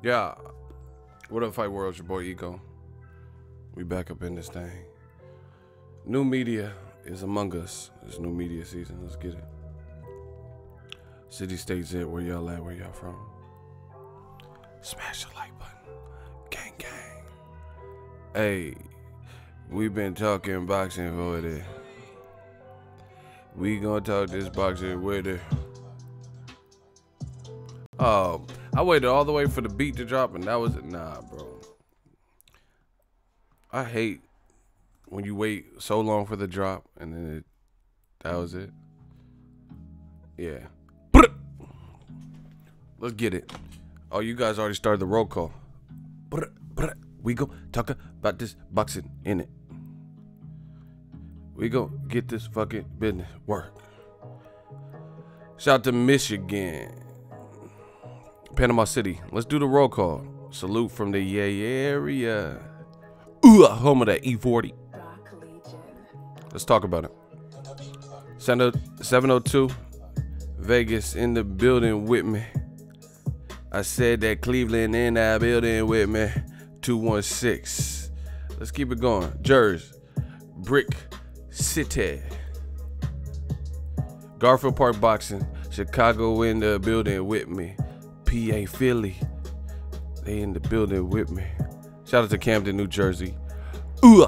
Yeah. What up, Fight World? It's your boy Ego. We back up in this thing. New media is among us. It's new media season. Let's get it. City, state, Z, where y'all at? Where y'all from? Smash the like button. Gang, gang. Hey, we've been talking boxing for it. We gonna talk this boxing with it. I waited all the way for the beat to drop, and that was it. Nah, bro. I hate when you wait so long for the drop, and then that was it. Yeah. Let's get it. Oh, you guys already started the roll call. We go talk about this boxing in it. We go get this fucking business work. Shout out to Michigan. Panama City. Let's do the roll call. Salute from the area. Home of that E40. Let's talk about it. 702. Vegas in the building with me. I said that Cleveland in that building with me. 216. Let's keep it going. Jersey. Brick City. Garfield Park Boxing. Chicago in the building with me. PA Philly. They in the building with me. Shout out to Camden, New Jersey.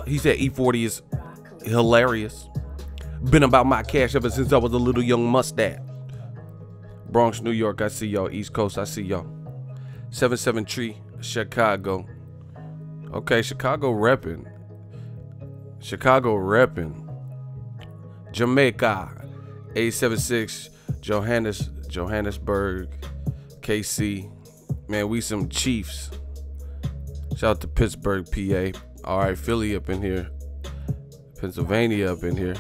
He said E40 is hilarious. Been about my cash ever since I was a little young mustache. Bronx, New York, I see y'all. East Coast, I see y'all. 773, Chicago. Okay, Chicago repping. Chicago repping. Jamaica, 876, Johannesburg, KC. Man, we some Chiefs. Shout out to Pittsburgh, PA. All right, Philly up in here. Pennsylvania up in here.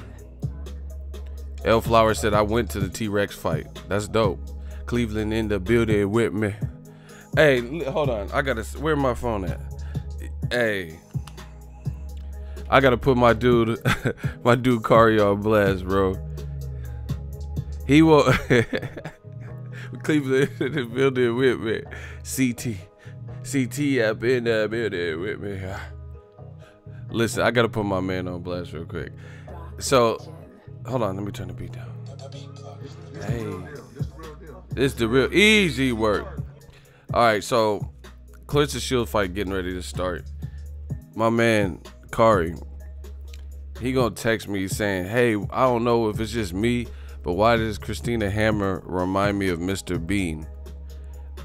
L Flower said I went to the T-Rex fight. That's dope. Cleveland in the building with me. Hey, hold on. Where my phone at? Hey. I gotta put my dude Kari on blast, bro. He will Cleveland in the building with me. CT up in the building with me. Listen, I gotta put my man on blast real quick. So, hold on, let me turn the beat down. Hey, this the real easy work. All right, so Claressa Shield fight getting ready to start. My man Kari, he gonna text me saying, "Hey, I don't know if it's just me, but why does Christina Hammer remind me of Mr. Bean?"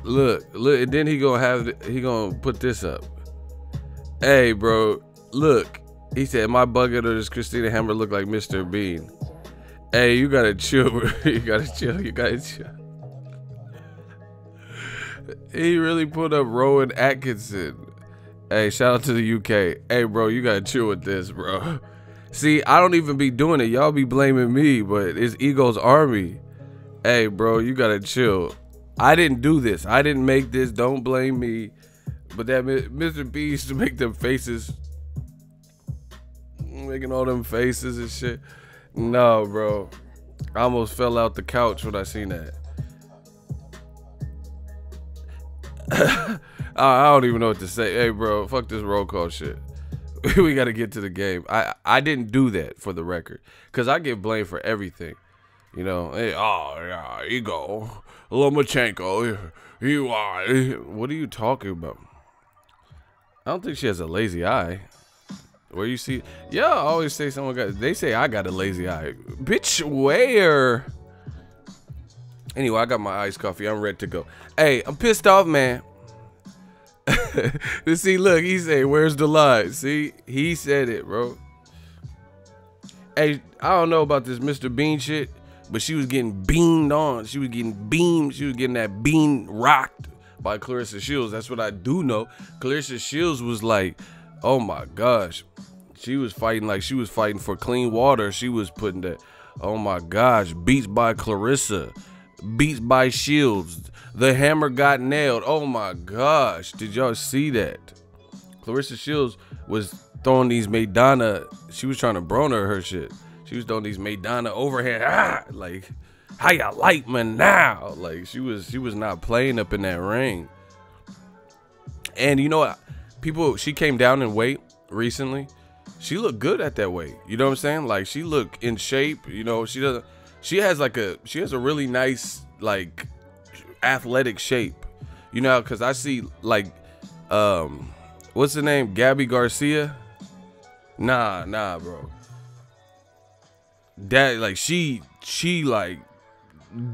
Look, and then he gonna put this up. Hey, bro, look. He said, "Am I bugging or does Christina Hammer look like Mr. Bean?" Hey, you gotta chill, bro. You gotta chill. He really put up Rowan Atkinson. Hey, shout out to the UK. Hey, bro, you gotta chill with this, bro. See, I don't even be doing it. Y'all be blaming me, but it's Ego's Army. Hey, bro, you gotta chill. I didn't do this. I didn't make this. Don't blame me. But that Mr. B used to make them faces. Making all them faces and shit. No, bro. I almost fell out the couch when I seen that. I don't even know what to say. Hey, bro, fuck this roll call shit. We got to get to the game. I didn't do that, for the record, because I get blamed for everything. You know, hey, oh, yeah, Ego, Lomachenko, you are. What are you talking about? I don't think she has a lazy eye. Where you see, yeah, I always say they say I got a lazy eye. Bitch, where? Anyway, I got my iced coffee. I'm ready to go. Hey, I'm pissed off, man. See, look, he said, "Where's the lie?" See, he said it, bro. Hey, I don't know about this Mr. Bean shit, but she was getting beamed on. She was getting beamed. She was getting that bean rocked by Claressa Shields. That's what I do know. Claressa Shields was like, oh my gosh. She was fighting like she was fighting for clean water. She was putting that, oh my gosh, beats by Claressa, beats by Shields. The hammer got nailed. Oh my gosh. Did y'all see that? Claressa Shields was throwing these Maidana. She was trying to Broner her shit. She was throwing these Maidana overhand. Like, how ya like me now? Like, she was not playing up in that ring. And you know what? She came down in weight recently. She looked good at that weight. You know what I'm saying? Like, she looked in shape. You know, she has a really nice, like, athletic shape. You know, because I see, like, what's the name? Gabby Garcia? Nah, bro. That, like, she like,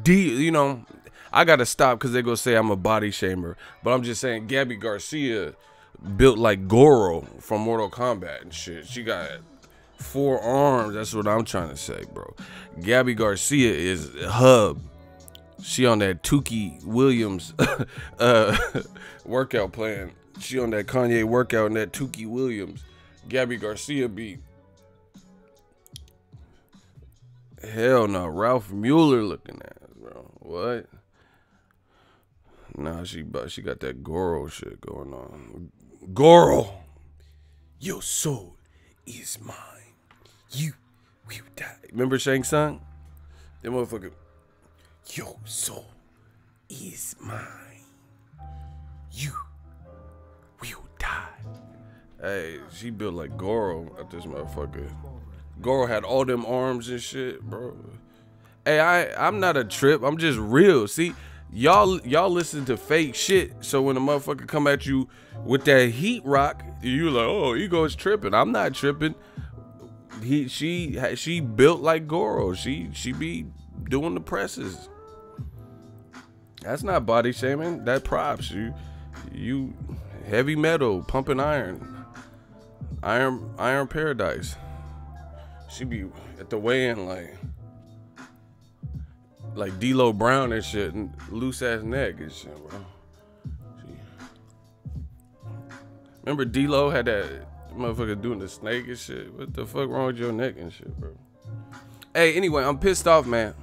you know, I gotta stop because they're gonna say I'm a body shamer. But I'm just saying, Gabby Garcia built like Goro from Mortal Kombat and shit. She got 4 arms. That's what I'm trying to say, bro. Gabby Garcia is hub. She on that Tukey Williams workout plan. She on that Kanye workout and that Tukey Williams. Gabby Garcia be, hell no, Ralph Mueller looking at, bro. What? Nah, she got that Goro shit going on. Goro, your soul is mine. You will die. Remember Shang Tsung? That motherfucker. Your soul is mine. You will die. Hey, she built like Goro at this motherfucker. Goro had all them arms and shit, bro. Hey, I'm not a trip. I'm just real. See, y'all listen to fake shit. So when a motherfucker come at you with that heat rock, you like, oh, Ego's tripping. I'm not tripping. She built like Goro. She be doing the presses. That's not body shaming. That props. You heavy metal, pumping iron paradise. She be at the weigh-in like D-Lo Brown and shit, and loose ass neck and shit, bro. Remember D-Lo had that motherfucker doing the snake and shit? What the fuck wrong with your neck and shit, bro? Hey, anyway, I'm pissed off, man.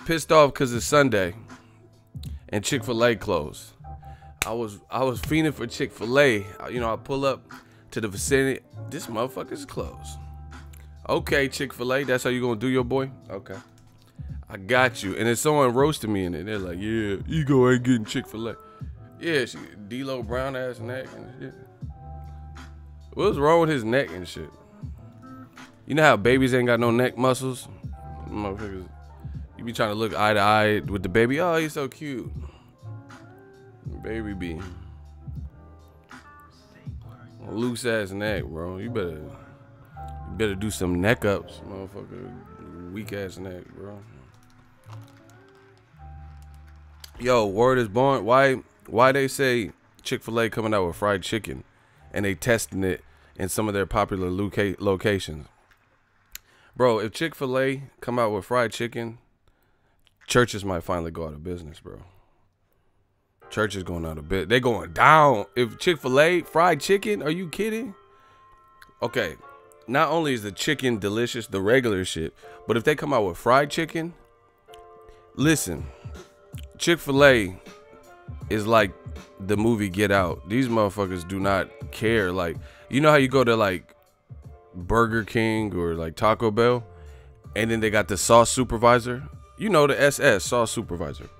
Pissed off because it's Sunday and Chick-fil-A closed. I was fiending for Chick-fil-A. You know, I pull up to the vicinity. This motherfucker's closed. Okay, Chick-fil-A, that's how you gonna do your boy? Okay. I got you. And then someone roasted me in it. They're like, yeah, Ego ain't getting Chick-fil-A. Yeah, she D-Lo Brown ass neck and shit. What's wrong with his neck and shit? You know how babies ain't got no neck muscles? Motherfuckers, you be trying to look eye to eye with the baby. Oh, he's so cute. Baby B. Loose ass neck, bro. You better do some neck ups, motherfucker. Weak ass neck, bro. Yo, word is born. Why they say Chick-fil-A coming out with fried chicken and they testing it in some of their popular locations? Bro, if Chick-fil-A come out with fried chicken, churches might finally go out of business, bro. Churches going out of business. They going down. If Chick-fil-A fried chicken, are you kidding? Okay, not only is the chicken delicious, the regular shit, but if they come out with fried chicken, listen, Chick-fil-A is like the movie Get Out. These motherfuckers do not care. Like, you know how you go to like Burger King or like Taco Bell, and then they got the sauce supervisor. You know, the SS, sauce supervisor.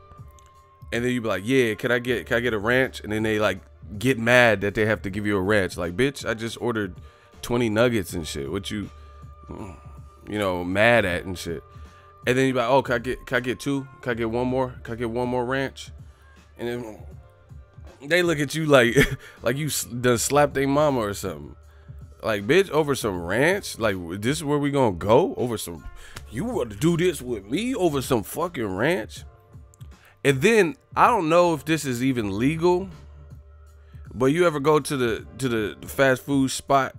And then you be like, yeah, can I get a ranch? And then they like get mad that they have to give you a ranch. Like, bitch, I just ordered 20 nuggets and shit. What you know, mad at and shit. And then you be like, oh, can I get 2? Can I get 1 more? Can I get 1 more ranch? And then they look at you like like you done slapped their mama or something. Like, bitch, over some ranch? Like, this is where we gonna go? Over some, you want to do this with me over some fucking ranch? And then I don't know if this is even legal, but you ever go to the fast food spot,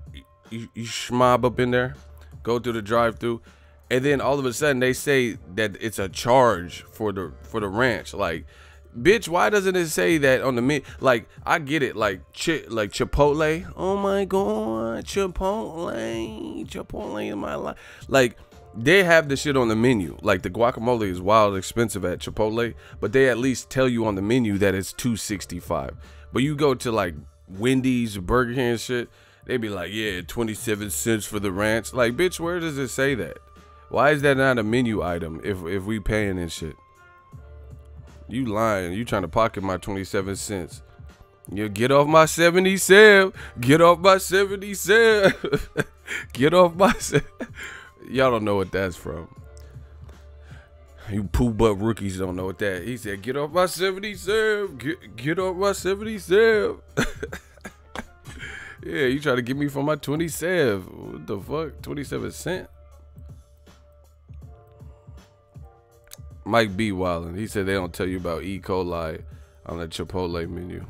you schmob up in there, go through the drive-through, and then all of a sudden they say that it's a charge for the ranch. Like, bitch, why doesn't it say that on the menu? Like, I get it, like Chipotle. Oh my god, Chipotle in my life. Like, they have the shit on the menu. Like, the guacamole is wild expensive at Chipotle, but they at least tell you on the menu that it's $2.65. But you go to like Wendy's, Burger King and shit, they be like, yeah, 27 cents for the ranch. Like, bitch, where does it say that? Why is that not a menu item if we paying and shit? You lying. You trying to pocket my 27 cents. You get off my 77. Get off my 77. Get off my. Y'all don't know what that's from. You poo butt rookies don't know what that. He said, "Get off my 77. Get off my 77." Yeah, you try to get me for my 27. What the fuck? 27 cent. Mike B. Wildin. He said they don't tell you about E. coli on the Chipotle menu.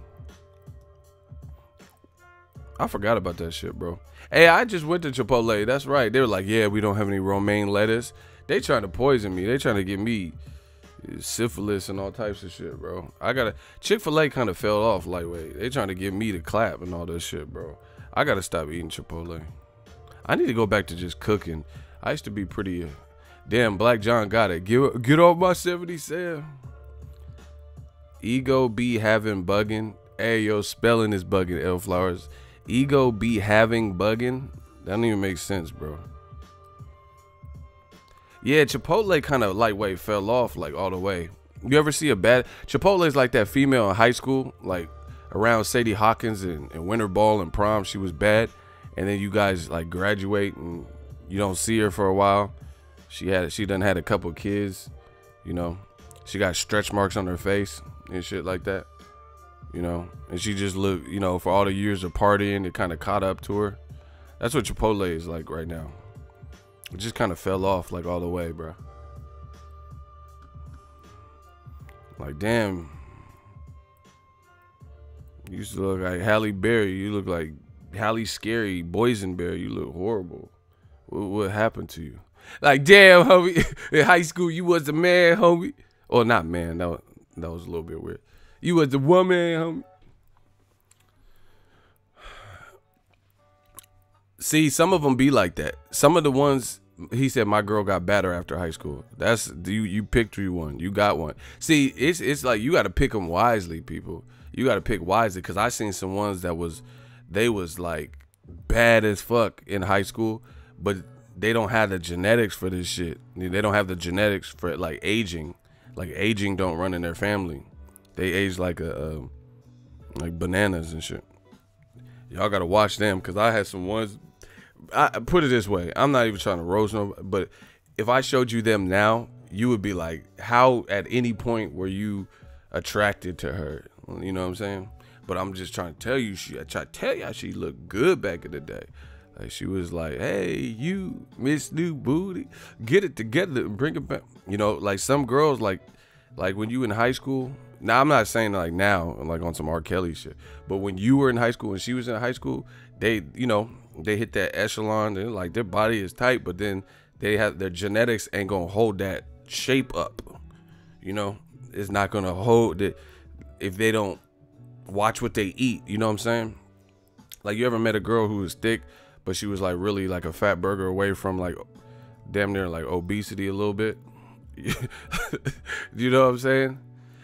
I forgot about that shit, bro. Hey, I just went to Chipotle. That's right. They were like, yeah, we don't have any romaine lettuce. They trying to poison me. They trying to get me syphilis and all types of shit, bro. Chick-fil-A kind of fell off lightweight. They trying to get me to clap and all this shit, bro. I gotta stop eating Chipotle. I need to go back to just cooking. I used to be pretty. Damn, Black John got it. Get off my 77. Ego be having bugging. Hey, yo, spelling is bugging, L Flowers. Ego be having bugging. That don't even make sense, bro. Yeah, Chipotle kind of lightweight fell off like all the way. You ever see a bad Chipotle is like that female in high school, like around Sadie Hawkins and winter ball and prom, she was bad, and then you guys like graduate and you don't see her for a while. She done had a couple kids, you know. She got stretch marks on her face and shit like that, you know. And she just looked, you know, for all the years of partying, it kind of caught up to her. That's what Chipotle is like right now. It just kind of fell off like all the way, bro. Like, damn. You used to look like Halle Berry. You look like Halle Scary Boysenberry. You look horrible. What happened to you? Like, damn, homie. In high school, you was the man, homie. Or not man. That was a little bit weird. You was the woman, homie. See, some of them be like that. Some of the ones, he said, my girl got better after high school. That's you picked you one. You got one. See, it's like you got to pick them wisely, people. You got to pick wisely, because I seen some ones that was like bad as fuck in high school, but they don't have the genetics for this shit. They don't have the genetics for like aging. Like aging don't run in their family. They age like like bananas and shit. Y'all gotta watch them, because I had some ones. I put it this way, I'm not even trying to roast them, but if I showed you them now, you would be like, how at any point were you attracted to her? You know what I'm saying? But I'm just trying to tell you, I try to tell you, she looked good back in the day. Like, she was like, hey, you Miss New Booty, get it together and bring it back. You know, like some girls, like when you in high school. Now, I'm not saying like now, like on some R. Kelly shit, but when you were in high school and she was in high school, they, you know, they hit that echelon. They're like, their body is tight, but then they have their genetics ain't gonna hold that shape up. You know, it's not gonna hold it if they don't watch what they eat. You know what I'm saying? Like, you ever met a girl who was thick, but she was like really like a fat burger away from like damn near like obesity a little bit? You know what I'm saying?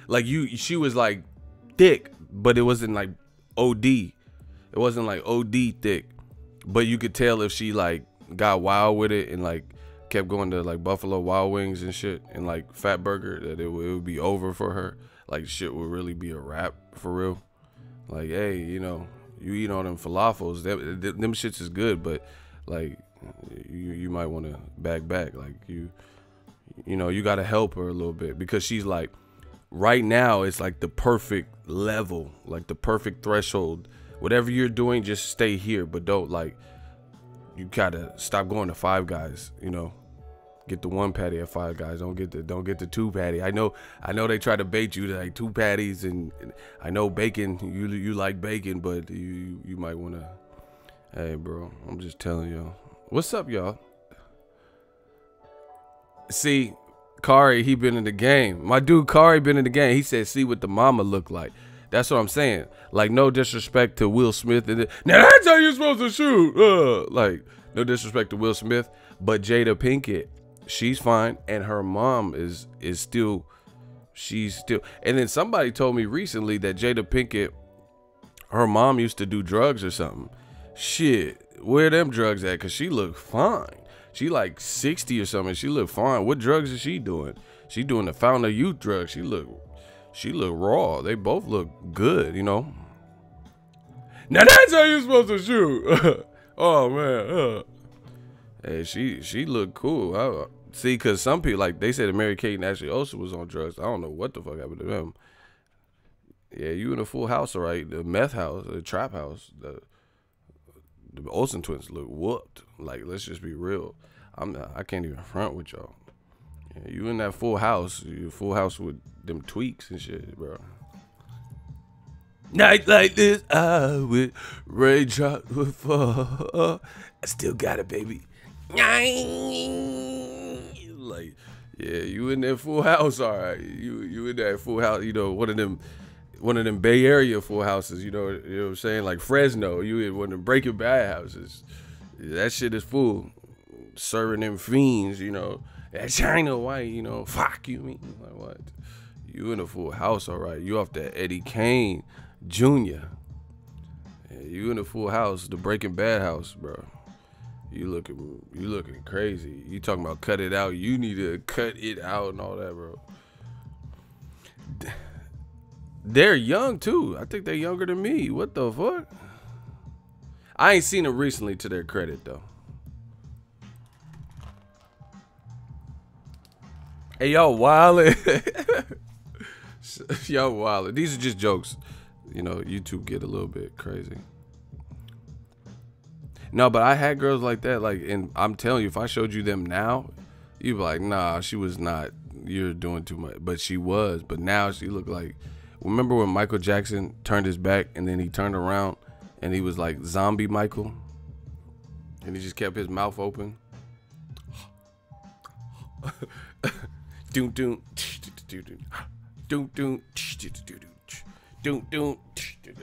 Like, she was like thick, but it wasn't like OD. It wasn't like OD thick, but you could tell if she like got wild with it and like kept going to like Buffalo Wild Wings and shit and like Fat Burger, that it would be over for her. Like, shit would really be a wrap for real. Like, hey, you know, you eat all them falafels, them shits is good, but like you might want to back. Like, you know, you got to help her a little bit, because she's like, right now it's like the perfect level, like the perfect threshold. Whatever you're doing, just stay here, but don't like, you gotta stop going to Five Guys. You know, get the one patty at Five Guys. Don't get the two patty. I know they try to bait you to like two patties, and I know bacon. You like bacon, but you might wanna. Hey, bro, I'm just telling y'all. What's up, y'all? See, Kari, he been in the game. My dude Kari been in the game. He said, see what the mama look like. That's what I'm saying. Like, no disrespect to Will Smith. Now that's how you're supposed to shoot. Like, no disrespect to Will Smith, but Jada Pinkett, she's fine, and her mom is still, she's still. And then somebody told me recently that Jada Pinkett, her mom used to do drugs or something. Shit, where them drugs at? Cause she looked fine. She like 60 or something. She look fine. What drugs is she doing? She doing the Fountain of Youth drugs. She look raw. They both look good, you know. Now that's how you're supposed to shoot. Oh man. Hey, she looked cool. See, cause some people, like they said, Mary Kate and Ashley Olsen was on drugs. I don't know what the fuck happened to them. Yeah, you in a Full House, all right? The meth house, the trap house, the Olsen twins look whooped. Like, let's just be real. I can't even front with y'all. Yeah, you in that Full House, you Full House with them tweaks and shit, bro. Night like this, I with raindrop would fall. I still got it, baby. Like, yeah, you in that Full House, all right. You in that Full House, you know, one of them Bay Area Full Houses, you know what I'm saying? Like Fresno, you in one of them Breaking Bad houses. That shit is full. Serving them fiends, you know. That China White, you know, fuck you mean. Like what? You in a Full House, all right. You off that Eddie Kane Jr. Yeah, you in a Full House, the Breaking Bad house, bro. You looking crazy. You talking about cut it out. You need to cut it out and all that, bro. They're young too. I think they're younger than me. What the fuck? I ain't seen them recently, to their credit though. Hey, y'all wildin'. Y'all wildin'. These are just jokes. You know, YouTube get a little bit crazy. No, but I had girls like that. Like, and I'm telling you, if I showed you them now, you'd be like, nah, she was not. You're doing too much. But she was. But now she looked like. Remember when Michael Jackson turned his back and then he turned around and he was like zombie Michael? And he just kept his mouth open. Doom doom doom doom doom.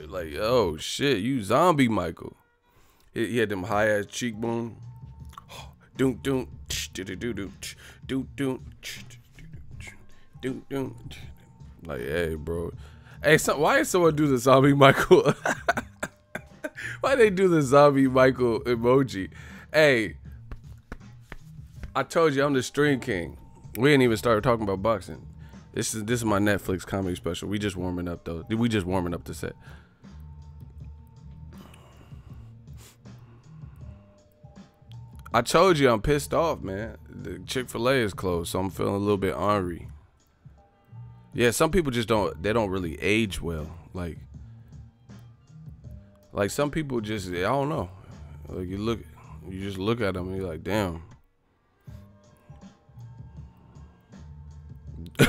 Like, oh shit, you zombie Michael. He had them high ass cheekbone. Doom doom doom doom doom. Like, hey, bro. Hey, why did someone do the zombie Michael? Why they do the zombie Michael emoji? Hey, I told you I'm the Stream King. We ain't even started talking about boxing. This is my Netflix comedy special. We just warming up though. We just warming up the set. I told you I'm pissed off, man. The Chick-fil-A is closed, so I'm feeling a little bit ornery. Yeah, some people just don't really age well. Like some people just, I don't know. Like you just look at them and you're like, damn.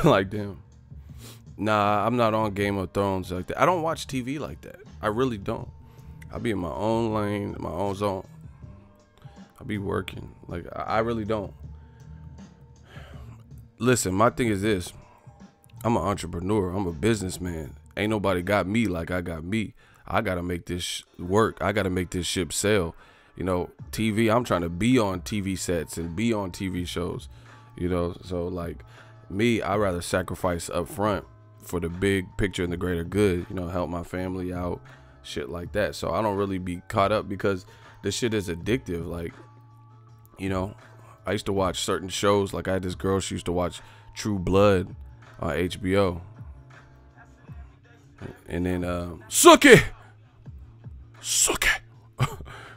Like, damn. Nah, I'm not on Game of Thrones like that. I don't watch TV like that. I really don't. I be in my own lane, my own zone. I be working. Like, I really don't. Listen, my thing is this. I'm an entrepreneur. I'm a businessman. Ain't nobody got me like I got me. I got to make this work. I got to make this ship sail. You know, TV, I'm trying to be on TV sets and be on TV shows. You know, so like me, I'd rather sacrifice up front for the big picture and the greater good. You know, help my family out, shit like that. So I don't really be caught up because this shit is addictive. Like, you know, I used to watch certain shows. Like I had this girl, she used to watch True Blood on HBO, and then Suck It.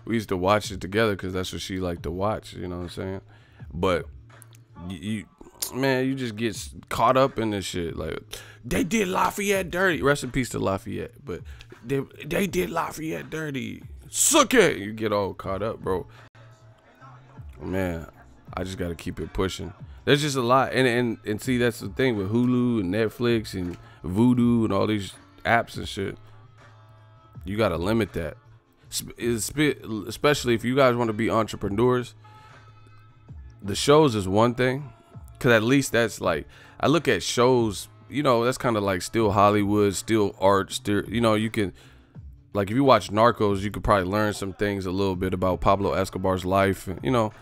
We used to watch it together because that's what she liked to watch. You know what I'm saying? But man, you just get caught up in this shit. Like, they did Lafayette dirty. Rest in peace to Lafayette. But they did Lafayette dirty. Suck it. You get all caught up, bro. Man, I just got to keep it pushing. There's just a lot, and see, that's the thing with Hulu and Netflix and Vudu and all these apps and shit. You gotta limit that, especially if you guys want to be entrepreneurs. The shows is one thing, cause at least that's like, I look at shows, you know, that's kind of like still Hollywood, still art, still, you know, you can, like if you watch Narcos, you could probably learn some things a little bit about Pablo Escobar's life, you know,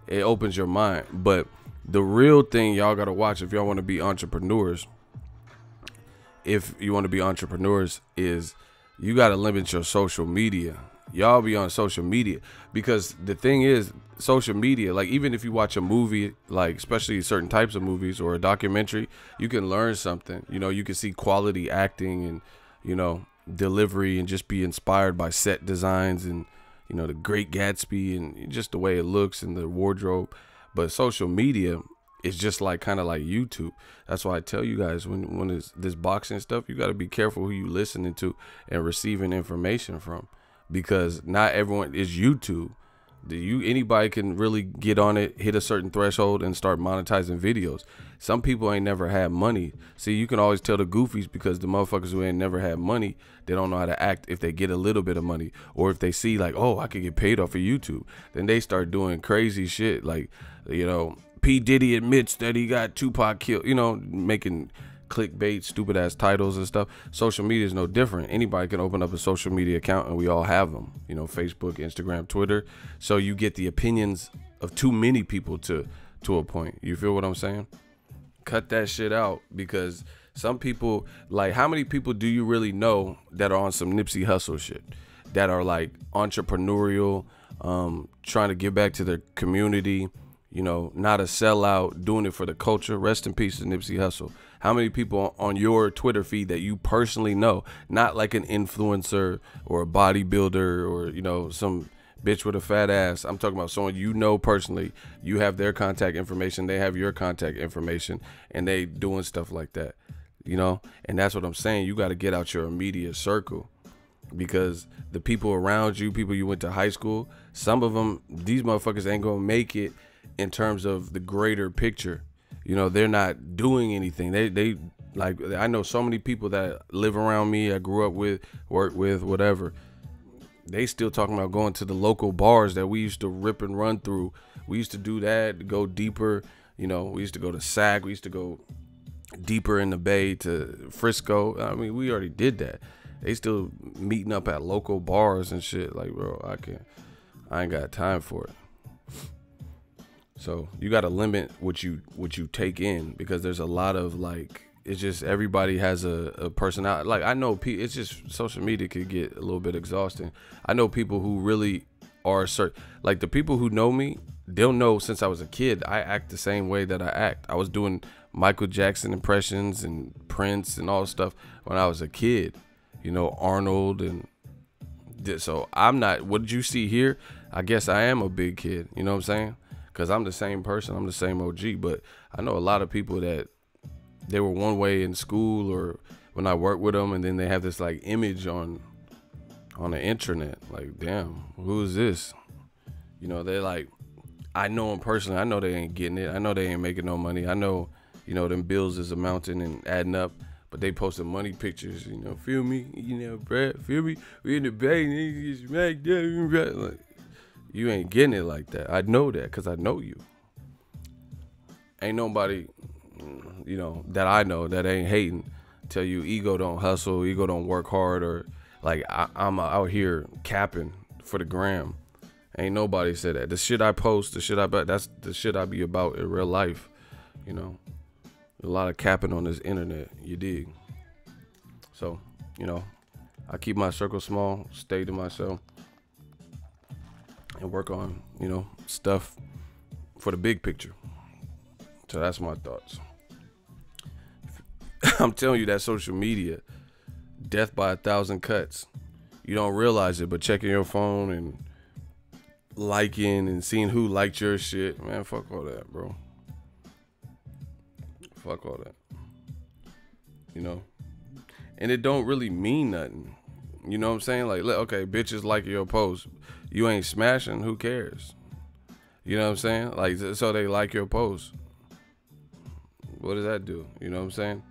it opens your mind, but the real thing y'all gotta watch if y'all want to be entrepreneurs, is you gotta limit your social media. Y'all be on social media, because the thing is, social media, like even if you watch a movie, like especially certain types of movies or a documentary, you can learn something. You know, you can see quality acting, and you know, delivery and just be inspired by set designs and, you know, the Great Gatsby and just the way it looks and the wardrobe. But social media is just like kind of like YouTube. That's why I tell you guys, when it's this boxing stuff, you got to be careful who you listening to and receiving information from, because not everyone is YouTube. Anybody can really get on it, hit a certain threshold, and start monetizing videos. Some people ain't never had money. See, you can always tell the goofies, because the motherfuckers who ain't never had money, they don't know how to act if they get a little bit of money, or if they see like, oh, I could get paid off of YouTube, then they start doing crazy shit. Like, you know, P. Diddy admits that he got Tupac killed, you know, making clickbait, stupid ass titles and stuff. Social media is no different. Anybody can open up a social media account, and we all have them, you know, Facebook, Instagram, Twitter. So you get the opinions of too many people to a point. You feel what I'm saying? Cut that shit out, because some people, like, how many people do you really know that are on some Nipsey Hussle shit, that are like entrepreneurial, trying to give back to their community, you know, not a sellout, doing it for the culture? Rest in peace to Nipsey Hussle. How many people on your Twitter feed that you personally know, not like an influencer or a bodybuilder or, you know, some bitch with a fat ass? I'm talking about someone you know personally. You have their contact information, they have your contact information, and they doing stuff like that, you know? And that's what I'm saying. You got to get out your immediate circle, because the people around you, people you went to high school, some of them, these motherfuckers ain't gonna make it in terms of the greater picture. You know, they're not doing anything. They like, I know so many people that live around me, I grew up with, work with, whatever. They still talking about going to the local bars that we used to rip and run through. We used to do that, go deeper. You know, we used to go to SAC. We used to go deeper in the Bay to Frisco. I mean, we already did that. They still meeting up at local bars and shit. Like, bro, I ain't got time for it. So you got to limit what you take in, because there's a lot of, like, it's just everybody has a personality. Like, I know it's just social media could get a little bit exhausting. I know people who really are certain, like the people who know me, they'll know since I was a kid, I act the same way that I act. I was doing Michael Jackson impressions and Prince and all stuff when I was a kid, you know, Arnold. And so I'm not, what did you see here? I guess I am a big kid, you know what I'm saying? Because I'm the same person, I'm the same OG. But I know a lot of people that they were one way in school or when I work with them, and then they have this like image on the internet. Like, damn, who is this? You know, they're like, I know them personally. I know they ain't getting it. I know they ain't making no money. I know, you know, them bills is amounting and adding up. But they posted money pictures, you know, feel me? You know, Brad, feel me? We in the Bay, niggas smacked up. Like, you ain't getting it like that. I know that because I know you. Ain't nobody, you know, that I know that ain't hating tell you ego don't hustle, ego don't work hard, or like I'm out here capping for the gram. Ain't nobody said that. The shit I post, the shit I bet, that's the shit I be about in real life. You know, a lot of capping on this internet, you dig? So, you know, I keep my circle small, stay to myself, and work on, you know, stuff for the big picture. So that's my thoughts. I'm telling you, that social media, death by 1,000 cuts. You don't realize it, but checking your phone and liking and seeing who liked your shit, man, fuck all that, bro. Fuck all that. You know? And it don't really mean nothing. You know what I'm saying? Like, okay, bitches like your post. You ain't smashing, who cares? You know what I'm saying? Like, so they like your post. What does that do? You know what I'm saying?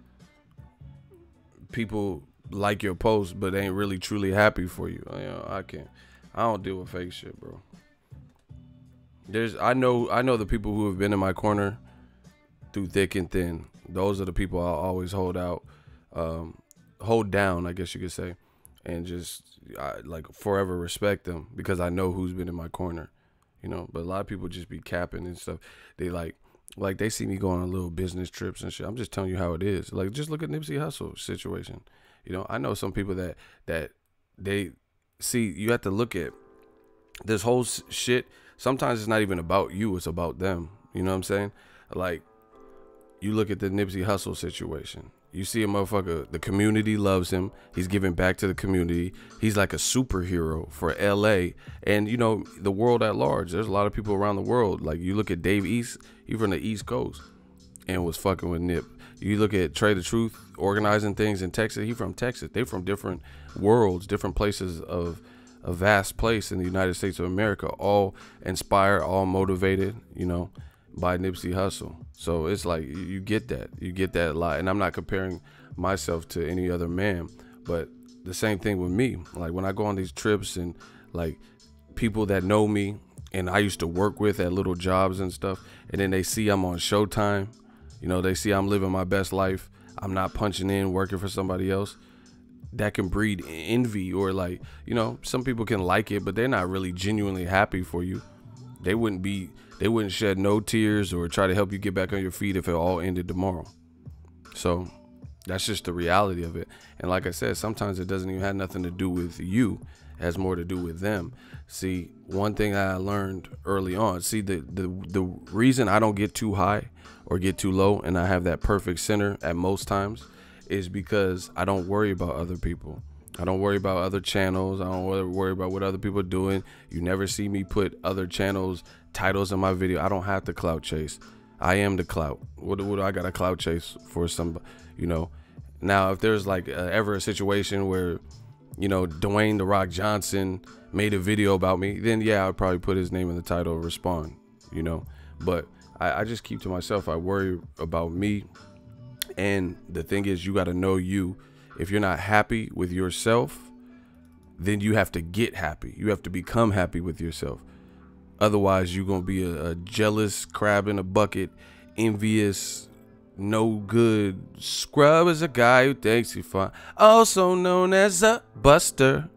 People like your post, but they ain't really truly happy for you. You know, I don't deal with fake shit, bro. I know the people who have been in my corner through thick and thin. Those are the people I'll always hold down, I guess you could say, and just like forever respect them because I know who's been in my corner, you know. But a lot of people just be capping and stuff. They like they see me going on little business trips and shit. I'm just telling you how it is. Like, just look at Nipsey Hussle's situation. You know, I know some people that they see. You have to look at this whole shit. Sometimes it's not even about you, it's about them. You know what I'm saying? Like, you look at the Nipsey Hussle situation. You see a motherfucker, the community loves him. He's giving back to the community. He's like a superhero for LA and, you know, the world at large. There's a lot of people around the world. Like, you look at Dave East, he's from the East Coast and was fucking with Nip. You look at Trey the Truth organizing things in Texas. He from Texas. They from different worlds, different places of a vast place in the United States of America, all inspired, all motivated, you know, by Nipsey Hussle. So it's like you get that a lot. And I'm not comparing myself to any other man, but the same thing with me. Like, when I go on these trips and like people that know me and I used to work with at little jobs and stuff, and then they see I'm on Showtime, you know, they see I'm living my best life, I'm not punching in working for somebody else, that can breed envy. Or like, you know, some people can like it, but they're not really genuinely happy for you. They wouldn't shed no tears or try to help you get back on your feet if it all ended tomorrow. So that's just the reality of it. And like I said, sometimes it doesn't even have nothing to do with you. It has more to do with them. See, one thing I learned early on, see, the reason I don't get too high or get too low and I have that perfect center at most times is because I don't worry about other people. I don't worry about other channels. I don't worry about what other people are doing. You never see me put other channels titles in my video. I don't have to clout chase. I am the clout. What do I got to clout chase for? Some, you know. Now, if there's like ever a situation where, you know, Dwayne The Rock Johnson made a video about me, then yeah, I'd probably put his name in the title and respond, you know. But I just keep to myself. I worry about me. And the thing is, you got to know you. If you're not happy with yourself, then you have to get happy. You have to become happy with yourself. Otherwise, you're going to be a jealous crab in a bucket, envious, no good scrub is a guy who thinks he's fine, also known as a buster.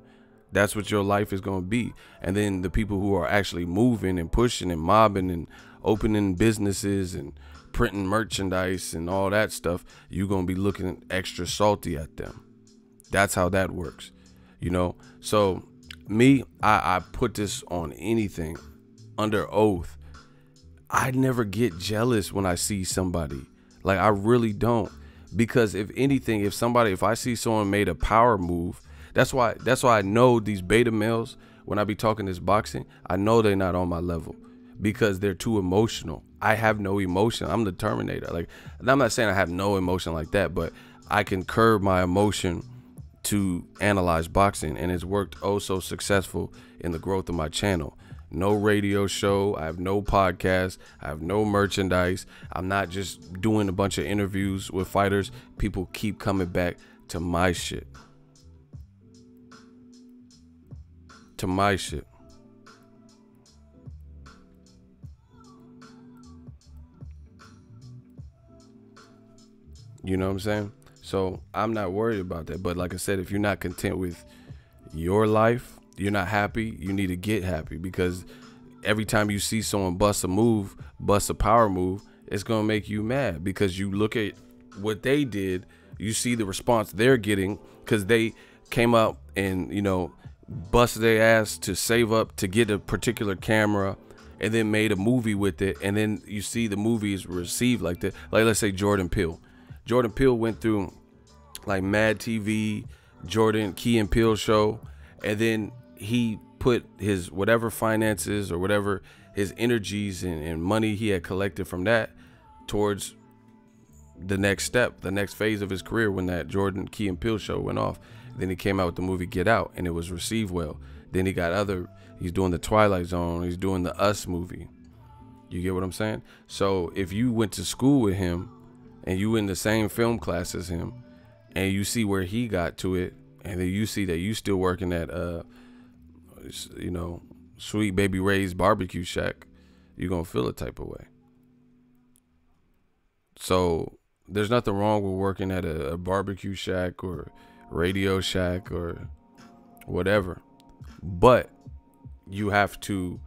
That's what your life is going to be. And then the people who are actually moving and pushing and mobbing and opening businesses and printing merchandise and all that stuff, you're going to be looking extra salty at them. That's how that works, you know. So me, I put this on anything under oath. I never get jealous when I see somebody. Like, I really don't. Because if anything, if I see someone made a power move, that's why I know these beta males, when I be talking this boxing, I know they're not on my level because they're too emotional. I have no emotion. I'm the Terminator. Like, I'm not saying I have no emotion like that, but I can curb my emotion to analyze boxing, and it's worked oh so successful in the growth of my channel. No radio show. I have no podcast. I have no merchandise. I'm not just doing a bunch of interviews with fighters. People keep coming back to my shit. To my shit. You know what I'm saying? So I'm not worried about that. But like I said, if you're not content with your life, you're not happy, you need to get happy, because every time you see someone bust a move, bust a power move, it's going to make you mad, because you look at what they did, you see the response they're getting because they came up and, you know, busted their ass to save up to get a particular camera and then made a movie with it. And then you see the movie is received like that. Like, let's say Jordan Peele. Jordan Peele went through like Mad TV, Jordan Key and Peele show, and then he put his whatever finances or whatever his energies and money he had collected from that towards the next step, the next phase of his career, when that Jordan Key and Peele show went off. Then he came out with the movie Get Out, and it was received well. Then he got he's doing the Twilight Zone, he's doing the Us movie. You get what I'm saying? So if you went to school with him and you in the same film class as him and you see where he got to it, and then you see that you still working at you know, Sweet Baby Ray's barbecue shack, you're gonna feel a type of way. So there's nothing wrong with working at a barbecue shack or Radio Shack or whatever, but you have to,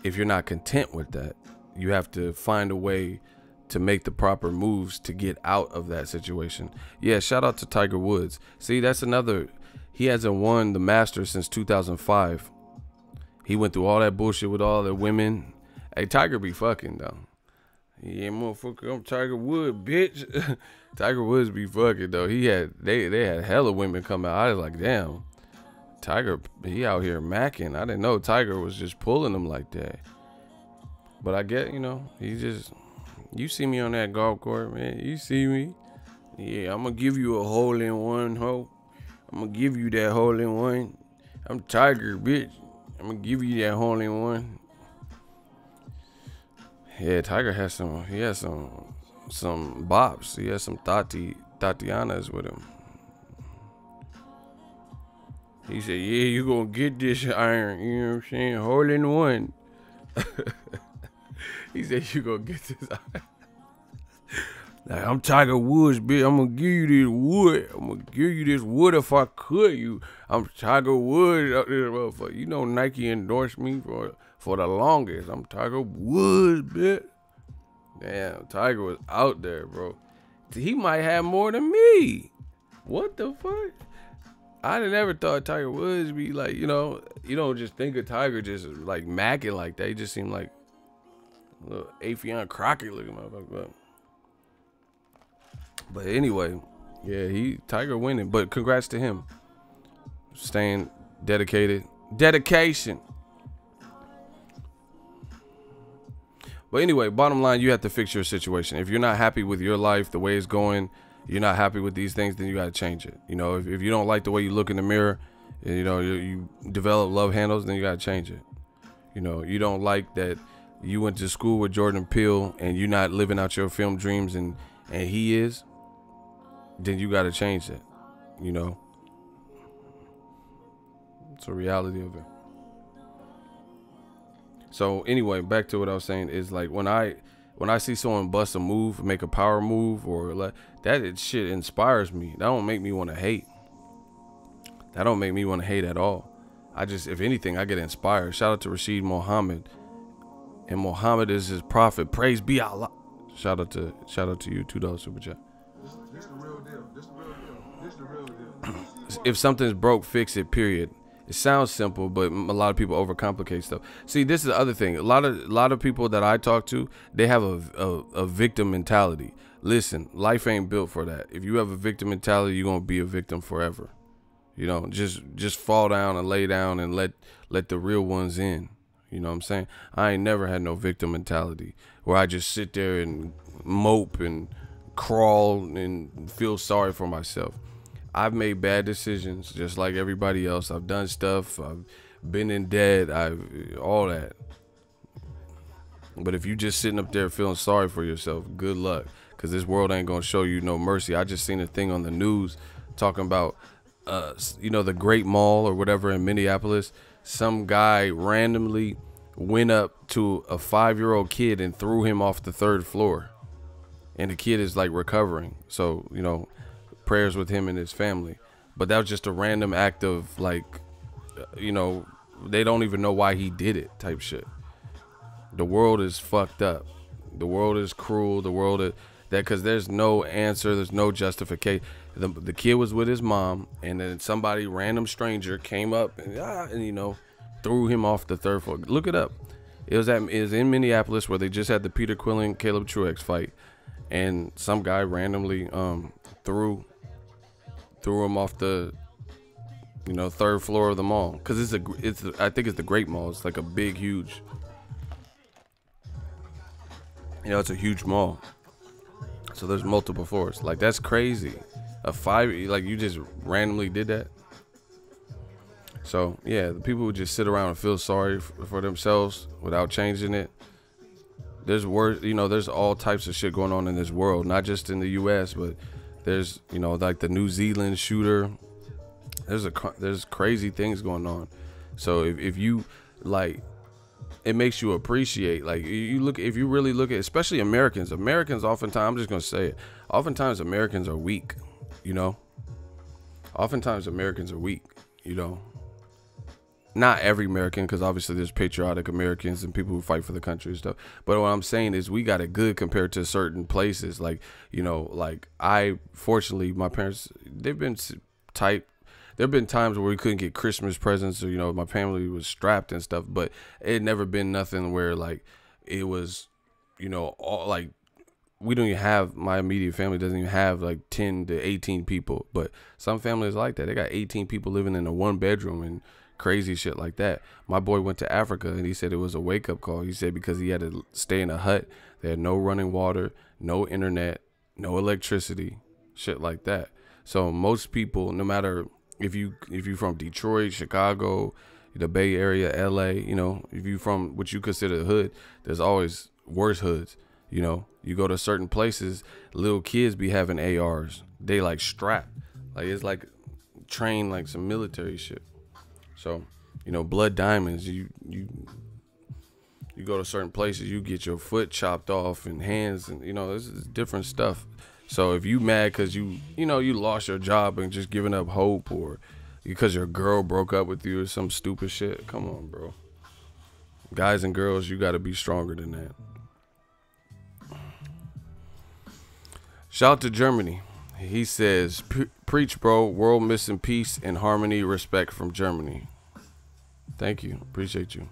if you're not content with that, you have to find a way to make the proper moves to get out of that situation. Yeah, shout out to Tiger Woods. See, that's another, he hasn't won the Masters since 2005. He went through all that bullshit with all the women. Hey, Tiger be fucking though. Yeah, motherfucker, I'm Tiger Woods, bitch. Tiger Woods be fucking though. They had hella women come out. I was like, damn, Tiger, he out here macking. I didn't know Tiger was just pulling them like that. But I get, you see me on that golf course, man. You see me. Yeah, I'm gonna give you a hole in one, ho. I'm gonna give you that hole in one. I'm Tiger, bitch. I'm gonna give you that hole in one. Yeah, Tiger has some bops. He has some Tatianas with him. He said, yeah, you gonna get this iron, you know what I'm saying? Hole in one. He said, you gonna get this iron. Like, I'm Tiger Woods, bitch. I'm gonna give you this wood. I'm gonna give you this wood if I could. I'm Tiger Woods out there, motherfucker. You know Nike endorsed me for the longest. I'm Tiger Woods, bitch. Damn, Tiger was out there, bro. He might have more than me. What the fuck? I never thought Tiger Woods be like, you don't just think of Tiger just like macking like that. He just seemed like a little Afion Crockett looking motherfucker. But anyway, yeah, Tiger winning. But congrats to him. Staying dedicated. Dedication. But anyway, bottom line, you have to fix your situation. If you're not happy with your life, the way it's going, you're not happy with these things, then you got to change it. If you don't like the way you look in the mirror, you develop love handles, then you got to change it. You don't like that you went to school with Jordan Peele and you're not living out your film dreams and he is, then you got to change it. It's a reality of it. So anyway, back to what I was saying is like when I see someone bust a move, make a power move, or like that shit inspires me. That don't make me want to hate. That don't make me want to hate at all. If anything, I get inspired. Shout out to Rashid Muhammad. And Muhammad is his prophet. Praise be Allah. Shout out to you, $2 super chat. This the real deal. This the real deal. If something's broke, fix it, period. It sounds simple, but a lot of people overcomplicate stuff. See, this is the other thing. A lot of people that I talk to, they have a victim mentality. Listen, life ain't built for that. If you have a victim mentality, you're gonna be a victim forever. Just fall down and lay down and let the real ones in. You know what I'm saying? I ain't never had no victim mentality where I just sit there and mope and crawl and feel sorry for myself. I've made bad decisions just like everybody else. I've done stuff. I've been in debt. All that. But if you just sitting up there feeling sorry for yourself, good luck. Because this world ain't going to show you no mercy. I just seen a thing on the news talking about, the Great Mall or whatever in Minneapolis. Some guy randomly went up to a 5-year-old kid and threw him off the 3rd floor. And the kid is like recovering. So, prayers with him and his family. But that was just a random act of like, they don't even know why he did it type shit. The world is fucked up. The world is cruel. The world is because there's no answer. There's no justification. The kid was with his mom, and then somebody, random stranger, came up and threw him off the 3rd floor. Look it up. It was in Minneapolis where they just had the Peter Quillen Caleb Truex fight, and some guy randomly threw him off the 3rd floor of the mall, because I think it's the Great Mall. It's like a big, huge, it's a huge mall. So there's multiple floors. Like, that's crazy. You just randomly did that. So yeah, the people who just sit around and feel sorry for themselves without changing it. There's there's all types of shit going on in this world, not just in the U.S., but there's like the New Zealand shooter. There's crazy things going on. So if you like, it makes you appreciate, like, if you really look at, especially Americans oftentimes, I'm just gonna say it, oftentimes Americans are weak. Oftentimes Americans are weak. Not every American, because obviously there's patriotic Americans and people who fight for the country and stuff. But what I'm saying is we got it good compared to certain places. Like, fortunately, my parents, they've been tight. There have been times where we couldn't get Christmas presents, or, my family was strapped and stuff. But it had never been nothing where, like, it was, you know, all like, we don't even have, my immediate family doesn't even have like 10 to 18 people, but some families like that. They got 18 people living in a 1-bedroom and crazy shit like that. My boy went to Africa and he said it was a wake up call. He said because he had to stay in a hut, they had no running water, no internet, no electricity, shit like that. So most people, no matter if you from Detroit, Chicago, the Bay Area, LA, you know, if you from what you consider the hood, there's always worse hoods. You know, you go to certain places, little kids be having ARs. They like strapped. Like it's like trained like some military shit. So, you know, blood diamonds, you go to certain places, you get your foot chopped off and hands, and you know, this is different stuff. So if you mad because you lost your job and just giving up hope, or because your girl broke up with you or some stupid shit, come on, bro. Guys and girls, you got to be stronger than that. Shout out to Germany. He says, preach, bro. World missing peace and harmony, respect from Germany. Thank you. Appreciate you.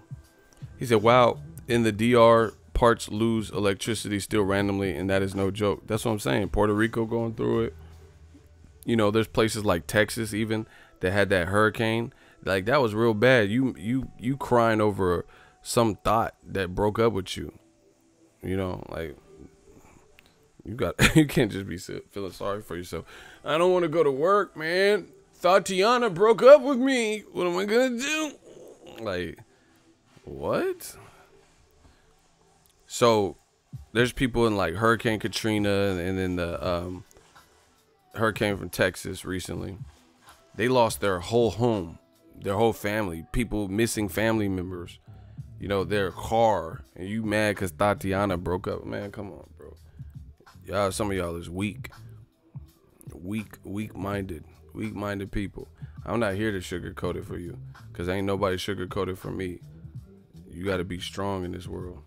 He said, wow, in the DR, parts lose electricity still randomly, and that is no joke. That's what I'm saying. Puerto Rico going through it. You know, there's places like Texas even that had that hurricane. Like, that was real bad. You crying over some thought that broke up with you. You know, like, you can't just be feeling sorry for yourself. I don't want to go to work, man. Tatiana broke up with me. What am I gonna do? Like, what? So there's people in like Hurricane Katrina and then the hurricane from Texas recently. They lost their whole home, their whole family, people missing family members, you know, their car. And you mad because Tatiana broke up. Man, come on, bro. Y'all, some of y'all is weak-minded people. I'm not here to sugarcoat it for you, because ain't nobody sugarcoated for me. You got to be strong in this world.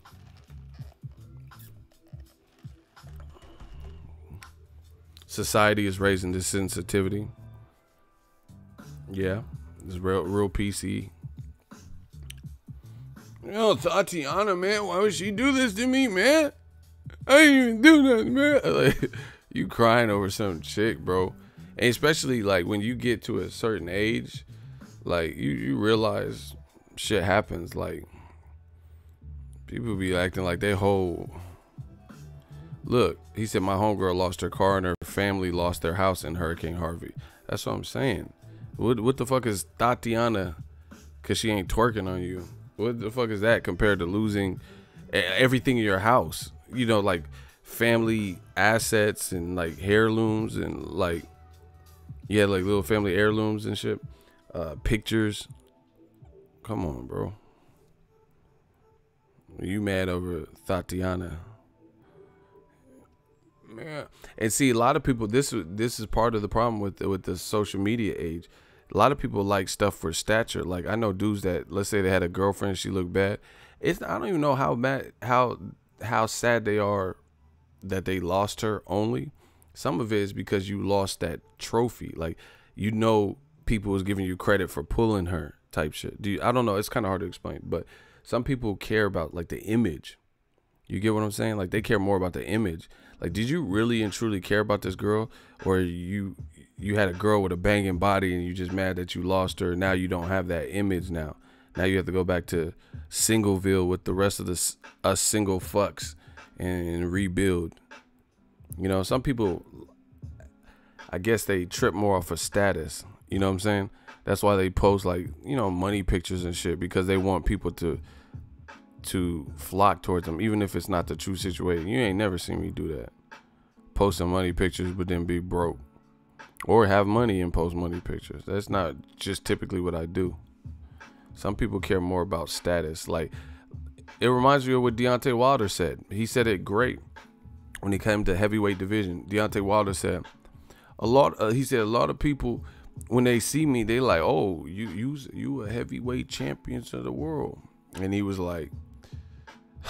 Society is raising this sensitivity. Yeah, it's real PC. Yo, Tatiana, man, why would she do this to me, man? I ain't even do nothing, man. Like, you crying over some chick, bro. And especially like when you get to a certain age, like you realize shit happens. Like, people be acting like they whole. Look, he said my homegirl lost her car and her family lost their house in Hurricane Harvey. That's what I'm saying. What the fuck is Tatiana? Cause she ain't twerking on you. What the fuck is that compared to losing everything in your house? You know, like family assets and like heirlooms and like, yeah, like little family heirlooms and shit. Pictures. Come on, bro. You mad over Tatiana? Man. And see, a lot of people, this is part of the problem with the social media age. A lot of people like stuff for stature. Like, I know dudes that, let's say they had a girlfriend, she looked bad. I don't even know how sad they are that they lost her only. Some of it is because you lost that trophy. Like, you know, people was giving you credit for pulling her type shit. I don't know. It's kind of hard to explain, but some people care about like the image. You get what I'm saying? Like, they care more about the image. Like, did you really and truly care about this girl, or you had a girl with a banging body and you just mad that you lost her? Now you don't have that image. Now you have to go back to Singleville with the rest of us single fucks and rebuild. You know, some people, I guess they trip more off of status. You know what I'm saying? That's why they post like, you know, money pictures and shit, because they want people to flock towards them, even if it's not the true situation. You ain't never seen me do that. Post some money pictures, but then be broke. Or have money and post money pictures. That's not just typically what I do. Some people care more about status. Like, it reminds me of what Deontay Wilder said. He said it great when he came to heavyweight division. Deontay Wilder said, a lot of people, when they see me, they like, oh, you a heavyweight champion of the world. And he was like,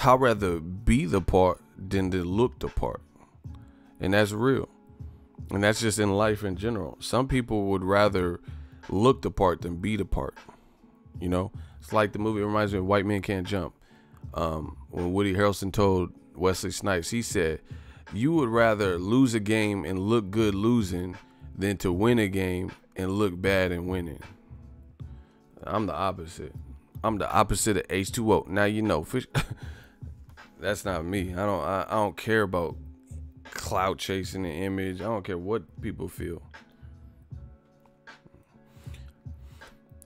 I'd rather be the part than to look the part. And that's real. And that's just in life in general. Some people would rather look the part than be the part. You know, it's like the movie, it reminds me of White Men Can't Jump. When Woody Harrelson told Wesley Snipes. He said, you would rather lose a game and look good losing than to win a game and look bad in winning. I'm the opposite. I'm the opposite of H2O. Now you know, fish. That's not me. I don't care about clout chasing the image. I don't care what people feel.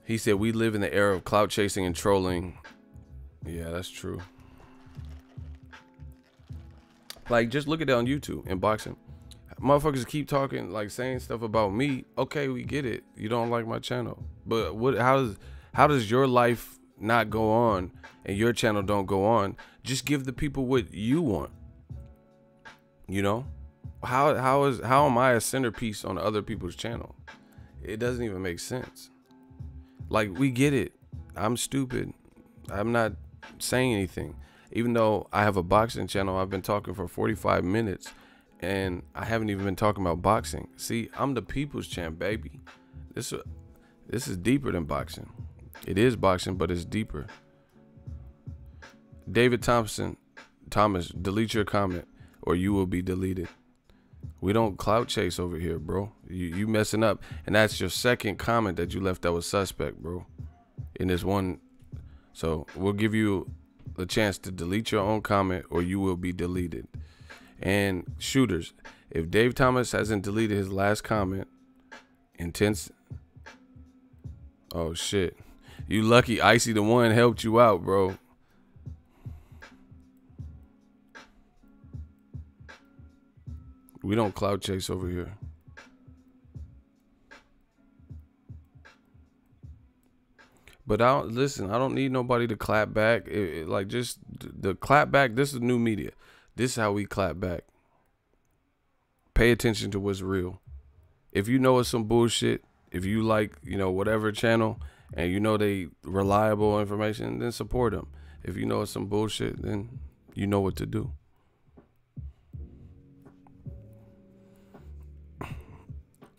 He said, we live in the era of clout chasing and trolling. Yeah, that's true. Like, just look at that on YouTube in boxing. Motherfuckers keep talking, like saying stuff about me. Okay, we get it. You don't like my channel. But how does your life not go on and your channel don't go on? Just give the people what you want. You know? How am I a centerpiece on other people's channel? It doesn't even make sense. Like, we get it. I'm stupid. I'm not saying anything. Even though I have a boxing channel, I've been talking for 45 minutes and I haven't even been talking about boxing. See, I'm the people's champ, baby. This is deeper than boxing. It is boxing, but it's deeper. David Thomas, delete your comment or you will be deleted. We don't clout chase over here, bro. You messing up. And that's your second comment that you left that was suspect, bro. In this one. So we'll give you the chance to delete your own comment or you will be deleted. And shooters, if Dave Thomas hasn't deleted his last comment, oh shit. You lucky Icy the One helped you out, bro. We don't clout chase over here. But I don't need nobody to clap back. Like, just the clap back, this is new media. This is how we clap back. Pay attention to what's real. If you know it's some bullshit, if you like, you know, whatever channel, and you know they reliable information, then support them. If you know it's some bullshit, then you know what to do.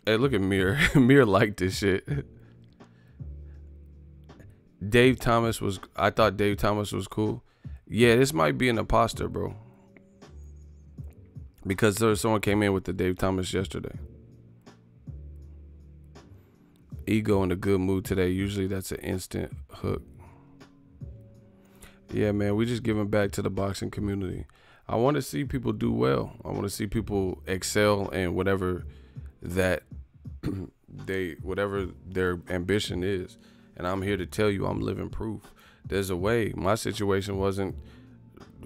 Hey, look at Mir. Mir liked this shit. I thought Dave Thomas was cool. Yeah, this might be an imposter, bro. Because someone came in with the Dave Thomas yesterday. Ego in a good mood today. Usually that's an instant hook. Yeah, man, we just giving back to the boxing community. I want to see people do well. I want to see people excel in whatever that whatever their ambition is. And I'm here to tell you I'm living proof. There's a way. My situation wasn't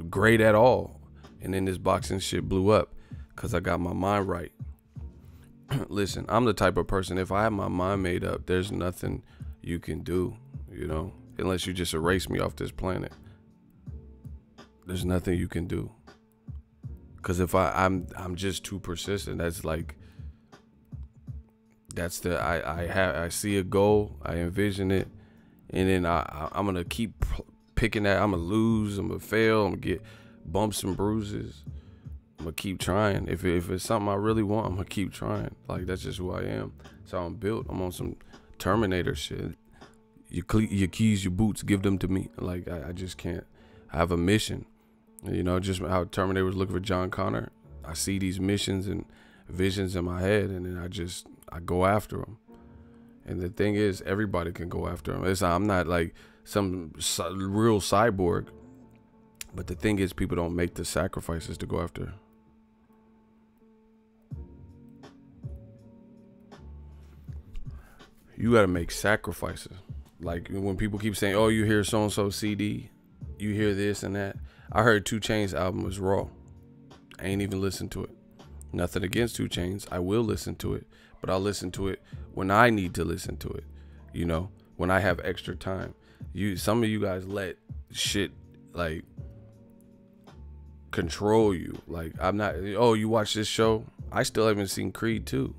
great at all. And then this boxing shit blew up because I got my mind right. Listen, I'm the type of person, if I have my mind made up, there's nothing you can do, you know, unless you just erase me off this planet. There's nothing you can do. Because if I'm just too persistent, that's like, that's I see a goal, I envision it, and then I'm gonna keep picking that. I'm gonna lose, I'm gonna fail, I'm gonna get bumps and bruises. I'm gonna keep trying. If it's something I really want, I'm gonna keep trying. Like, that's just who I am. That's how I'm built. I'm on some Terminator shit. Your keys, your boots, give them to me. Like, I just can't. I have a mission. You know, just how Terminator was looking for John Connor. I see these missions and visions in my head, and then I go after them. And the thing is, everybody can go after them. I'm not like some real cyborg, but the thing is, people don't make the sacrifices to go after. You got to make sacrifices. Like, when people keep saying, oh, you hear so-and-so CD, you hear this and that. I heard 2 Chainz album was raw. I ain't even listened to it. Nothing against 2 Chainz. I will listen to it, but I'll listen to it when I need to listen to it. You know, when I have extra time. Some of you guys let shit like control you. Like, I'm not, oh, you watch this show? I still haven't seen Creed 2.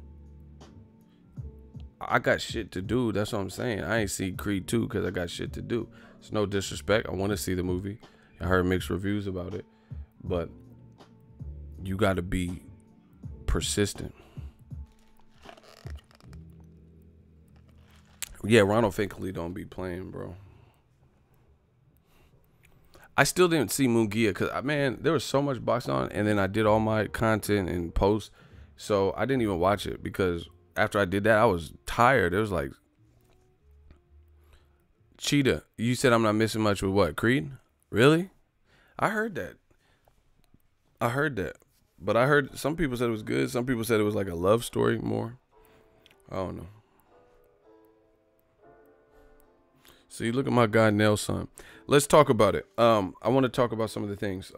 I got shit to do. That's what I'm saying. I ain't seen Creed 2 because I got shit to do. It's no disrespect. I want to see the movie. I heard mixed reviews about it. But you got to be persistent. Yeah, Ronald Finkley don't be playing, bro. I still didn't see Mungia because, man, there was so much boxing on, and then I did all my content and posts, so I didn't even watch it because after I did that, I was tired. It was like, Cheetah, you said I'm not missing much with what, Creed? Really? I heard that. But I heard some people said it was good. Some people said it was like a love story more. I don't know. See, look at my guy Nelson. Let's talk about it. I want to talk about some of the things.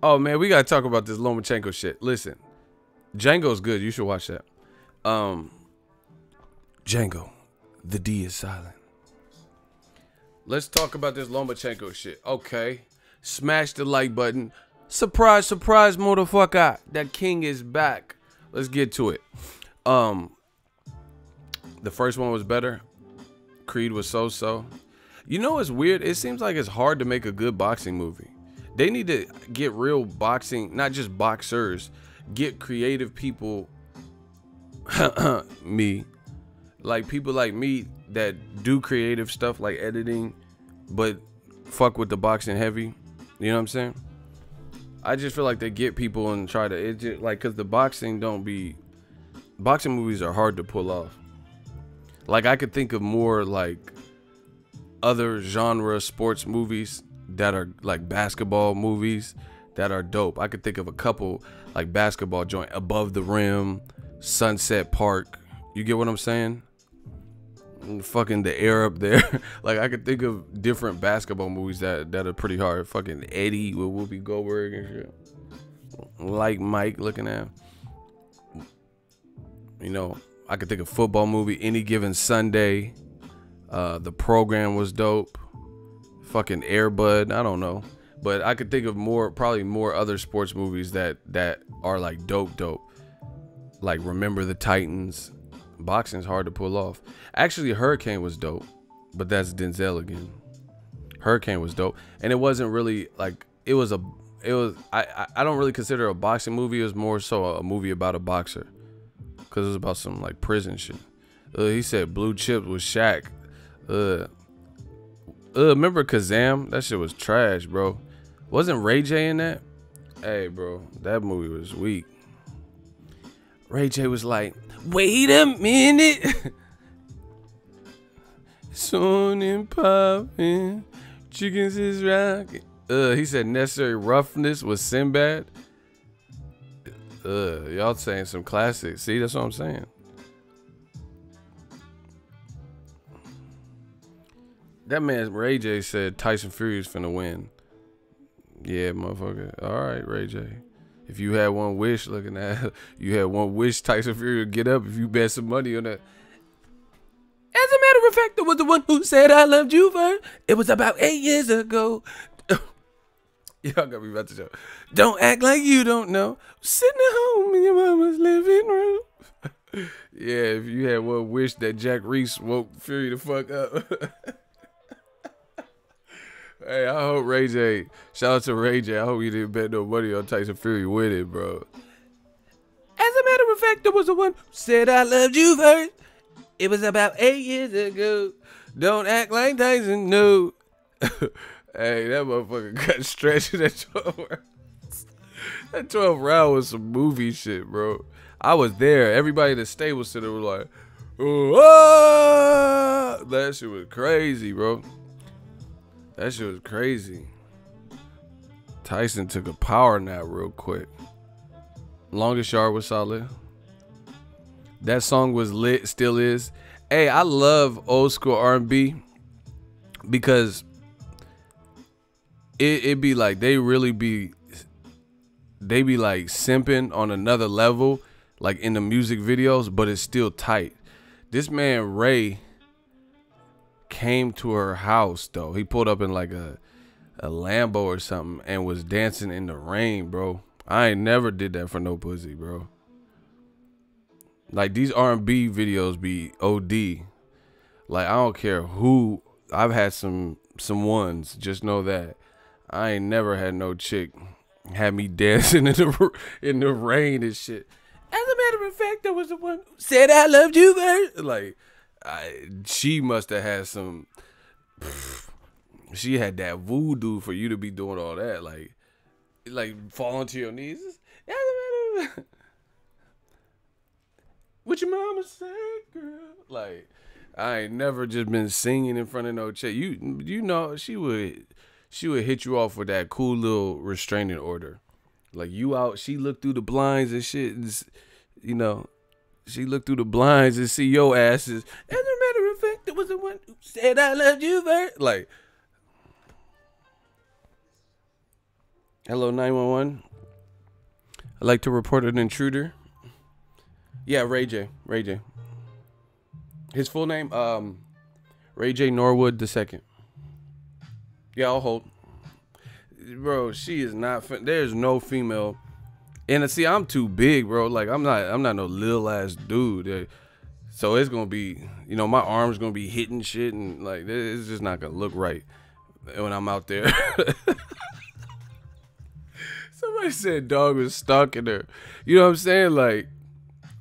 Oh man, we gotta talk about this Lomachenko shit. Listen, Django's good. You should watch that. Django, the D is silent. Let's talk about this Lomachenko shit. Okay, smash the like button. Surprise, surprise, motherfucker! That king is back. Let's get to it. The first one was better. Creed was so-so. You know what's weird? It seems like it's hard to make a good boxing movie. They need to get real boxing, not just boxers. Get creative people, me, like people like me that do creative stuff like editing, but fuck with the boxing heavy. You know what I'm saying? I just feel like they get people and try to, like, cause the boxing movies are hard to pull off. Like, I could think of more like other genre sports movies that are like basketball movies that are dope. I could think of a couple like basketball joint, Above the Rim, Sunset Park. You get what I'm saying? And fucking the air up there. Like, I could think of different basketball movies that are pretty hard. Fucking Eddie with Whoopi Goldberg and shit. Like Mike looking at him. You know, I could think of football movie, Any Given Sunday. The Program was dope. Fucking Air Bud, I don't know. But I could think of probably more other sports movies that are like dope. Like Remember the Titans. Boxing's hard to pull off. Actually, Hurricane was dope, but that's Denzel again. Hurricane was dope, and it wasn't really like I don't really consider it a boxing movie. It was more so a movie about a boxer, because it was about some like prison shit. He said Blue Chips with Shaq. Remember Kazam? That shit was trash, bro. Wasn't Ray J in that? Hey, bro, that movie was weak. Ray J was like, wait a minute. Soon and poppin', chickens is rockin'. He said Necessary Roughness was Sinbad. Y'all saying some classics. See, that's what I'm saying. That man Ray J said Tyson Fury is finna win. Yeah, motherfucker. All right, Ray J. If you had one wish, looking at you had one wish, Tyson Fury would get up if you bet some money on that. As a matter of fact, I was the one who said I loved you first. It was about 8 years ago. Y'all got me about to show. Don't act like you don't know. Sitting at home in your mama's living room. Yeah, if you had one wish that Jack Reese woke Fury the fuck up. Hey, I hope Ray J, shout out to Ray J, I hope you didn't bet no money on Tyson Fury winning, bro. As a matter of fact, there was the one who said I loved you first. It was about 8 years ago. Don't act like Tyson, no. Hey, that motherfucker got stretched at 12 rounds. That 12 round was some movie shit, bro. I was there. Everybody in the stable center was like, oh, that shit was crazy, bro. That shit was crazy. Tyson took a power nap real quick. Longest Yard was solid. That song was lit, still is. Hey, I love old school R&B because it be like they be like simping on another level, like in the music videos, but it's still tight. This man Ray came to her house though. He pulled up in like a Lambo or something and was dancing in the rain, bro. I ain't never did that for no pussy, bro. Like these R&B videos be OD. Like I don't care who. I've had some ones. Just know that I ain't never had no chick had me dancing in the rain and shit. As a matter of fact, there was the one who said I loved you first. Like she must have had some She had that voodoo for you to be doing all that, like falling to your knees. What your mama say, girl? Like, I ain't never just been singing in front of no chick. You know, she would hit you off with that cool little restraining order. Like, you out, she looked through the blinds and shit, and, you know, she looked through the blinds and see your asses. As a matter of fact, there was the one who said I loved you very. Like, hello, 911. I'd like to report an intruder. Yeah, Ray J. His full name, Ray J. Norwood II. Yeah, I'll hold. Bro, she is not. There's no female. And see, I'm too big, bro. Like, I'm not no little ass dude. So it's gonna be, you know, my arms gonna be hitting shit, and like, it's just not gonna look right when I'm out there. Somebody said dog was stalking her. You know what I'm saying? Like,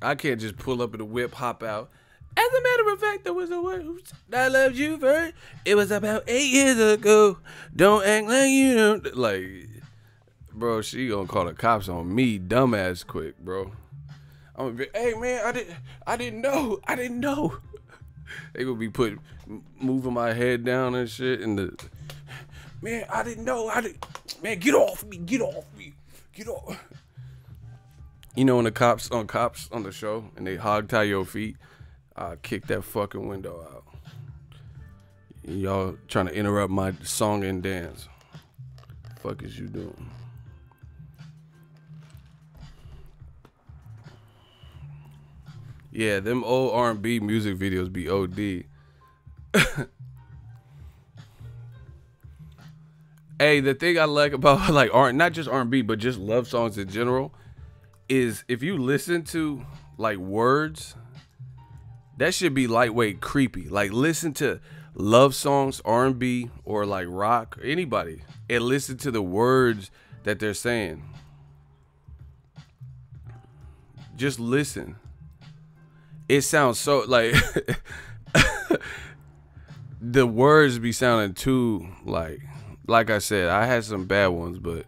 I can't just pull up in the whip, hop out. As a matter of fact, there was a one who said I loved you first. It was about 8 years ago. Don't act like you don't. Like, bro, she gonna call the cops on me, dumbass, quick, bro. I'm gonna be, hey man, I didn't know. They gonna be moving my head down and shit, and man, I didn't know. Man, get off me. You know when the cops on the show and they hog tie your feet, I kick that fucking window out. Y'all trying to interrupt my song and dance. Fuck is you doing? Yeah, them old R&B music videos be OD. Hey, the thing I like about like not just R&B, but just love songs in general, is if you listen to like words, that should be lightweight creepy. Like, listen to love songs, R&B, or like rock, or anybody, and listen to the words that they're saying. Just listen. It sounds so like the words be sounding too like I said, I had some bad ones, but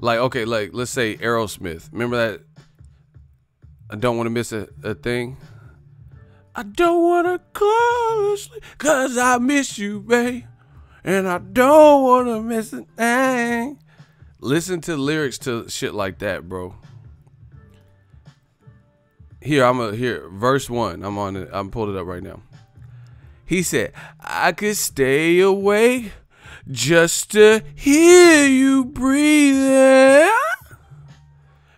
like, okay, like let's say Aerosmith. Remember that? I don't want to miss a thing. I don't want to close cause I miss you, babe. And I don't want to miss a thing. Listen to lyrics to shit like that, bro. Here, verse 1. I'm on it. I'm pulled it up right now. He said, I could stay awake just to hear you breathing.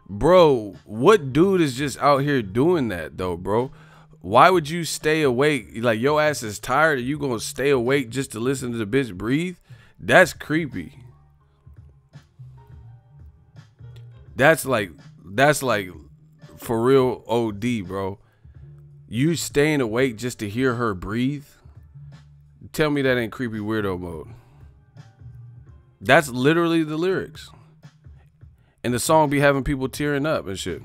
Bro, what dude is just out here doing that though, bro? Why would you stay awake? Like, your ass is tired and you gonna stay awake just to listen to the bitch breathe? That's creepy. That's like for real OD, bro. You staying awake just to hear her breathe? Tell me that ain't creepy weirdo mode. That's literally the lyrics. And the song be having people tearing up and shit.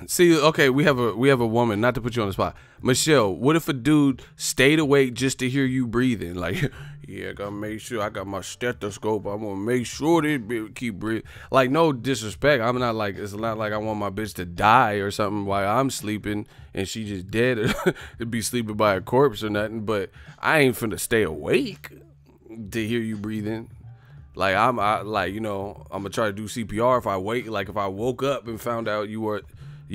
See, okay, we have a woman, not to put you on the spot. Michelle, what if a dude stayed awake just to hear you breathing? Like, yeah, I gotta make sure I got my stethoscope. I'm gonna make sure this bitch keep breathing. Like, no disrespect. I'm not like, it's not like I want my bitch to die or something while I'm sleeping and she just dead or to be sleeping by a corpse or nothing. But I ain't finna stay awake to hear you breathing. Like, like, you know, I'm gonna try to do CPR if I wake. Like, if I woke up and found out you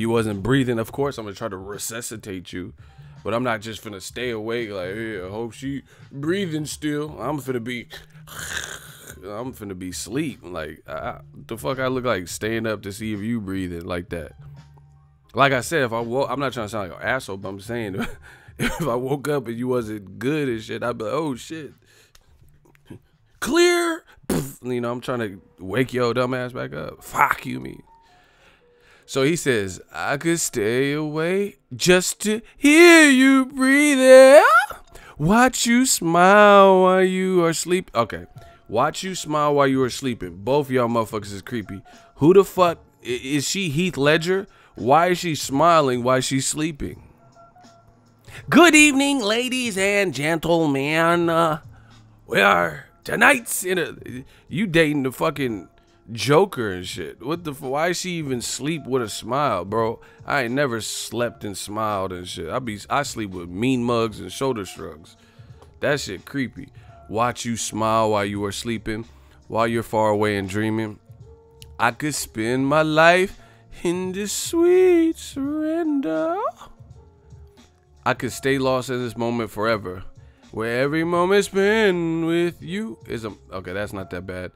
wasn't breathing, of course I'm gonna try to resuscitate you. But I'm not just finna stay awake. Like, yeah, I hope she breathing still. I'm finna be sleep. Like, the fuck I look like staying up to see if you breathing like that. Like I said, if I woke, I'm not trying to sound like an asshole, but I'm saying if I woke up and you wasn't good and shit, I'd be like, oh shit. Clear. You know, I'm trying to wake your dumb ass back up. Fuck you, me. So he says, I could stay awake just to hear you breathing. Watch you smile while you are sleeping. Okay. Watch you smile while you are sleeping. Both y'all motherfuckers is creepy. Who the fuck is she? Heath Ledger? Why is she smiling while she's sleeping? Good evening, ladies and gentlemen. We are tonight's you dating the fucking Joker and shit. What the why she even sleep with a smile, bro? I ain't never slept and smiled and shit. I sleep with mean mugs and shoulder shrugs. That shit creepy. Watch you smile while you are sleeping, while you're far away and dreaming. I could spend my life in this sweet surrender. I could stay lost in this moment forever, where every moment spent with you is okay. That's not that bad.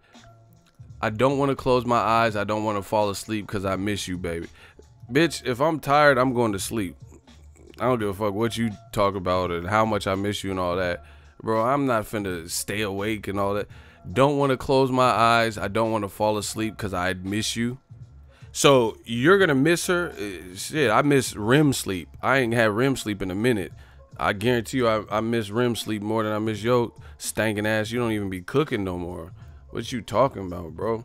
I don't want to close my eyes. I don't want to fall asleep because I miss you, baby. Bitch, if I'm tired, I'm going to sleep. I don't give a fuck what you talk about and how much I miss you and all that. Bro, I'm not finna stay awake and all that. Don't want to close my eyes. I don't want to fall asleep because I miss you. So you're going to miss her? Shit, I miss REM sleep. I ain't had REM sleep in a minute. I guarantee you I miss REM sleep more than I miss your stankin' ass. You don't even be cooking no more. What you talking about, bro?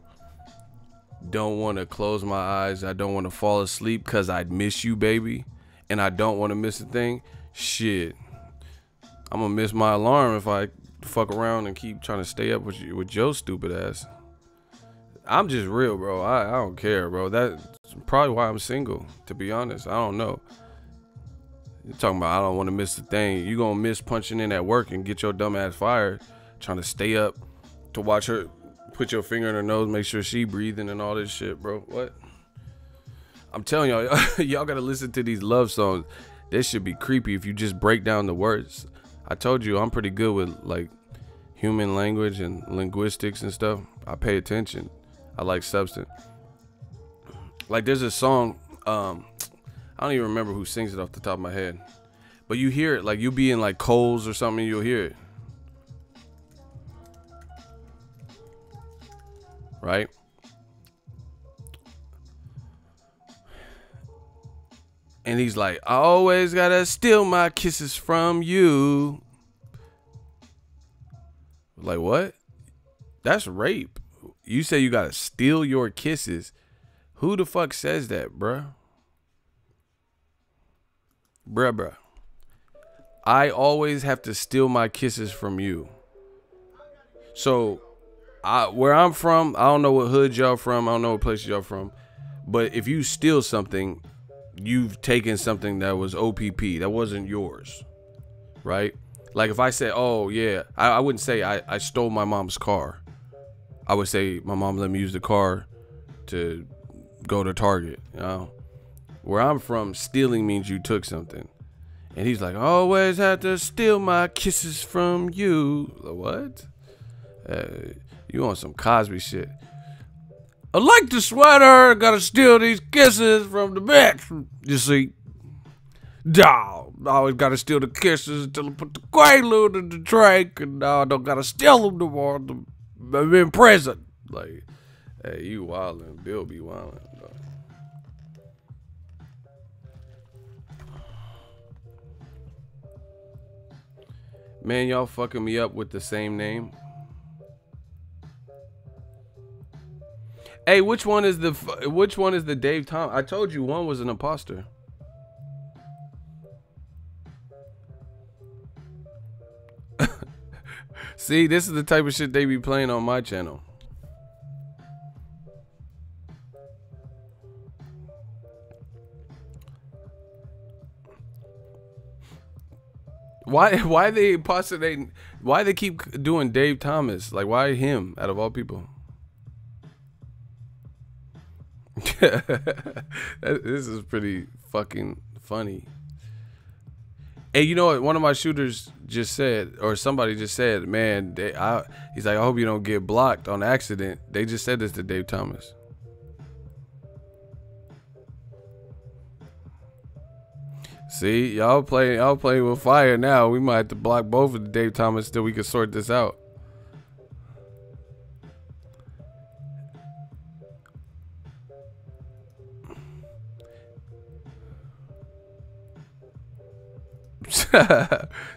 Don't want to close my eyes. I don't want to fall asleep because I'd miss you, baby. And I don't want to miss a thing. Shit. I'm going to miss my alarm if I fuck around and keep trying to stay up with your stupid ass. I'm just real, bro. I don't care, bro. That's probably why I'm single, to be honest. I don't know. You're talking about I don't want to miss a thing. You gonna miss punching in at work and get your dumb ass fired, trying to stay up to watch her put your finger in her nose, make sure she breathing and all this shit, bro. What? I'm telling y'all, y'all gotta listen to these love songs. This should be creepy if you just break down the words. I told you I'm pretty good with like human language and linguistics and stuff. I pay attention. I like substance. Like there's a song, I don't even remember who sings it off the top of my head, but you hear it, like you'll be in like Kohl's or something, you'll hear it, right? And he's like, I always gotta steal my kisses from you. Like what? That's rape. You say you gotta steal your kisses. Who the fuck says that, bruh? Bruh. I always have to steal my kisses from you. So, where I'm from, I don't know what hood y'all from. I don't know what place y'all from. But if you steal something, you've taken something that was OPP. That wasn't yours, right? Like if I say, oh yeah, I wouldn't say I stole my mom's car. I would say my mom let me use the car to go to Target, you know? Where I'm from, stealing means you took something. And he's like, I always have to steal my kisses from you. What? You on some Cosby shit. I like the sweater, gotta steal these kisses from the bitch. You see? Dawg, I always gotta steal the kisses until I put the Quaalude in the drink, and now I don't gotta steal them no more. I'm in prison. Like, hey, you wildin'. Bill be wildin'. Man, y'all fucking me up with the same name. Hey, which one is the Dave Tom? I told you one was an imposter. See, this is the type of shit they be playing on my channel. Why they impersonating? Why they keep doing Dave Thomas? Like, why him out of all people? This is pretty fucking funny. Hey, you know what? One of my shooters just said, or somebody just said, man, he's like, I hope you don't get blocked on accident. They just said this to Dave Thomas. See, y'all playing with fire now. We might have to block both of the Dave Thomas till we can sort this out.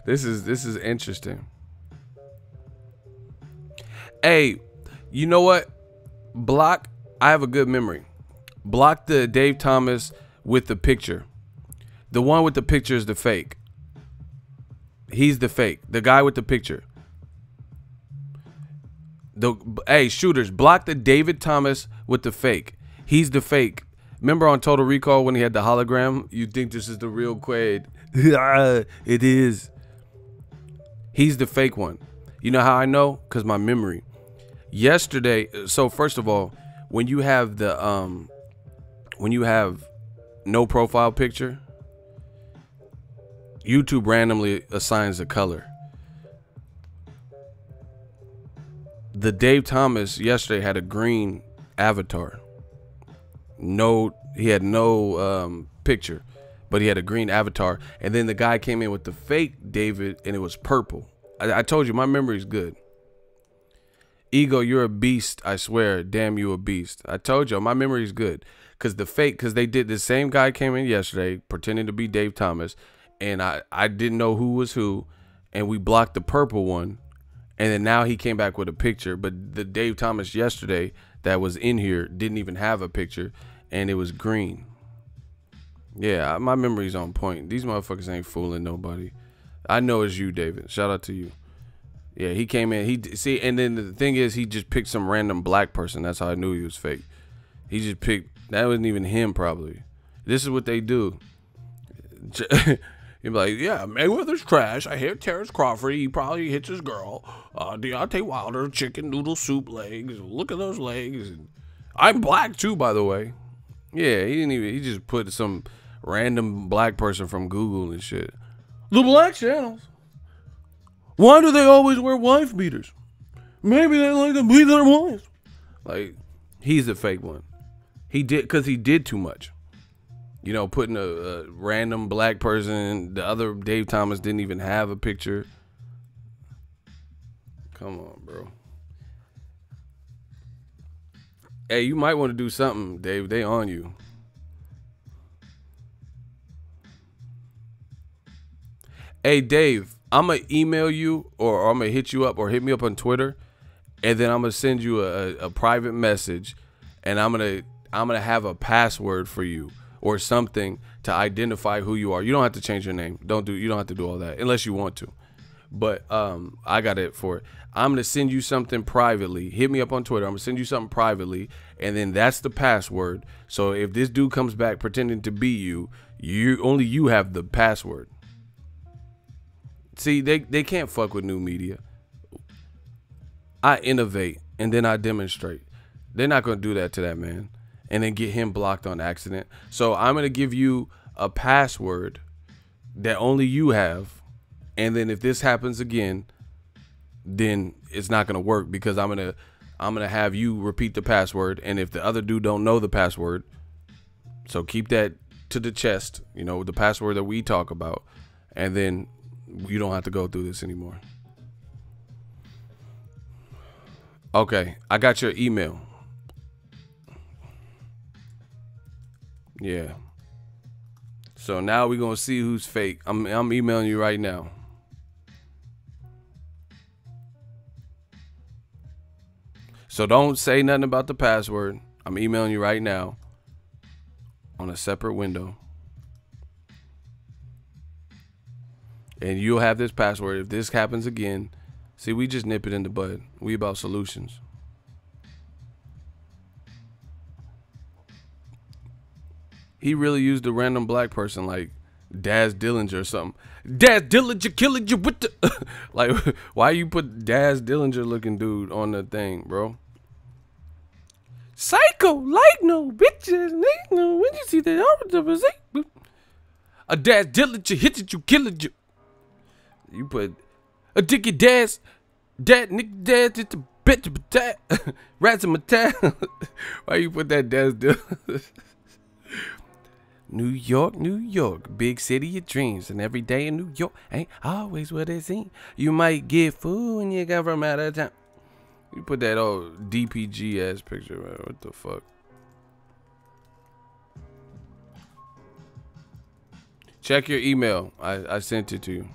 This is interesting. Hey, you know what? Block. I have a good memory. Block the Dave Thomas with the picture. The one with the picture is the fake. He's the fake. The guy with the picture. Hey, shooters, block the David Thomas with the fake. He's the fake. Remember on Total Recall when he had the hologram? You think this is the real Quaid. It is. He's the fake one. You know how I know? Because my memory. Yesterday, so first of all, when you have no profile picture, YouTube randomly assigns a color. The Dave Thomas yesterday had a green avatar. He had no picture, but he had a green avatar. And then the guy came in with the fake David, and it was purple. I told you, my memory's good. Ego, you're a beast, I swear. Damn, you a beast. I told you, my memory's good. Because they did, the same guy came in yesterday pretending to be Dave Thomas, and I didn't know who was who, and we blocked the purple one. And then now he came back with a picture, but the Dave Thomas yesterday that was in here didn't even have a picture, and it was green. Yeah, my memory's on point. These motherfuckers ain't fooling nobody. I know it's you, David. Shout out to you. Yeah, he came in. And then the thing is, he just picked some random black person. That's how I knew he was fake. He just picked. That wasn't even him, probably. This is what they do. He'd be like, yeah, Mayweather's trash. I hit Terrence Crawford. He probably hits his girl. Deontay Wilder, chicken noodle soup legs. Look at those legs. I'm black too, by the way. Yeah, he just put some random black person from Google and shit. The black channels. Why do they always wear wife beaters? Maybe they like to beat their wives. Like, he's the fake one. Because he did too much. You know, putting a random black person. The other Dave Thomas didn't even have a picture. Come on, bro. Hey, you might want to do something, Dave. They on you. Hey, Dave, I'm going to email you, or I'm going to hit you up, or hit me up on Twitter, and then I'm going to send you a private message, and I'm going to have a password for you or something to identify who you are. You don't have to change your name. You don't have to do all that unless you want to. But I got it for it. I'm going to send you something privately. Hit me up on Twitter. I'm going to send you something privately, and then that's the password. So if this dude comes back pretending to be you, only you have the password. See, they can't fuck with new media. I innovate, and then I demonstrate. They're not going to do that to that man and then get him blocked on accident. So I'm going to give you a password that only you have. And then if this happens again, then it's not going to work, because I'm going to have you repeat the password. And if the other dude don't know the password, so keep that to the chest, you know, the password that we talk about. And then you don't have to go through this anymore. Okay, I got your email. Yeah. So now we're going to see who's fake. I'm emailing you right now. So don't say nothing about the password. I'm emailing you right now on a separate window. And you'll have this password. If this happens again, see, we just nip it in the bud. We about solutions. He really used a random black person like Daz Dillinger or something. Daz Dillinger killing you with the... Like, why you put Daz Dillinger looking dude on the thing, bro? Psycho, like no bitches. When you see that, a Daz Dillinger hit you, killing you. You put a dicky Daz, Nick Daz, it's a bitch, Razzamatat. Why you put that Daz Dillinger? New York, New York, big city of dreams, and every day in New York ain't always what it seems. You might get food when you come from out of town. You put that old DPG ass picture, man. What the fuck? Check your email. I sent it to you.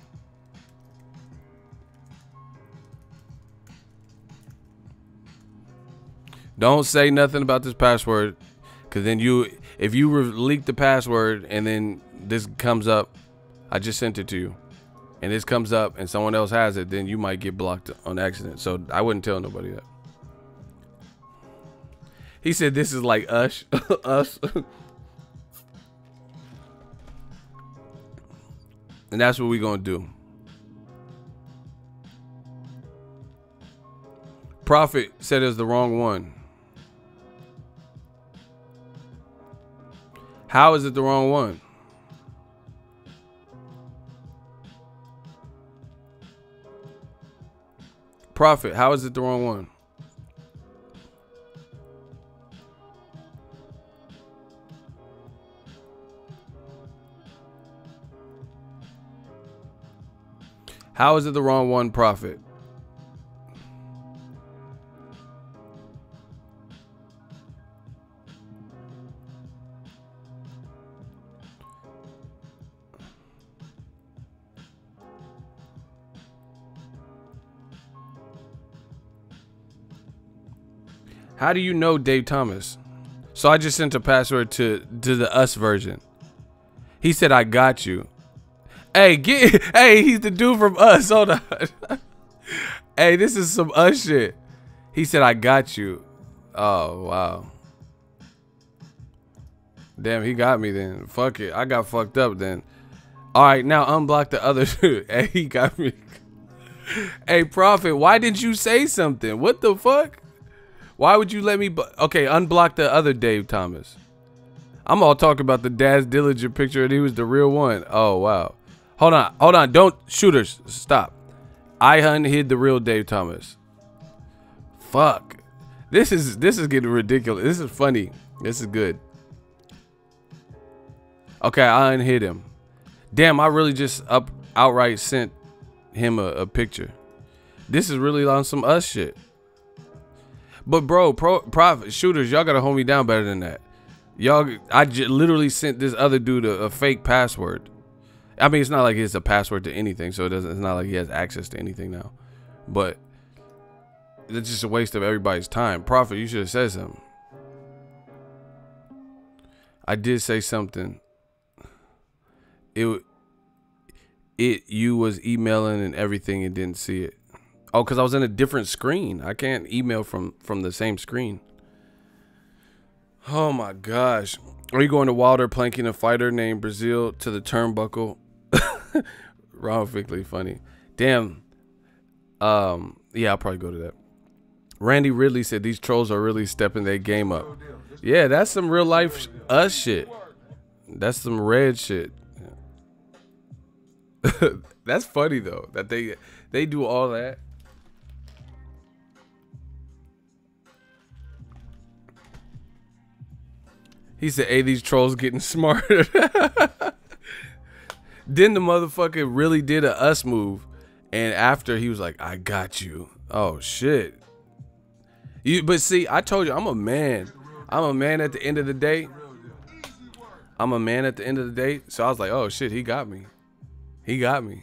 Don't say nothing about this password, because then if you leak the password and then this comes up, I just sent it to you. and this comes up and someone else has it, then you might get blocked on accident. So I wouldn't tell nobody that. He said this is like us. Us. And that's what we gonna do. Prophet said it's the wrong one. How is it the wrong one? Prophet, how is it the wrong one? How is it the wrong one, Prophet? How do you know Dave Thomas? So I just sent a password to the us version. He said, I got you. Hey, hey, he's the dude from us. Hold on. Hey, this is some us shit. He said, I got you. Oh, wow. Damn, he got me then. Fuck it. I got fucked up then. All right, now unblock the other dude. Hey, he got me. Hey, Prophet, why didn't you say something? What the fuck? Why would you let me? Okay, unblock the other Dave Thomas. I'm all talking about the Daz Dillinger picture and he was the real one. Oh, wow. Hold on. Don't, shooters, stop. I unhid the real Dave Thomas. Fuck. This is getting ridiculous. This is funny. This is good. Okay, I unhid him. Damn, I really just outright sent him a picture. This is really on some us shit. But bro, Prophet, shooters, y'all gotta hold me down better than that. Y'all, I literally sent this other dude a fake password. I mean, it's not like it's a password to anything, so it's not like he has access to anything now. But it's just a waste of everybody's time. Prophet, you should have said something. I did say something. You was emailing and everything and didn't see it. Oh, because I was in a different screen. I can't email from the same screen. Oh my gosh. Are you going to Wilder planking a fighter named Brazil to the turnbuckle? Horrifically funny. Damn. Yeah, I'll probably go to that. Randy Ridley said these trolls are really stepping their game up. Yeah, that's some real life us shit. That's some red shit. That's funny though that they do all that. He said, hey, these trolls getting smarter. Then the motherfucker really did a us move. And after he was like, I got you. Oh, shit. But see, I told you, I'm a man. I'm a man at the end of the day. I'm a man at the end of the day. So I was like, oh, shit, he got me. He got me.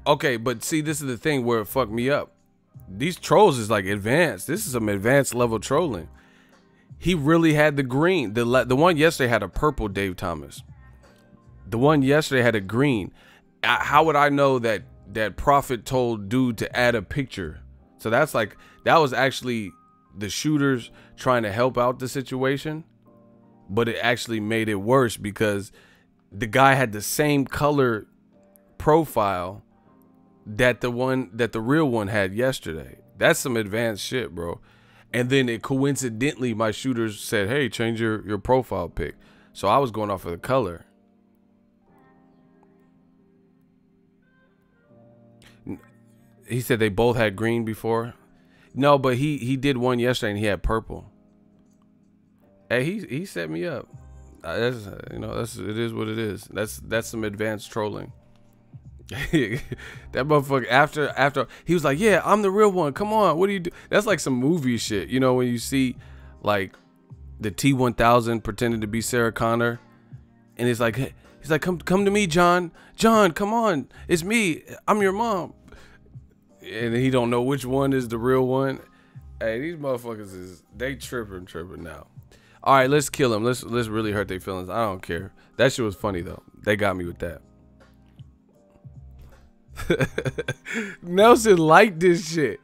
Okay, but see, this is the thing where it fucked me up. These trolls is like advanced. This is some advanced level trolling. He really had the green. The one yesterday had a purple Dave Thomas. The one yesterday had a green. How would I know that Prophet told dude to add a picture? So that's like, that was actually the shooters trying to help out the situation. But it actually made it worse because the guy had the same color profile that the real one had yesterday. That's some advanced shit, bro. And then it coincidentally, my shooters said, hey, change your profile pic. So I was going off of the color. He said they both had green before. No, but he did one yesterday and he had purple. Hey, he set me up. That's, you know, it is what it is. That's some advanced trolling. That motherfucker after he was like, yeah, I'm the real one, come on, what do you do? That's like some movie shit, you know, when you see like the T-1000 pretending to be Sarah Connor and it's like, he's like, come to me, John, come on, it's me, I'm your mom, and he don't know which one is the real one. Hey, these motherfuckers they tripping now. All right, let's kill him. Let's really hurt their feelings. I don't care. That shit was funny though. They got me with that. Nelson liked this shit.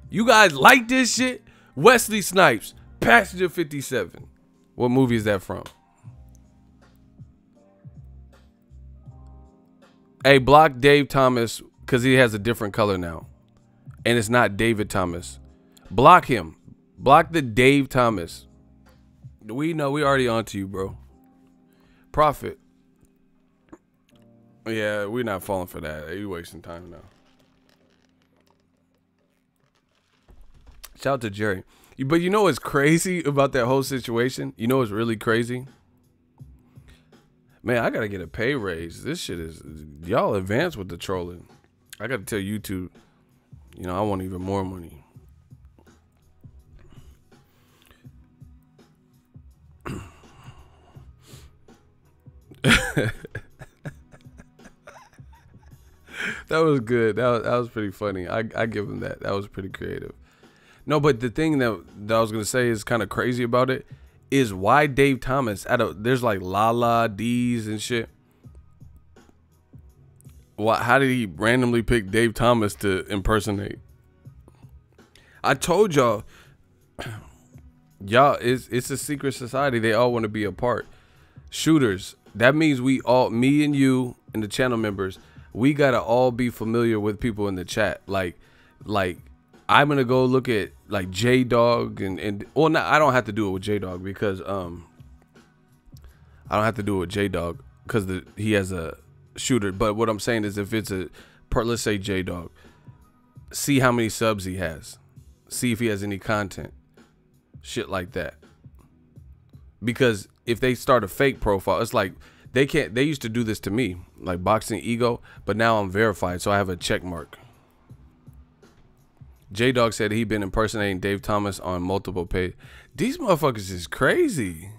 You guys like this shit? Wesley Snipes, Passenger 57. What movie is that from? Hey, block Dave Thomas because he has a different color now. And it's not David Thomas. Block him. Block the Dave Thomas. We know we already on to you, bro. Profit. Yeah, we're not falling for that. You wasting time now. Shout out to Jerry. But you know what's crazy about that whole situation? You know what's really crazy? Man, I gotta get a pay raise. This shit is, y'all advanced with the trolling. I gotta tell YouTube, you know, I want even more money. That was good. That was pretty funny. I give him that. That was pretty creative. No, but the thing that I was gonna say is kind of crazy about it is why Dave Thomas. There's like Lala D's and shit. How did he randomly pick Dave Thomas to impersonate? I told y'all, it's a secret society. They all want to be a part. Shooters. That means we all, me and you and the channel members, we gotta all be familiar with people in the chat. Like I'm gonna go look at like J Dog and well, no, I don't have to do it with J Dog because I don't have to do it with J Dog because he has a shooter. But what I'm saying is, if it's let's say J Dog, see how many subs he has, see if he has any content, shit like that. Because if they start a fake profile, it's like they used to do this to me, like Boxingego, but now I'm verified, so I have a check mark. J-Dog said he'd been impersonating Dave Thomas on multiple pages. These motherfuckers is crazy.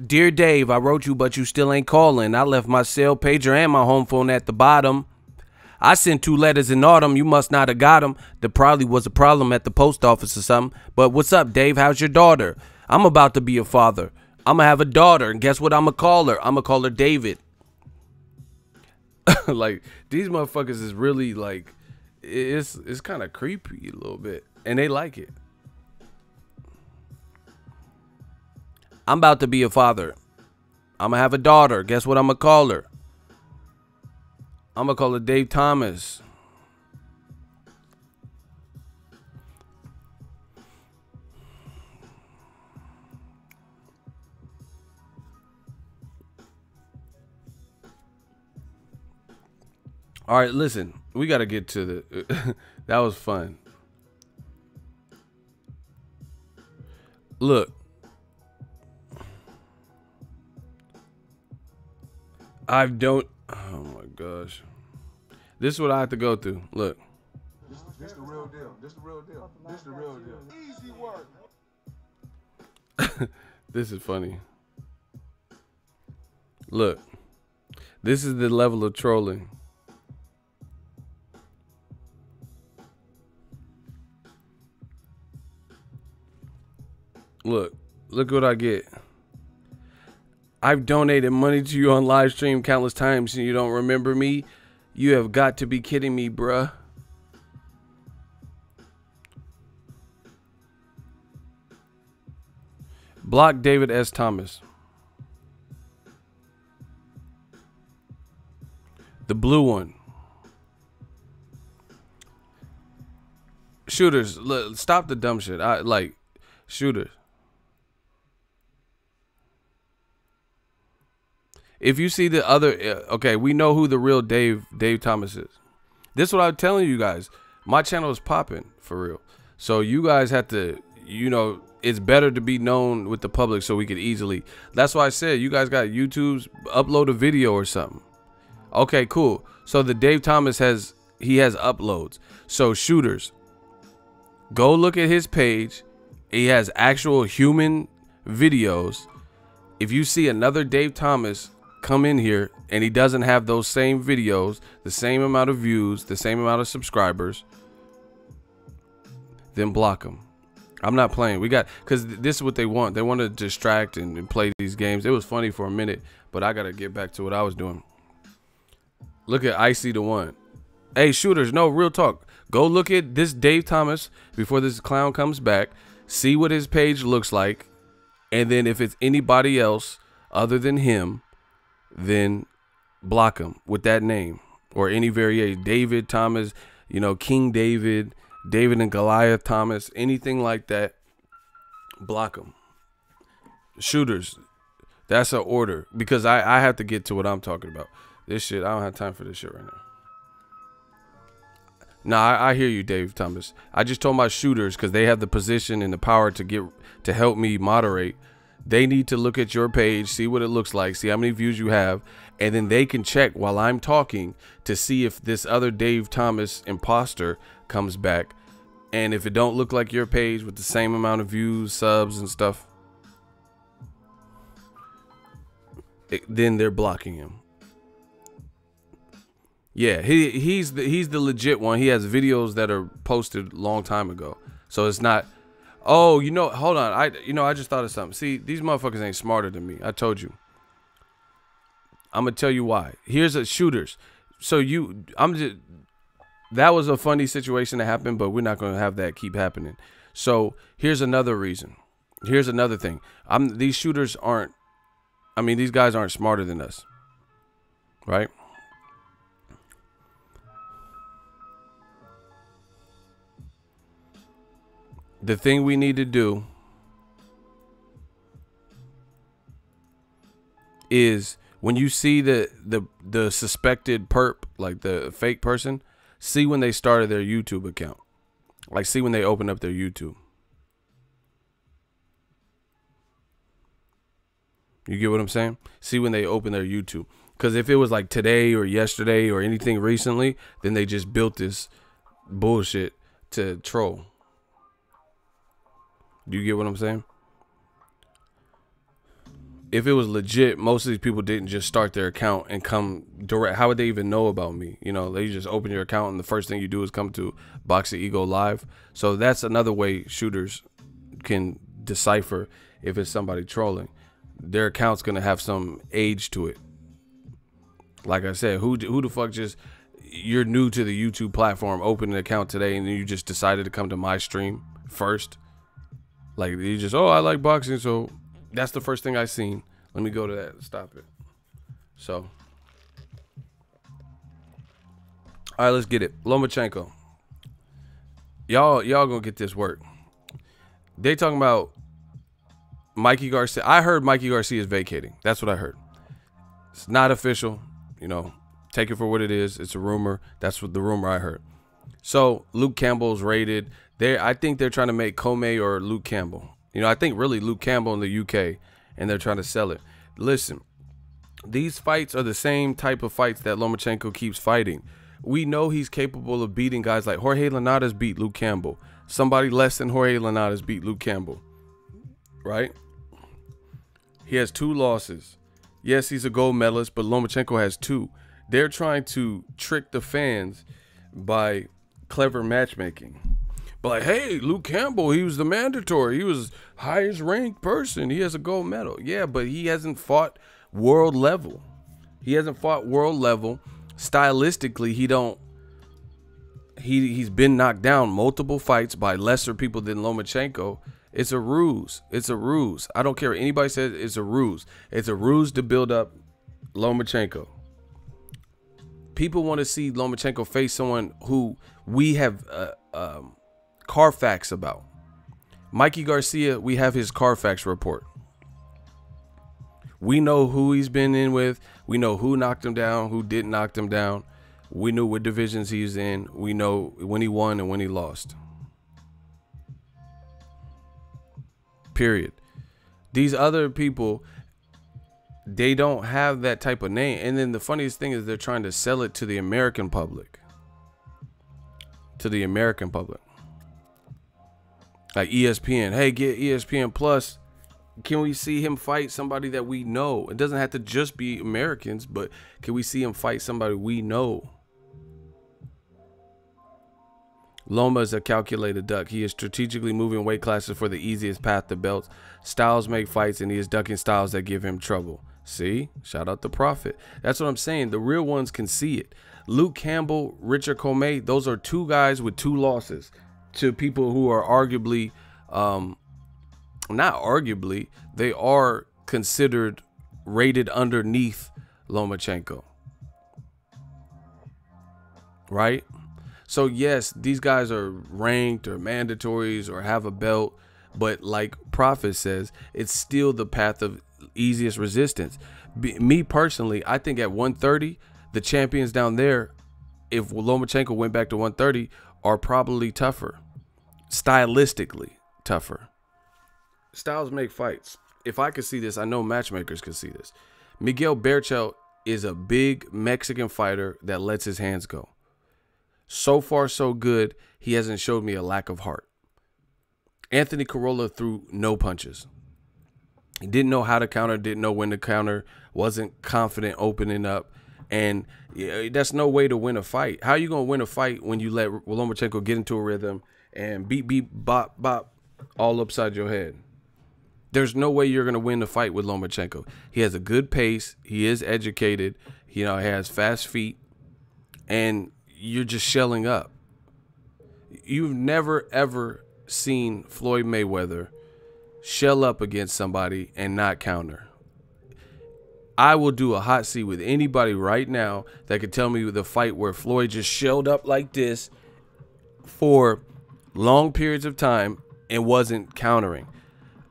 Dear Dave, I wrote you, but you still ain't calling. I left my cell pager and my home phone at the bottom. I sent 2 letters in autumn. You must not have got them. There probably was a problem at the post office or something. But what's up, Dave? How's your daughter? I'm about to be a father. I'm going to have a daughter. And guess what I'm going to call her? I'm going to call her David. Like, these motherfuckers is really like, it's kind of creepy a little bit. And they like it. I'm about to be a father. I'm going to have a daughter. Guess what I'm going to call her? I'm going to call her Dave Thomas. All right, listen. We got to get to the... That was fun. Look. I don't... Oh, my gosh. This is what I have to go through. Look. This the real deal. This the real deal. This the real deal. Easy work. This is funny. Look. This is the level of trolling. Look. Look what I get. I've donated money to you on live stream countless times and you don't remember me? You have got to be kidding me, bruh. Block David S. Thomas. The blue one. Shooters, stop the dumb shit. Shooters. If you see the other, okay, we know who the real Dave Thomas is. This is what I'm telling you guys. My channel is popping for real. So you guys have to, you know, it's better to be known with the public so we could easily. That's why I said you guys got YouTube's upload a video or something. Okay, cool. So the Dave Thomas has uploads. So shooters, go look at his page. He has actual human videos. If you see another Dave Thomas come in here and he doesn't have those same videos, the same amount of views, the same amount of subscribers, then block him. I'm not playing. Because this is what they want. They want to distract and play these games. It was funny for a minute, but I got to get back to what I was doing. Look at Icy the One. Hey, shooters, no, real talk. Go look at this Dave Thomas before this clown comes back. See what his page looks like. And then if it's anybody else other than him, then block him with that name or any variation. David Thomas, King David, David and Goliath Thomas, anything like that, block him. Shooters, that's an order because I have to get to what I'm talking about. This shit, I don't have time for this shit right now. Nah, I hear you, Dave Thomas. I just told my shooters because they have the position and the power to help me moderate. They need to look at your page, see what it looks like, see how many views you have, and then they can check while I'm talking to see if this other Dave Thomas imposter comes back. And if it don't look like your page with the same amount of views, subs, and stuff, then they're blocking him. Yeah, he's the legit one. He has videos that are posted a long time ago. So it's not, oh, hold on. I just thought of something. See, these motherfuckers ain't smarter than me. I told you. I'm going to tell you why. Here's a shooters. So that was a funny situation that happened, but we're not going to have that keep happening. So here's another reason. Here's another thing. These shooters aren't, these guys aren't smarter than us. Right? The thing we need to do is when you see the suspected perp, like the fake person, see when they started their YouTube account. Like see when they opened up their YouTube. You get what I'm saying? See when they open their YouTube. Because if it was like today or yesterday or anything recently, then they just built this bullshit to troll. Do you get what I'm saying? If it was legit, most of these people didn't just start their account and come direct. How would they even know about me? They just open your account and the first thing you do is come to Boxingego Live. So that's another way shooters can decipher if it's somebody trolling. Their account's going to have some age to it. Like I said, who the fuck you're new to the YouTube platform, open an account today and then you just decided to come to my stream first? Like you just, I like boxing, so that's the first thing I seen. Let me go to that and stop it. So, all right, let's get it. Lomachenko. Y'all gonna get this work. They talking about Mikey Garcia. I heard Mikey Garcia is vacating. That's what I heard. It's not official. Take it for what it is. It's a rumor. That's what the rumor I heard. So Luke Campbell's rated. I think they're trying to make Comey or Luke Campbell. I think really Luke Campbell in the UK, and they're trying to sell it. Listen, these fights are the same type of fights that Lomachenko keeps fighting. We know he's capable of beating guys like Jorge Linares beat Luke Campbell. Somebody less than Jorge Linares beat Luke Campbell. Right? He has 2 losses. Yes, he's a gold medalist, but Lomachenko has 2. They're trying to trick the fans by clever matchmaking. But like, hey, Luke Campbell, he was the mandatory. He was highest ranked person. He has a gold medal. Yeah, but he hasn't fought world level. Stylistically, he's been knocked down multiple fights by lesser people than Lomachenko. It's a ruse. I don't care what anybody says. It's a ruse. It's a ruse to build up Lomachenko. People want to see Lomachenko face someone who we have Carfax about. Mikey Garcia, we have his Carfax report. We know who he's been in with. We know who knocked him down, who didn't knock him down. We know what divisions he's in. We know when he won and when he lost. Period. These other people, they don't have that type of name. And then the funniest thing is they're trying to sell it to the American public. Like ESPN. Hey, get ESPN Plus. Can we see him fight somebody that we know? It doesn't have to just be Americans, but can we see him fight somebody we know? Loma is a calculated duck. He is strategically moving weight classes for the easiest path to belts. Styles make fights, and he is ducking styles that give him trouble. See? Shout out the Prophet. That's what I'm saying. The real ones can see it. Luke Campbell, Richard Comey, those are two guys with 2 losses to people who are arguably, not arguably, they are considered rated underneath Lomachenko. Right? So yes, these guys are ranked or mandatories or have a belt, but like Prophet says, it's still the path of easiest resistance. Me personally, I think at 130, the champions down there, if Lomachenko went back to 130, are probably tougher, stylistically tougher. Styles make fights. If I could see this, I know matchmakers could see this. Miguel Berchelt is a big Mexican fighter that lets his hands go. So far, so good. He hasn't showed me a lack of heart. Anthony Corolla threw no punches. He didn't know how to counter, didn't know when to counter, wasn't confident opening up. And that's no way to win a fight. How are you going to win a fight when you let Lomachenko get into a rhythm and beep, beep, bop, bop all upside your head? There's no way you're going to win the fight with Lomachenko. He has a good pace. He is educated. He has fast feet. And you're just shelling up. You've never, ever seen Floyd Mayweather shell up against somebody and not counter. I will do a hot seat with anybody right now that could tell me the fight where Floyd just shelled up like this for long periods of time and wasn't countering.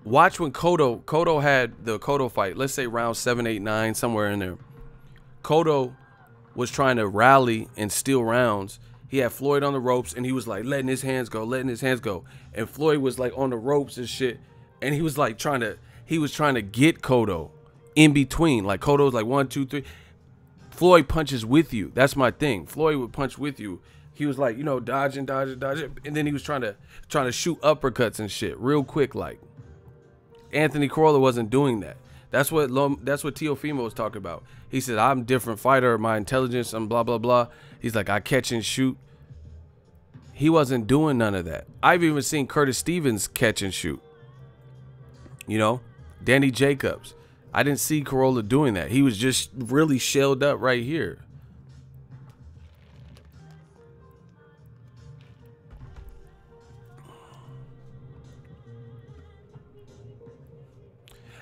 Watch when Cotto had the Cotto fight, let's say round 7, 8, 9, somewhere in there. Cotto was trying to rally and steal rounds. He had Floyd on the ropes and he was like letting his hands go. And Floyd was like on the ropes and shit. And he was like trying to get Cotto in between. Like Cotto's like 1, 2, 3. Floyd punches with you. That's my thing. Floyd would punch with you. He was like, dodging. And then he was trying to shoot uppercuts and shit real quick. Like Anthony Corolla wasn't doing that. That's what Teofimo was talking about. He said, I'm a different fighter, my intelligence, and blah, blah, blah. He's like, I catch and shoot. He wasn't doing none of that. I've even seen Curtis Stevens catch and shoot. Danny Jacobs. I didn't see Corolla doing that. He was just really shelled up right here.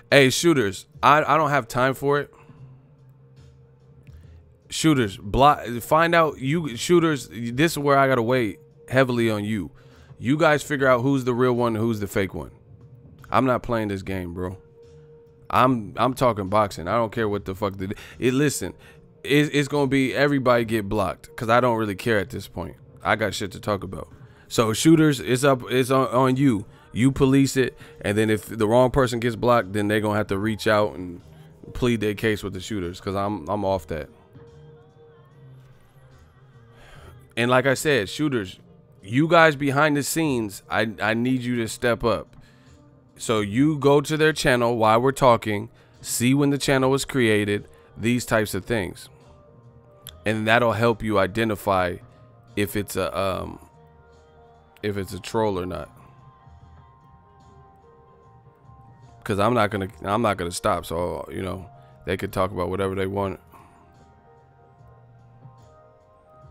Hey, shooters, I don't have time for it. Shooters, find out, you shooters, this is where I gotta wait heavily on you. You guys figure out who's the real one and who's the fake one. I'm not playing this game, bro. I'm talking boxing. I don't care what the fuck listen, it's gonna be everybody get blocked because I don't really care at this point. I got shit to talk about. So shooters, it's on you. You police it, and then if the wrong person gets blocked, then they're gonna have to reach out and plead their case with the shooters because I'm off that. And like I said, shooters, you guys behind the scenes, I need you to step up. So you go to their channel while we're talking, see when the channel was created, these types of things. And that'll help you identify if it's a troll or not. Cuz I'm not going to stop, so they could talk about whatever they want.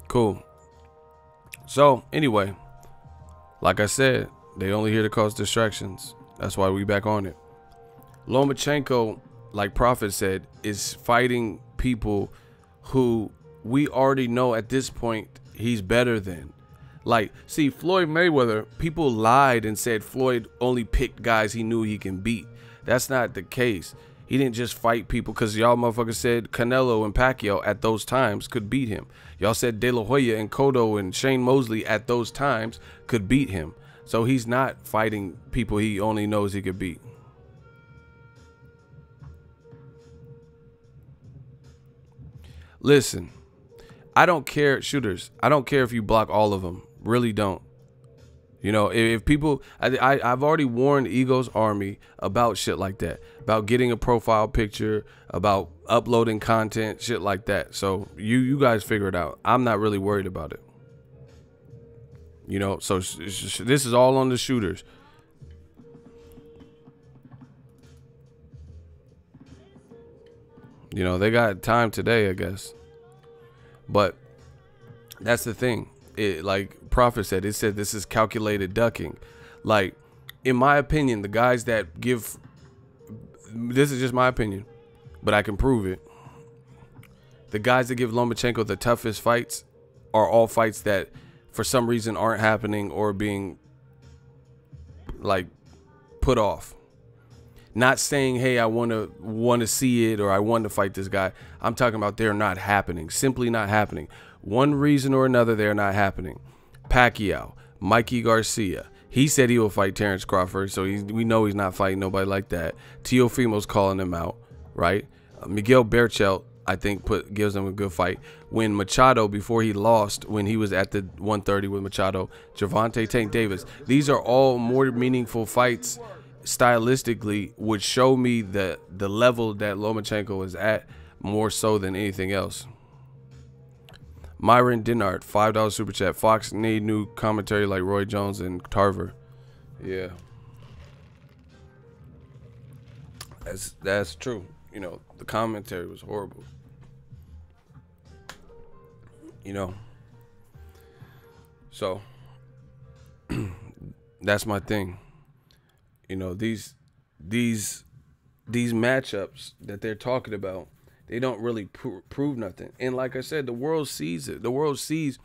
Cool. So, anyway, like I said, they only here to cause distractions. That's why we back on it. Lomachenko, like Prophet said, is fighting people who we already know at this point he's better than. Like, see, Floyd Mayweather, people lied and said Floyd only picked guys he knew he can beat. That's not the case. He didn't just fight people because y'all motherfuckers said Canelo and Pacquiao at those times could beat him. Y'all said De La Hoya and Cotto and Shane Mosley at those times could beat him. So he's not fighting people he only knows he could beat. Listen, I don't care, shooters. I don't care if you block all of them. Really don't. If people, I've already warned Ego's Army about shit like that, about getting a profile picture, about uploading content, shit like that. So you guys figure it out. I'm not really worried about it. You know, so this is all on the shooters. You know, they got time today, I guess. But that's the thing. It, like Prophet said, it said this is calculated ducking. Like, in my opinion, the guys that give, this is just my opinion, but I can prove it. The guys that give Lomachenko the toughest fights are all fights that for some reason aren't happening or being like put off. Not saying, hey, I want to see it or I want to fight this guy. I'm talking about they're not happening. Simply not happening. One reason or another, they're not happening. Pacquiao, Mikey Garcia. He said he will fight Terrence Crawford, so we know he's not fighting nobody like that. Teofimo's calling him out, right? Miguel Berchelt, I think, gives him a good fight. When Machado, before he lost, when he was at the 130 with Machado, Gervonta Tank Davis, these are all more meaningful fights stylistically, would show me the level that Lomachenko is at more so than anything else. Myron Dinard, $5 super chat. Fox need new commentary like Roy Jones and Tarver. Yeah, that's true. You know, the commentary was horrible. You know, so that's my thing. You know, these matchups that they're talking about, they don't really prove nothing. And like I said, the world sees it. The world sees,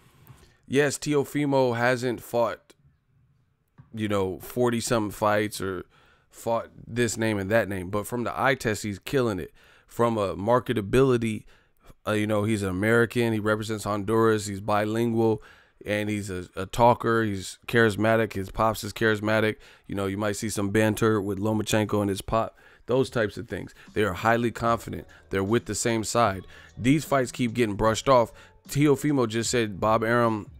yes, Teofimo hasn't fought, you know, 40-something fights or fought this name and that name. But from the eye test, he's killing it. From a marketability, you know, he's an American. He represents Honduras. He's bilingual. And he's a talker. He's charismatic. His pops is charismatic. You know, you might see some banter with Lomachenko and his pop. Those types of things. They are highly confident. They're with the same side. These fights keep getting brushed off. Teofimo just said Bob Arum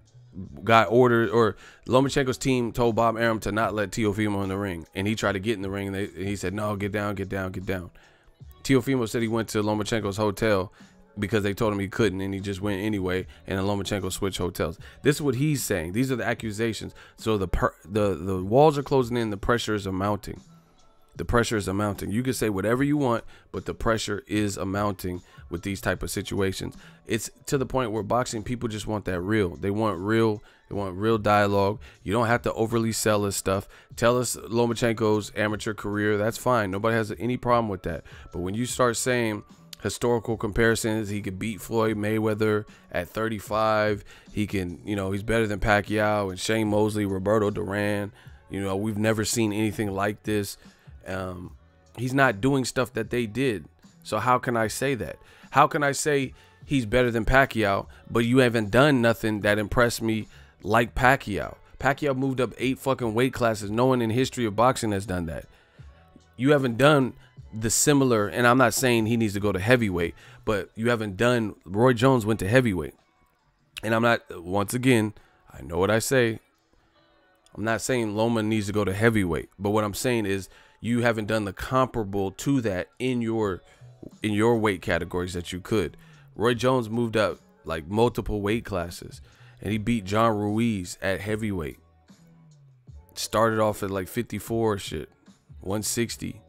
got ordered, or Lomachenko's team told Bob Arum to not let Teofimo in the ring. And he tried to get in the ring, and he said, no, get down, get down, get down. Teofimo said he went to Lomachenko's hotel because they told him he couldn't, and he just went anyway, and then Lomachenko switched hotels. This is what he's saying. These are the accusations. So the walls are closing in. The pressure is amounting. The pressure is amounting. You can say whatever you want, but the pressure is amounting with these type of situations. It's to the point where boxing people just want that real. They want real. They want real dialogue. You don't have to overly sell us stuff. Tell us Lomachenko's amateur career. That's fine. Nobody has any problem with that. But when you start saying historical comparisons, he could beat Floyd Mayweather at 35. He can, you know, he's better than Pacquiao and Shane Mosley, Roberto Duran. You know, we've never seen anything like this. He's not doing stuff that they did. So how can I say that? How can I say he's better than Pacquiao, but you haven't done nothing that impressed me like Pacquiao? Pacquiao moved up 8 fucking weight classes. No one in history of boxing has done that. You haven't done the similar, and I'm not saying he needs to go to heavyweight, but you haven't done, Roy Jones went to heavyweight. And I'm not, once again, I know what I say. I'm not saying Loma needs to go to heavyweight, but what I'm saying is you haven't done the comparable to that in your weight categories that you could. Roy Jones moved up like multiple weight classes, and he beat John Ruiz at heavyweight. Started off at like 54 shit, 160.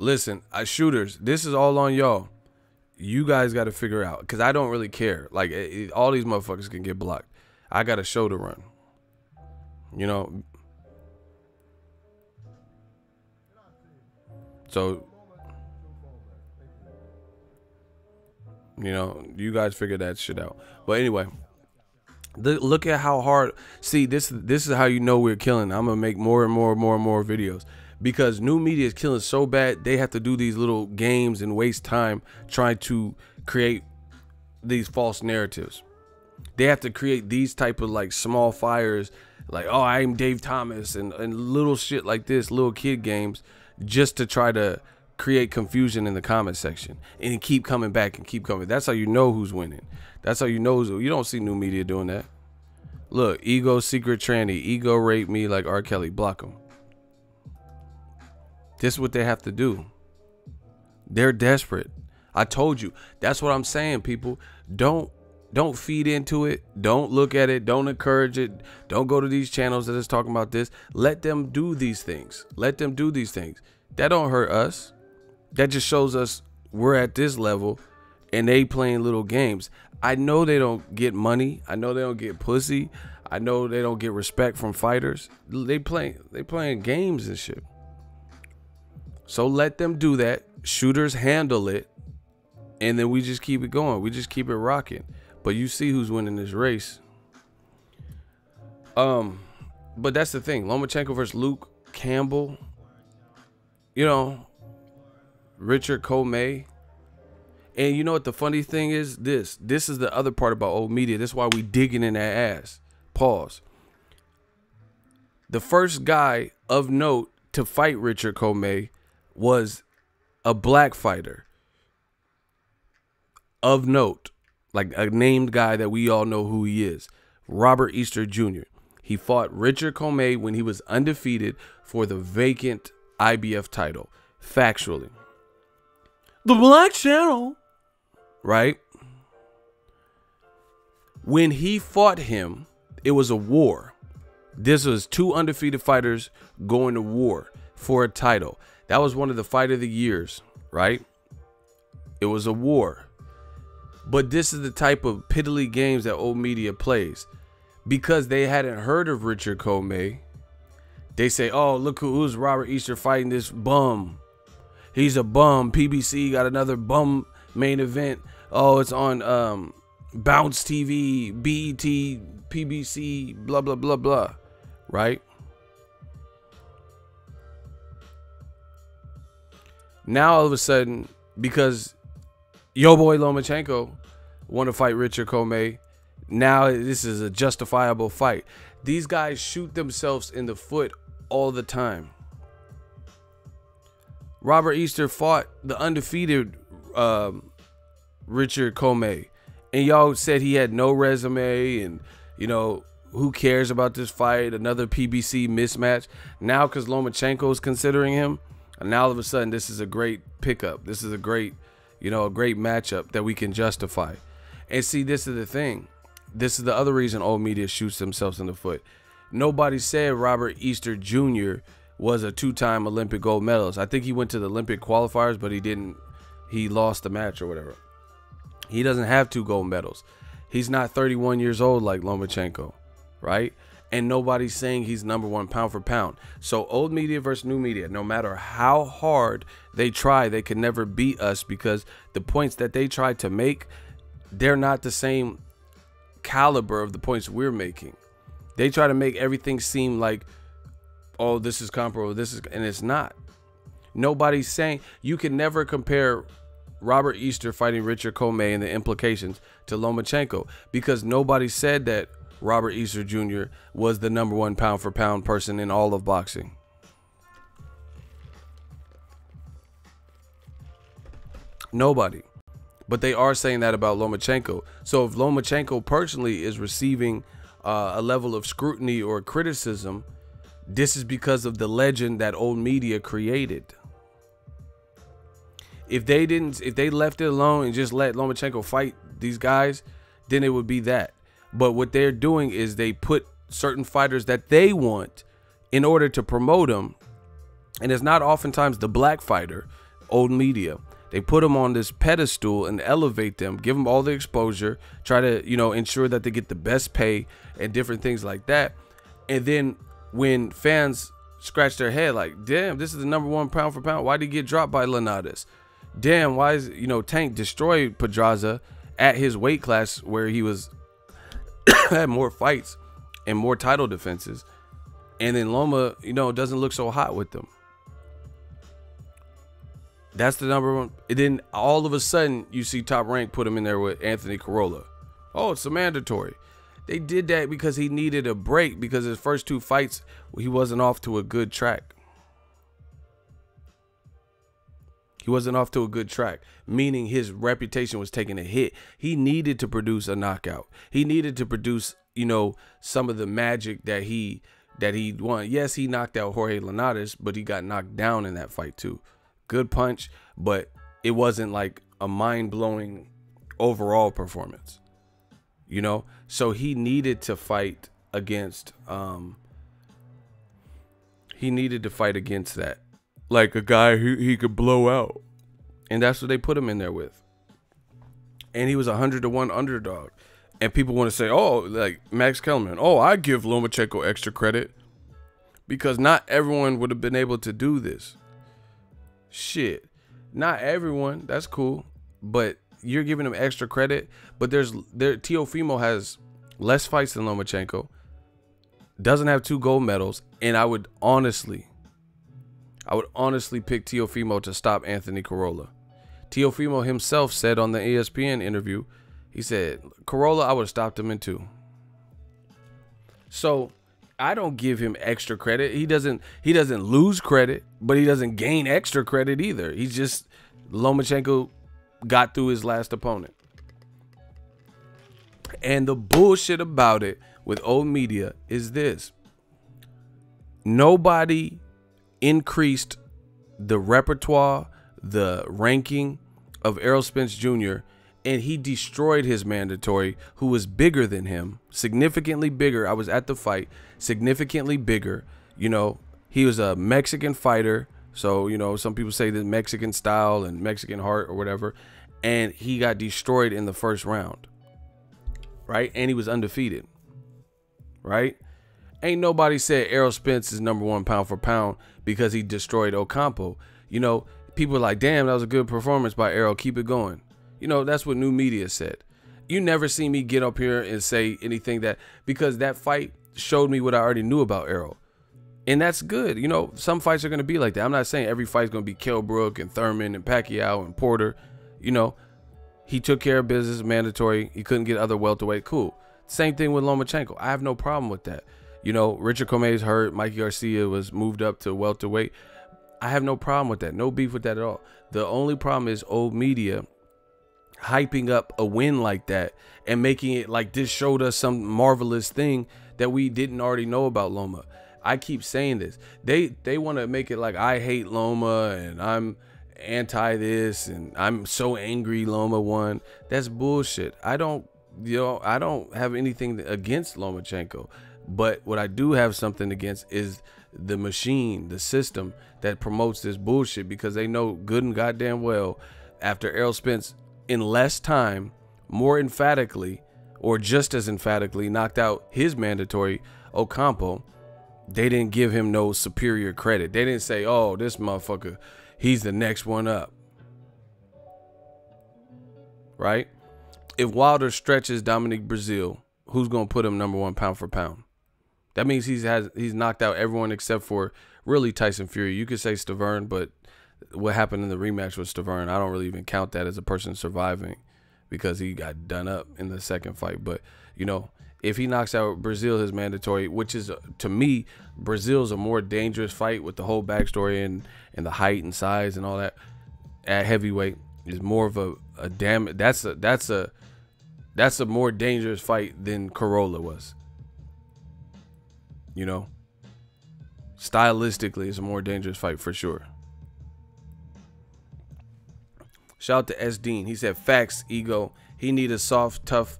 Listen, shooters, this is all on y'all. You guys got to figure out, because I don't really care. Like, all these motherfuckers can get blocked. I got a show to run. You know? So, you know, you guys figure that shit out. But anyway, look at how hard. See, this is how you know we're killing. I'm going to make more and more videos. Because new media is killing so bad, they have to do these little games and waste time trying to create these false narratives. They have to create these type of like small fires, like, oh, I'm Dave Thomas, and little shit like this, little kid games, just to try to create confusion in the comment section and keep coming back and keep coming. That's how you know who's winning. That's how you know you don't see new media doing that. Look, ego secret tranny, ego rape me like R. Kelly, block them. This is what they have to do. They're desperate. I told you. That's what I'm saying, people. Don't feed into it. Don't look at it. Don't encourage it. Don't go to these channels that is talking about this. Let them do these things. Let them do these things. That don't hurt us. That just shows us we're at this level and they playing little games. I know they don't get money. I know they don't get pussy. I know they don't get respect from fighters. They playing games and shit. So let them do that. Shooters handle it. And then we just keep it going. We just keep it rocking. But you see who's winning this race. But that's the thing. Lomachenko versus Luke Campbell. You know, Richard Comey. And you know what the funny thing is? This is the other part about old media. This is why we digging in that ass. Pause. The first guy of note to fight Richard Comey was a black fighter of note, like a named guy that we all know who he is, Robert Easter Jr. He fought Richard Comey when he was undefeated for the vacant IBF title. Factually, the Black Channel, right? When he fought him, it was a war. This was two undefeated fighters going to war for a title. That was one of the fight of the years, right? It was a war. But this is the type of piddly games that old media plays. Because they hadn't heard of Richard Comey, they say, oh, look who's Robert Easter fighting this bum. He's a bum. PBC got another bum main event. Oh, it's on Bounce TV, BET, PBC, blah, blah, blah, blah. Right? Now, all of a sudden, because yo boy Lomachenko want to fight Richard Comey, now this is a justifiable fight. These guys shoot themselves in the foot all the time. Robert Easter fought the undefeated Richard Comey, and y'all said he had no resume, and you know, who cares about this fight? Another PBC mismatch. Now, because Lomachenko is considering him, and now all of a sudden this is a great pickup. This is a great, you know, a great matchup that we can justify. And see, this is the thing. This is the other reason old media shoots themselves in the foot. Nobody said Robert Easter Jr. was a two-time Olympic gold medalist. I think he went to the Olympic qualifiers, but he didn't. He lost the match or whatever. He doesn't have 2 gold medals. He's not 31 years old like Lomachenko, right? And nobody's saying he's #1 pound for pound. So old media versus new media, no matter how hard they try, they can never beat us, because the points that they try to make, they're not the same caliber of the points we're making. They try to make everything seem like, oh, this is comparable, this is, and it's not. Nobody's saying, you can never compare Robert Easter fighting Richard Comey and the implications to Lomachenko, because nobody said that Robert Easter Jr. was the #1 pound for pound person in all of boxing. Nobody. But they are saying that about Lomachenko. So if Lomachenko personally is receiving a level of scrutiny or criticism, this is because of the legend that old media created. If they left it alone and just let Lomachenko fight these guys, then it would be that. But what they're doing is they put certain fighters that they want in order to promote them. And it's not oftentimes the black fighter, old media. They put them on this pedestal and elevate them, give them all the exposure, try to, you know, ensure that they get the best pay and different things like that. And then when fans scratch their head like, damn, this is the #1 pound for pound. Why did he get dropped by Linares? Damn, why is, you know, Tank destroyed Pedraza at his weight class where he was had more fights and more title defenses, and then Loma, you know, doesn't look so hot with them. That's the #1. And then all of a sudden you see Top Rank put him in there with Anthony Corolla. Oh, it's a mandatory. They did that because he needed a break, because his first 2 fights he wasn't off to a good track. He wasn't off to a good track, meaning his reputation was taking a hit. He needed to produce a knockout. He needed to produce, you know, some of the magic that he won. Yes, he knocked out Jorge Linares, but he got knocked down in that fight too. Good punch, but it wasn't like a mind-blowing overall performance, you know? So he needed to fight against that, like a guy who he could blow out. And that's what they put him in there with. And he was 100-1 underdog. And people want to say, oh, like Max Kellerman, oh, I give Lomachenko extra credit because not everyone would have been able to do this. Shit. Not everyone. That's cool. But you're giving him extra credit. But Teofimo has less fights than Lomachenko. Doesn't have 2 gold medals. And I would honestly pick Teofimo to stop Anthony Corolla. Teofimo himself said on the ESPN interview, he said, Corolla, I would have stopped him in 2. So I don't give him extra credit. He doesn't lose credit, but he doesn't gain extra credit either. He's just, Lomachenko got through his last opponent. And the bullshit about it with old media is this. Nobody increased the repertoire, the ranking of Errol Spence Jr., and he destroyed his mandatory, who was bigger than him, significantly bigger. I was at the fight, significantly bigger. You know, he was a Mexican fighter. So, you know, some people say the Mexican style and Mexican heart or whatever. And he got destroyed in the first round. Right? And he was undefeated. Right? Ain't nobody said Errol Spence is #1 pound for pound because he destroyed Ocampo. You know, people are like, damn, that was a good performance by Errol. Keep it going. You know, that's what new media said. You never see me get up here and say anything that, because that fight showed me what I already knew about Errol. And that's good. You know, some fights are going to be like that. I'm not saying every fight's going to be Kell Brook and Thurman and Pacquiao and Porter. You know, he took care of business, mandatory. He couldn't get other welterweight. Cool. Same thing with Lomachenko. I have no problem with that. You know, Richard Comet's hurt. Mikey Garcia was moved up to welterweight. I have no problem with that. No beef with that at all. The only problem is old media hyping up a win like that and making it like this showed us some marvelous thing that we didn't already know about Loma. I keep saying this. They want to make it like I hate Loma and I'm anti this and I'm so angry Loma won. That's bullshit. I don't have anything against Lomachenko, but what I do have something against is the machine, the system that promotes this bullshit, because they know good and goddamn well after Errol Spence in less time, more emphatically, or just as emphatically knocked out his mandatory Ocampo, they didn't give him no superior credit. They didn't say, oh, this motherfucker, he's the next one up. Right? If Wilder stretches Dominic Breazeale, who's going to put him #1 pound for pound? That means he's knocked out everyone except for really Tyson Fury. You could say Stavern, but what happened in the rematch with Stavern, I don't really even count that as a person surviving because he got done up in the second fight. But, you know, if he knocks out Breazeale, his mandatory, which is, to me, Breazeale's a more dangerous fight with the whole backstory and the height and size and all that. At heavyweight is more of a damn. That's a more dangerous fight than Corolla was. You know, stylistically, it's a more dangerous fight for sure. Shout out to S. Dean. He said, facts, ego. He need a soft touch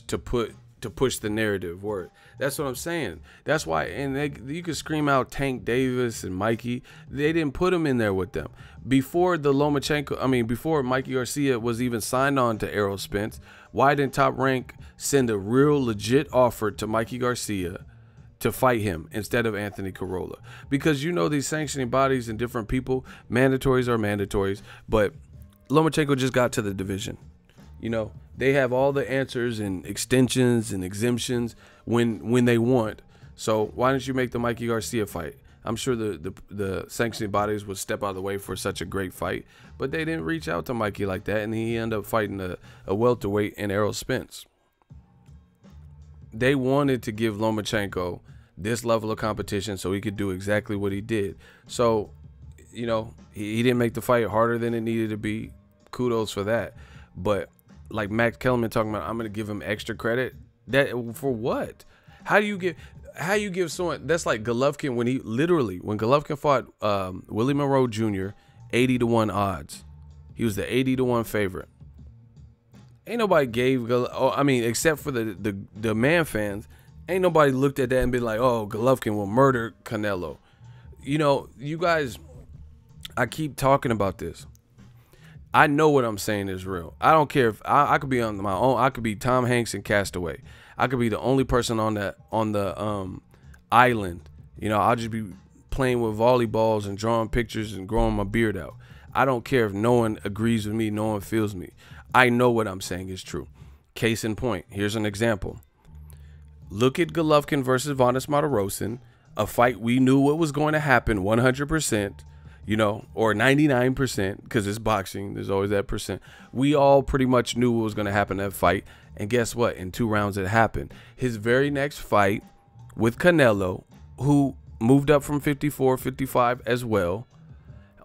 to push the narrative. Word. That's what I'm saying. That's why, and you could scream out Tank Davis and Mikey. They didn't put him in there with them. Before before Mikey Garcia was even signed on to Errol Spence, why didn't Top Rank send a real legit offer to Mikey Garcia to fight him instead of Anthony Corolla? Because you know these sanctioning bodies and different people, mandatories are mandatories, but Lomachenko just got to the division. You know, they have all the answers and extensions and exemptions when they want. So why don't you make the Mikey Garcia fight? I'm sure the sanctioning bodies would step out of the way for such a great fight, but they didn't reach out to Mikey like that, and he ended up fighting a welterweight in Errol Spence. They wanted to give Lomachenko this level of competition so he could do exactly what he did. So, you know, he didn't make the fight harder than it needed to be. Kudos for that. But like Max Kellerman talking about, I'm going to give him extra credit. That for what? How do you give someone that's like Golovkin when Golovkin fought Willie Monroe Jr. 80-1 odds. He was the 80-1 favorite. Ain't nobody gave except for the man fans, ain't nobody looked at that and been like, oh, Golovkin will murder Canelo. You know, you guys, I keep talking about this. I know what I'm saying is real. I don't care if I could be on my own. I could be Tom Hanks in Castaway. I could be the only person on the island. You know, I'll just be playing with volleyballs and drawing pictures and growing my beard out. I don't care if no one agrees with me, no one feels me. I know what I'm saying is true. Case in point, here's an example. Look at Golovkin versus Vanes Martirosyan, a fight we knew what was going to happen 100%, you know, or 99%, because it's boxing. There's always that percent. We all pretty much knew what was going to happen in that fight. And guess what? In 2 rounds, it happened. His very next fight with Canelo, who moved up from 54, 55 as well,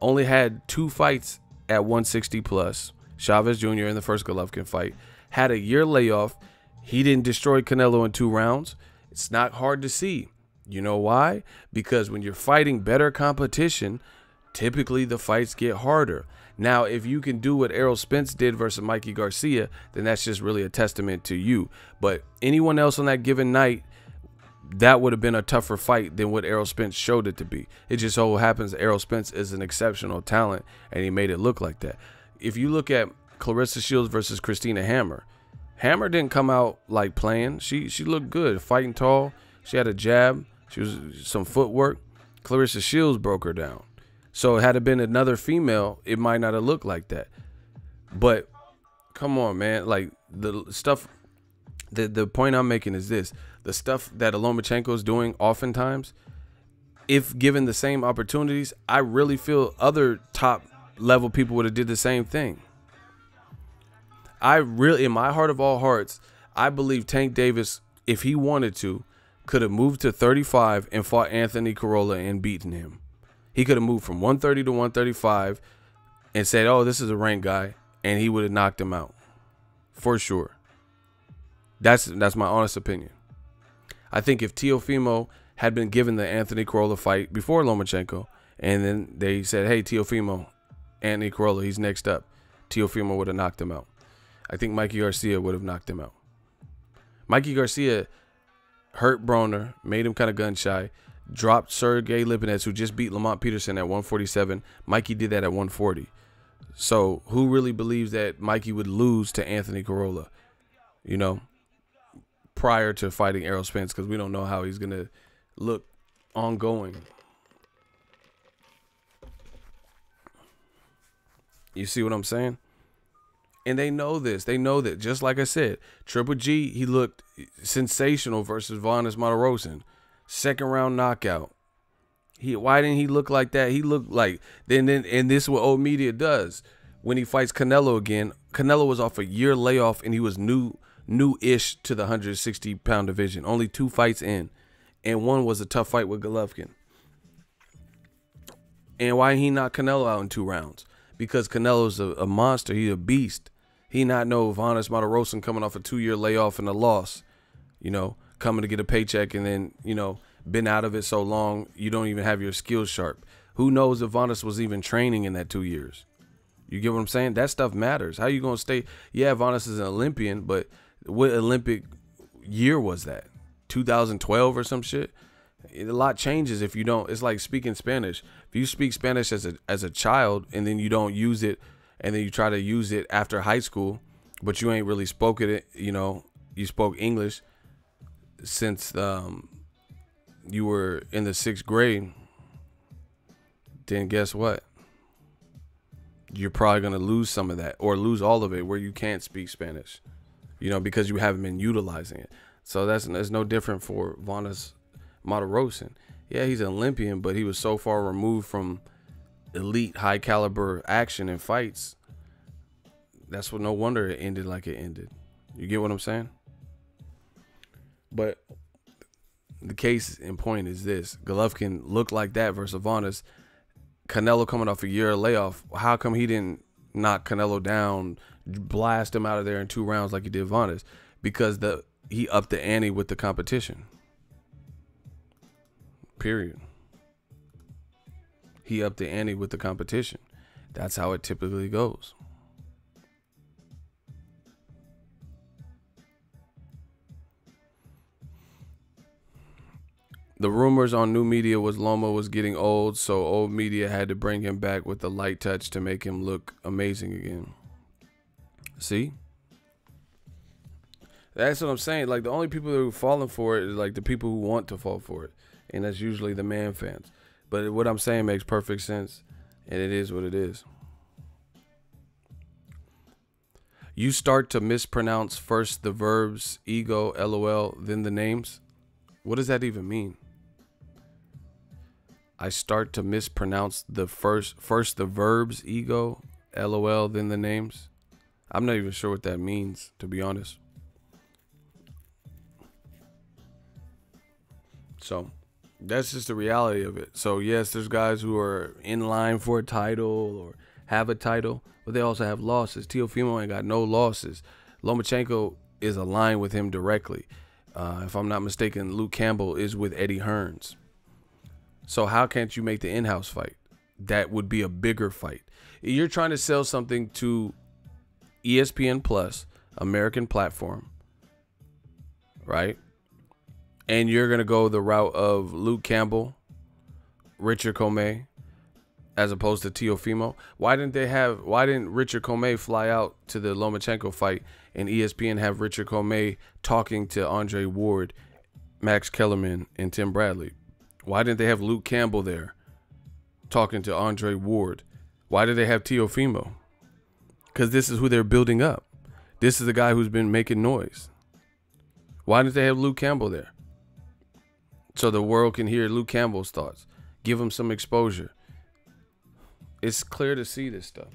only had 2 fights at 160 plus. Chavez Jr. in the first Golovkin fight had a year layoff. He didn't destroy Canelo in 2 rounds. It's not hard to see. You know why? Because when you're fighting better competition, typically the fights get harder. Now, if you can do what Errol Spence did versus Mikey Garcia, then that's just really a testament to you. But anyone else on that given night, that would have been a tougher fight than what Errol Spence showed it to be. It just so happens Errol Spence is an exceptional talent, and he made it look like that. If you look at Claressa Shields versus Christina Hammer, Hammer didn't come out like playing. She looked good, fighting tall. She had a jab. She was some footwork. Claressa Shields broke her down. So had it been another female, it might not have looked like that. But come on, man. Like the stuff, the point I'm making is this. The stuff that Lomachenko is doing oftentimes, if given the same opportunities, I really feel other top level people would have did the same thing. I really, in my heart of all hearts, I believe Tank Davis, if he wanted to, could have moved to 35 and fought Anthony Corolla and beaten him. He could have moved from 130 to 135 and said, oh, this is a ranked guy, and he would have knocked him out. For sure. That's my honest opinion. I think if Teofimo had been given the Anthony Corolla fight before Lomachenko, and then they said, hey, Teofimo, Anthony Corolla, he's next up, Teofimo would have knocked him out. I think Mikey Garcia would have knocked him out. Mikey Garcia hurt Broner, made him kind of gun shy, dropped Sergey Lipinets, who just beat Lamont Peterson at 147. Mikey did that at 140. So who really believes that Mikey would lose to Anthony Corolla, you know, prior to fighting Errol Spence? Because we don't know how he's going to look ongoing. You see what I'm saying? And they know this. They know that. Just like I said, Triple G, he looked sensational versus Vanes Martirosyan. 2nd round knockout. Why didn't he look like that? He looked like and this is what old media does. When he fights Canelo again, Canelo was off a year layoff and he was new-ish to the 160-pound division. Only 2 fights in. And one was a tough fight with Golovkin. And why he knocked Canelo out in 2 rounds? Because Canelo's a monster. He's a beast. He not know Vanes Martirosyan coming off a 2-year layoff and a loss. You know, coming to get a paycheck and then, you know, been out of it so long, you don't even have your skills sharp. Who knows if Vanes was even training in that 2 years? You get what I'm saying? That stuff matters. How you going to stay? Yeah, Vanes is an Olympian, but what Olympic year was that? 2012 or some shit? A lot changes if you don't. It's like speaking Spanish. If you speak Spanish as a child and then you don't use it and then you try to use it after high school, but you ain't really spoken it, you know, you spoke English since you were in the 6th grade, then guess what? You're probably going to lose some of that or lose all of it where you can't speak Spanish, you know, because you haven't been utilizing it. So that's no different for Vanes Martirosyan. Yeah, he's an Olympian, but he was so far removed from elite, high caliber action and fights. That's what, no wonder it ended like it ended. You get what I'm saying? But the case in point is this. Golovkin looked like that versus Vanes. Canelo coming off a year layoff. How come he didn't knock Canelo down, blast him out of there in 2 rounds like he did Vanes? Because the he upped the ante with the competition. Period. He upped the ante with the competition. That's how it typically goes. The rumors on new media was Loma was getting old, so old media had to bring him back with a light touch to make him look amazing again. See? That's what I'm saying. Like, the only people who are falling for it is like the people who want to fall for it. And that's usually the man fans. But what I'm saying makes perfect sense. And it is what it is. You start to mispronounce first the verbs ego, LOL, then the names. What does that even mean? I start to mispronounce the first the verbs ego, LOL, then the names. I'm not even sure what that means, to be honest. So that's just the reality of it. So yes, there's guys who are in line for a title or have a title, but they also have losses. Teofimo ain't got no losses. Lomachenko is aligned with him directly. If I'm not mistaken, Luke Campbell is with Eddie Hearns. So how can't you make the in-house fight? That would be a bigger fight. You're trying to sell something to ESPN Plus, American platform, right? And you're going to go the route of Luke Campbell, Richard Comey, as opposed to Teofimo. Why didn't Richard Comey fly out to the Lomachenko fight and ESPN have Richard Comey talking to Andre Ward, Max Kellerman, and Tim Bradley? Why didn't they have Luke Campbell there talking to Andre Ward? Why did they have Teofimo? Because this is who they're building up. This is the guy who's been making noise. Why didn't they have Luke Campbell there? So the world can hear Luke Campbell's thoughts. Give him some exposure. It's clear to see this stuff.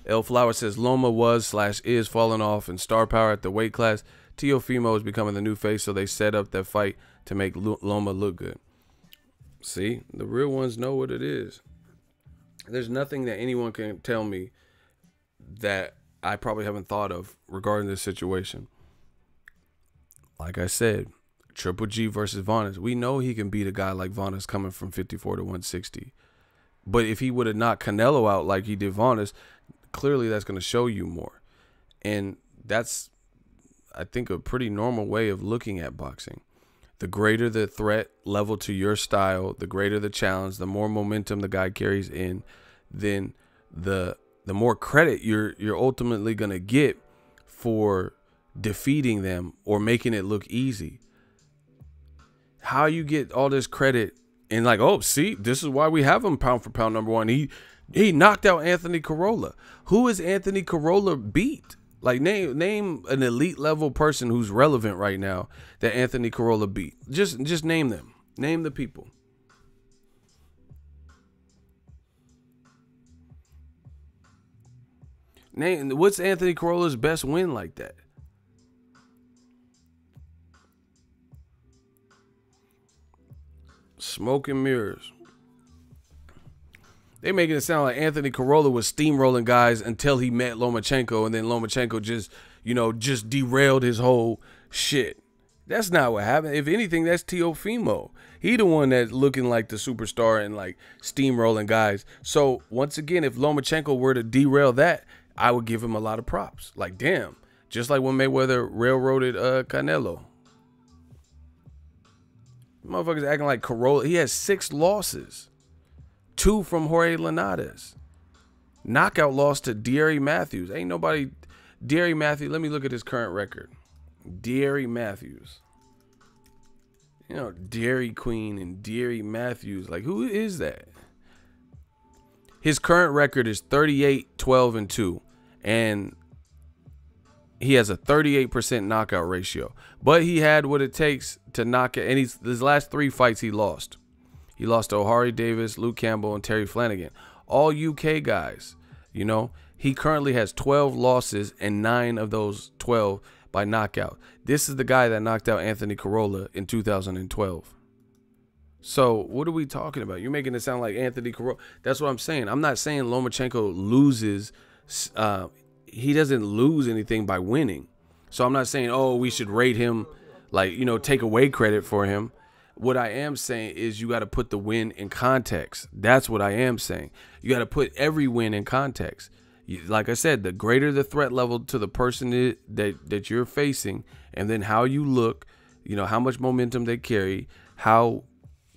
L Flower says Loma was/is falling off in star power at the weight class. Teofimo is becoming the new face, so they set up that fight to make Loma look good. See, the real ones know what it is. There's nothing that anyone can tell me that I probably haven't thought of regarding this situation. Like I said, Triple G versus Vanes. We know he can beat a guy like Vanes coming from 54 to 160. But if he would have knocked Canelo out like he did Vanes, clearly that's going to show you more. And that's, I think, a pretty normal way of looking at boxing. The greater the threat level to your style, the greater the challenge, the more momentum the guy carries in, then the more credit you're ultimately going to get for defeating them or making it look easy. How you get all this credit and like, oh, see, this is why we have him pound for pound number one. He knocked out Anthony Corolla. Who is Anthony Corolla beat? Like, name an elite level person who's relevant right now that Anthony Corolla beat. Just name them. Name the people. What's Anthony Corolla's best win like that? Smoke and mirrors. They making it sound like Anthony Corolla was steamrolling guys until he met Lomachenko, and then Lomachenko just derailed his whole shit. That's not what happened. If anything, that's Teofimo. He the one that's looking like the superstar and like steamrolling guys. So once again, if Lomachenko were to derail that, I would give him a lot of props. Like, damn, just like when Mayweather railroaded Canelo. Motherfuckers acting like Corolla. He has 6 losses. 2 from Jorge Linares. Knockout loss to Deary Matthews. Ain't nobody. Deary Matthews. Let me look at his current record. Deary Matthews. You know, Dairy Queen and Deary Matthews. Like, who is that? His current record is 38-12-2. And he has a 38% knockout ratio. But he had what it takes to knock it. And his last 3 fights he lost. He lost to O'Hare Davis, Luke Campbell, and Terry Flanagan. All UK guys. You know, he currently has 12 losses, and 9 of those 12 by knockout. This is the guy that knocked out Anthony Corolla in 2012. So what are we talking about? You're making it sound like Anthony Corolla. That's what I'm saying. I'm not saying Lomachenko loses he doesn't lose anything by winning. So I'm not saying, oh, we should rate him, like, you know, take away credit for him. What I am saying is you got to put the win in context. That's what I am saying. You got to put every win in context. Like I said, the greater the threat level to the person that you're facing, and then how you look, you know, how much momentum they carry, how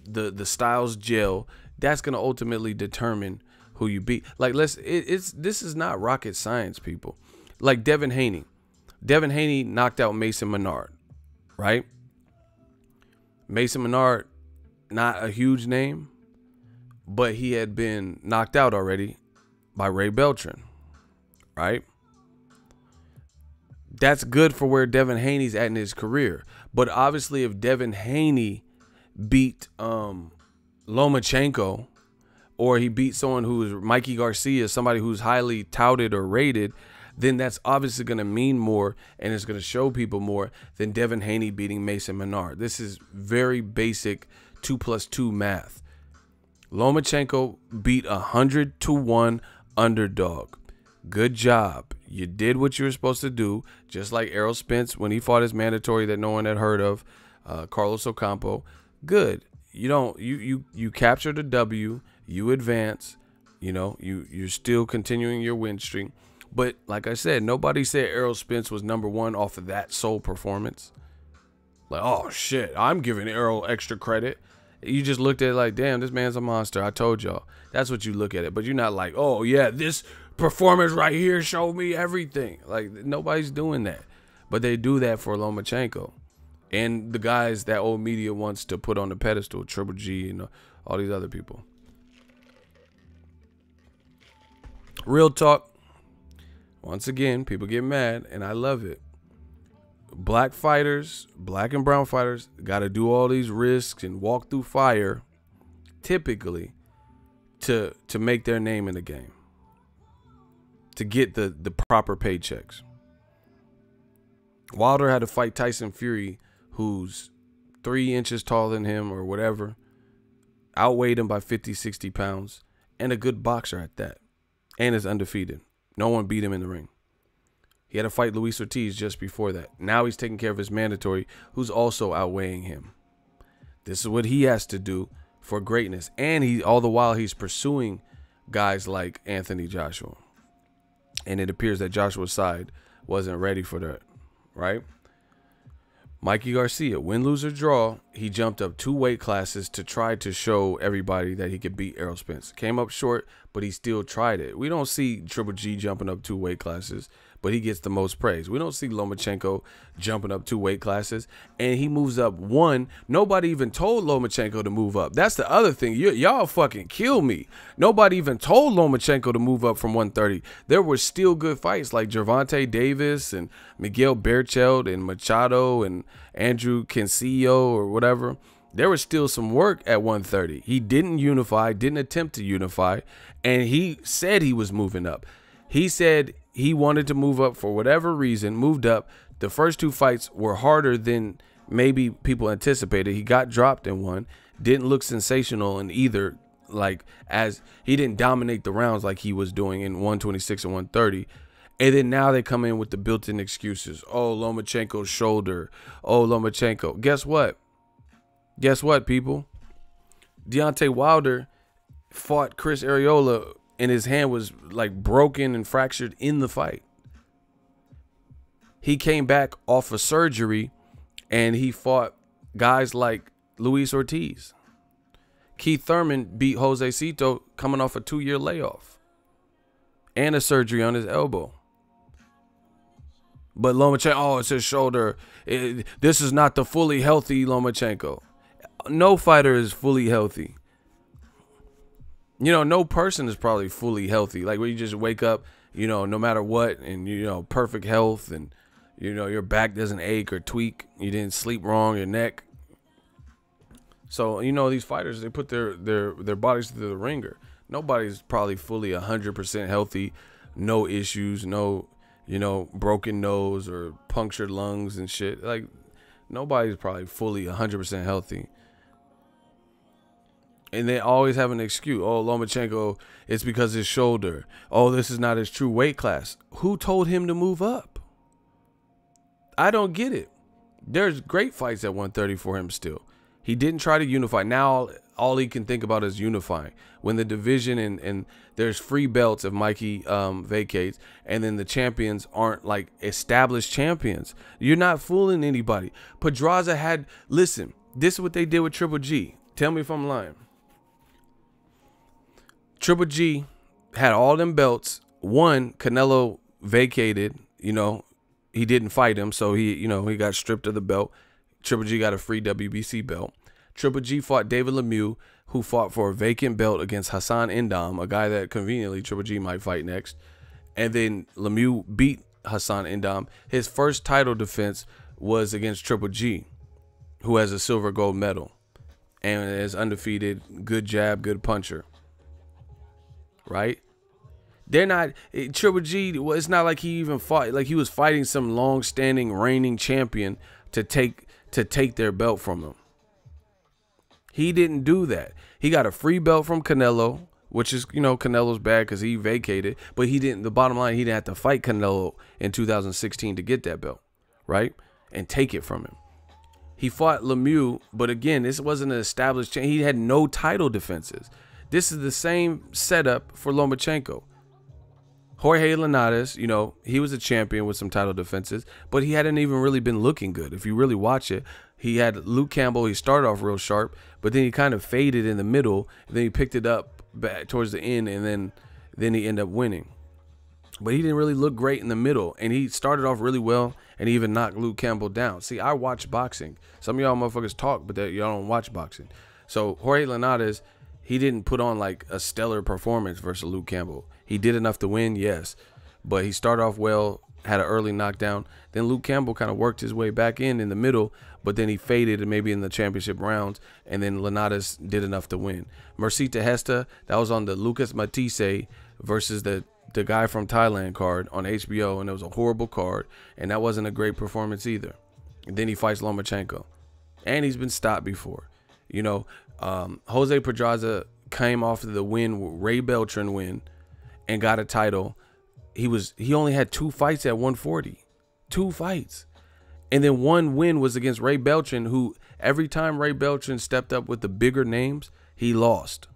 the styles gel, that's going to ultimately determine who you beat. Like, this is not rocket science, people. Like Devin Haney. Devin Haney knocked out Mason Menard, right? Mason Menard, not a huge name, but he had been knocked out already by Ray Beltran, right? That's good for where Devin Haney's at in his career. But obviously, if Devin Haney beat Lomachenko, or he beat someone who's Mikey Garcia, somebody who's highly touted or rated, then that's obviously going to mean more, and it's going to show people more than Devin Haney beating Mason Menard. This is very basic 2 + 2 math. Lomachenko beat 100-1 underdog. Good job. You did what you were supposed to do, just like Errol Spence when he fought his mandatory that no one had heard of, Carlos Ocampo. Good. You captured a W. You advance. You know, you're still continuing your win streak. But like I said, nobody said Errol Spence was #1 off of that sole performance. Like, oh shit, I'm giving Errol extra credit. You just looked at it like, damn, this man's a monster. I told y'all. That's what you look at it. But you're not like, oh yeah, this performance right here showed me everything. Like, nobody's doing that. But they do that for Lomachenko. And the guys that old media wants to put on the pedestal, Triple G and all these other people. Real talk. Once again, people get mad, and I love it. Black fighters, black and brown fighters, got to do all these risks and walk through fire, typically, to make their name in the game, to get the proper paychecks. Wilder had to fight Tyson Fury, who's 3 inches taller than him or whatever, outweighed him by 50, 60 pounds, and a good boxer at that, and is undefeated. No one beat him in the ring. He had to fight Luis Ortiz just before that. Now he's taking care of his mandatory, who's also outweighing him. This is what he has to do for greatness. And all the while he's pursuing guys like Anthony Joshua. And it appears that Joshua's side wasn't ready for that, right? Mikey Garcia, win, lose, or draw, he jumped up 2 weight classes to try to show everybody that he could beat Errol Spence. Came up short, but he still tried it. We don't see Triple G jumping up 2 weight classes, but he gets the most praise. We don't see Lomachenko jumping up 2 weight classes, and he moves up 1. Nobody even told Lomachenko to move up. That's the other thing. Y'all fucking kill me. Nobody even told Lomachenko to move up from 130. There were still good fights like Gervonta Davis and Miguel Berchelt and Machado and Andrew Cancillo or whatever. There was still some work at 130. He didn't unify, didn't attempt to unify, and he said he was moving up. He said he wanted to move up for whatever reason, moved up. The first 2 fights were harder than maybe people anticipated. He got dropped in one, didn't look sensational in either, like, as he didn't dominate the rounds like he was doing in 126 and 130. And then now they come in with the built-in excuses. Oh, Lomachenko's shoulder. Oh, Lomachenko. Guess what? Guess what, people? Deontay Wilder fought Chris Arreola, and his hand was like broken and fractured in the fight. He came back off of surgery, and he fought guys like Luis Ortiz. Keith Thurman beat Jose Cito coming off a 2-year layoff and a surgery on his elbow. But Lomachenko, oh, it's his shoulder. This is not the fully healthy Lomachenko. No fighter is fully healthy. You know, no person is probably fully healthy. Like, where you just wake up, you know, no matter what, and, you know, perfect health, and, you know, your back doesn't ache or tweak. You didn't sleep wrong, your neck. So, you know, these fighters, they put their bodies through the ringer. Nobody's probably fully 100% healthy, no issues, no, you know, broken nose or punctured lungs and shit. Like, nobody's probably fully 100% healthy. And they always have an excuse. Oh, Lomachenko, it's because his shoulder. Oh, this is not his true weight class. Who told him to move up? I don't get it. There's great fights at 130 for him still. He didn't try to unify. Now all he can think about is unifying. When the division and there's free belts if Mikey vacates, and then the champions aren't like established champions. You're not fooling anybody. Pedraza had, listen, this is what they did with Triple G. Tell me if I'm lying. Triple G had all them belts. One, Canelo vacated, you know, he didn't fight him, so he got stripped of the belt. Triple G got a free WBC belt. Triple G fought David Lemieux, who fought for a vacant belt against Hassan Endam, a guy that conveniently Triple G might fight next. And then Lemieux beat Hassan Endam. His first title defense was against Triple G, who has a silver gold medal and is undefeated, good jab, good puncher. Right? They're not, Triple G, well, it's not like he even fought, like he was fighting some long-standing reigning champion to take their belt from him. He didn't do that. He got a free belt from Canelo, which is, you know, Canelo's bad because he vacated, but he didn't, the bottom line, he didn't have to fight Canelo in 2016 to get that belt, right? And take it from him. He fought Lemieux, but again, this wasn't an established champion. He had no title defenses. This is the same setup for Lomachenko. Jorge Linares, you know, he was a champion with some title defenses, but he hadn't even really been looking good. If you really watch it, he had Luke Campbell. He started off real sharp, but then he kind of faded in the middle. And then he picked it up back towards the end, and then he ended up winning. But he didn't really look great in the middle, and he started off really well, and he even knocked Luke Campbell down. See, I watch boxing. Some of y'all motherfuckers talk, but y'all don't watch boxing. So Jorge Linares, he didn't put on like a stellar performance versus Luke Campbell. He did enough to win, yes, but he started off well, had an early knockdown. Then Luke Campbell kind of worked his way back in the middle, but then he faded maybe in the championship rounds, and then Linares did enough to win. Mercita Hesta, that was on the Lucas Matisse versus the guy from Thailand card on HBO, and it was a horrible card, and that wasn't a great performance either. And then he fights Lomachenko, and he's been stopped before. You know, Jose Pedraza came off of the win, Ray Beltran win, and got a title. He only had 2 fights at 140. 2 fights. And then one win was against Ray Beltran, who every time Ray Beltran stepped up with the bigger names, he lost.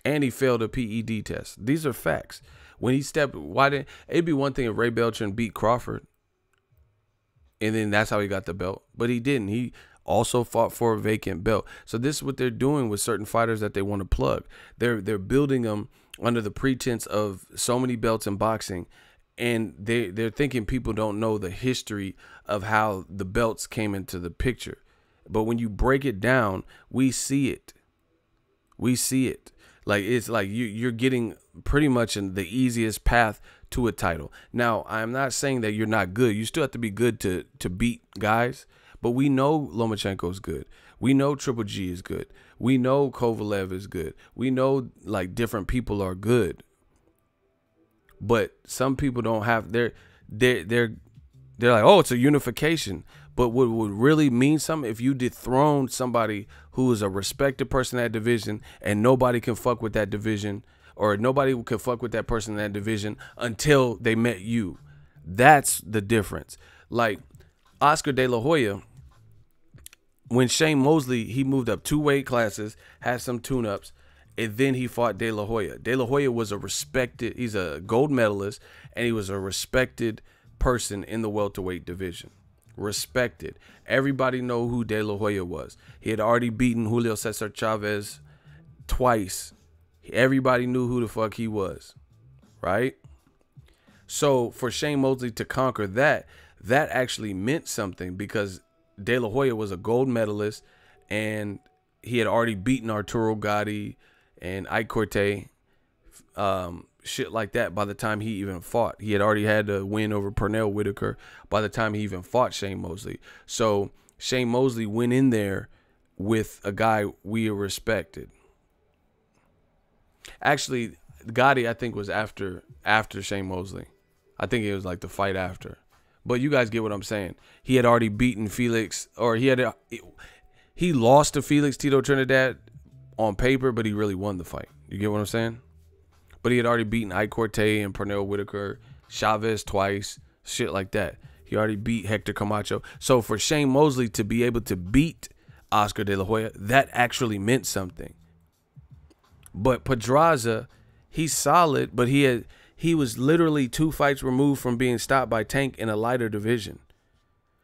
And he failed a PED test. These are facts. When he stepped, it'd be one thing if Ray Beltran beat Crawford, and then that's how he got the belt. But he didn't. He also fought for a vacant belt. So this is what they're doing with certain fighters that they want to plug. They're building them under the pretense of so many belts in boxing, and they're thinking people don't know the history of how the belts came into the picture. But when you break it down, we see it. We see it. Like, it's like you're getting pretty much in the easiest path to a title. Now, I'm not saying that you're not good. You still have to be good to beat guys. But we know Lomachenko is good. We know Triple G is good. We know Kovalev is good. We know like different people are good. But some people don't have they're like, oh, it's a unification. But what would really mean something if you dethrone somebody who is a respected person in that division, and nobody can fuck with that division, or nobody can fuck with that person in that division until they met you. That's the difference. Like Oscar De La Hoya, when Shane Mosley, he moved up 2 weight classes, had some tune-ups, and then he fought De La Hoya. De La Hoya was he's a gold medalist, and he was a respected person in the welterweight division. Respected. Everybody know who De La Hoya was. He had already beaten Julio Cesar Chavez twice. Everybody knew who the fuck he was, right? So for Shane Mosley to conquer that actually meant something, because De La Hoya was a gold medalist, and he had already beaten Arturo Gatti and Ike Corte, shit like that by the time he even fought. He had already had a win over Pernell Whitaker by the time he even fought Shane Mosley. So Shane Mosley went in there with a guy we respected. Actually, Gatti, I think, was after Shane Mosley. I think it was like the fight after. But you guys get what I'm saying. He had already beaten Felix, or he lost to Felix Tito Trinidad on paper, but he really won the fight. You get what I'm saying? But he had already beaten Ike Corte and Pernell Whitaker, Chavez twice, shit like that. He already beat Hector Camacho. So for Shane Mosley to be able to beat Oscar De La Hoya, that actually meant something. But Pedraza, he's solid, but he was literally 2 fights removed from being stopped by Tank in a lighter division.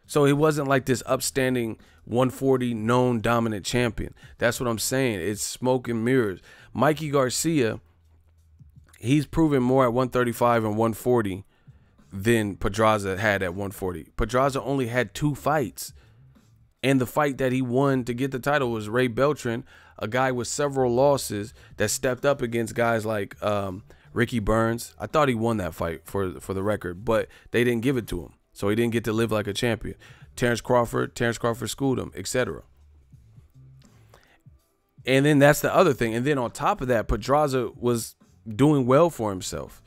So he wasn't like this upstanding 140 known dominant champion. That's what I'm saying. It's smoke and mirrors. Mikey Garcia, he's proven more at 135 and 140 than Pedraza had at 140. Pedraza only had 2 fights. And the fight that he won to get the title was Ray Beltran, a guy with several losses that stepped up against guys like Ricky Burns. I thought he won that fight for the record, but they didn't give it to him. So he didn't get to live like a champion. Terrence Crawford schooled him, etc. And then that's the other thing. And then on top of that, Pedraza was doing well for himself,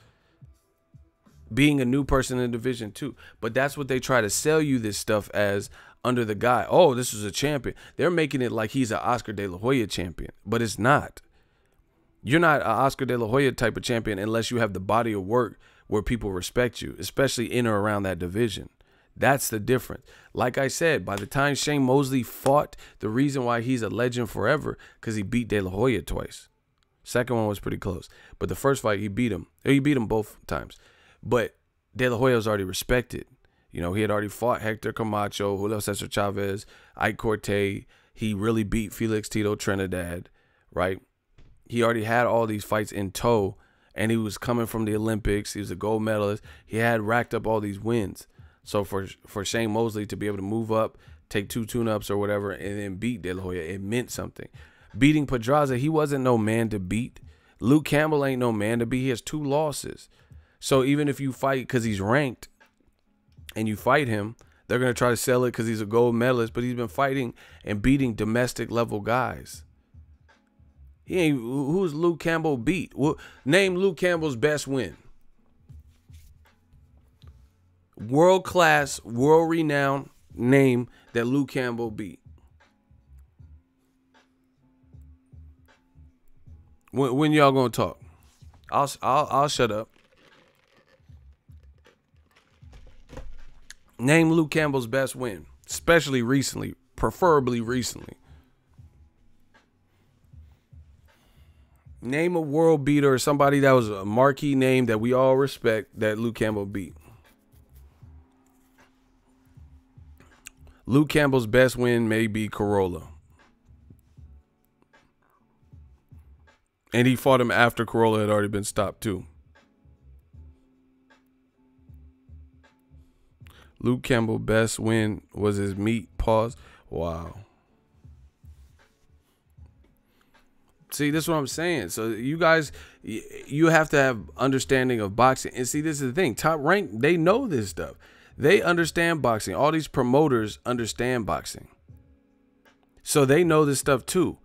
being a new person in Division 2. But that's what they try to sell you this stuff as under the guy. Oh, this is a champion. They're making it like he's an Oscar De La Hoya champion, but it's not. You're not an Oscar De La Hoya type of champion unless you have the body of work where people respect you, especially in or around that division. That's the difference. Like I said, by the time Shane Mosley fought, the reason why he's a legend forever, because he beat De La Hoya twice. Second one was pretty close. But the first fight, he beat him. He beat him both times. But De La Hoya was already respected. You know, he had already fought Hector Camacho, Julio Cesar Chavez, Ike Corte. He really beat Felix Tito Trinidad, right? He already had all these fights in tow, and he was coming from the Olympics. He was a gold medalist. He had racked up all these wins. So for Shane Mosley to be able to move up, take 2 tune-ups or whatever, and then beat De La Hoya, it meant something. Beating Pedraza, he wasn't no man to beat. Luke Campbell ain't no man to beat. He has 2 losses. So even if you fight because he's ranked and you fight him, they're going to try to sell it because he's a gold medalist, but he's been fighting and beating domestic level guys. He ain't. Who's Luke Campbell beat? Name Luke Campbell's best win. World-class, world-renowned name that Luke Campbell beat. When y'all gonna talk? I'll shut up. Name Luke Campbell's best win, especially recently, preferably recently. Name a world beater or somebody that was a marquee name that we all respect that Luke Campbell beat. Luke Campbell's best win may be Corolla. And he fought him after Corolla had already been stopped too. Luke Campbell's best win was his meat. Pause. Wow. See, this is what I'm saying. So you guys, you have to have understanding of boxing. And see, this is the thing. Top Rank, they know this stuff. They understand boxing. All these promoters understand boxing. So they know this stuff too.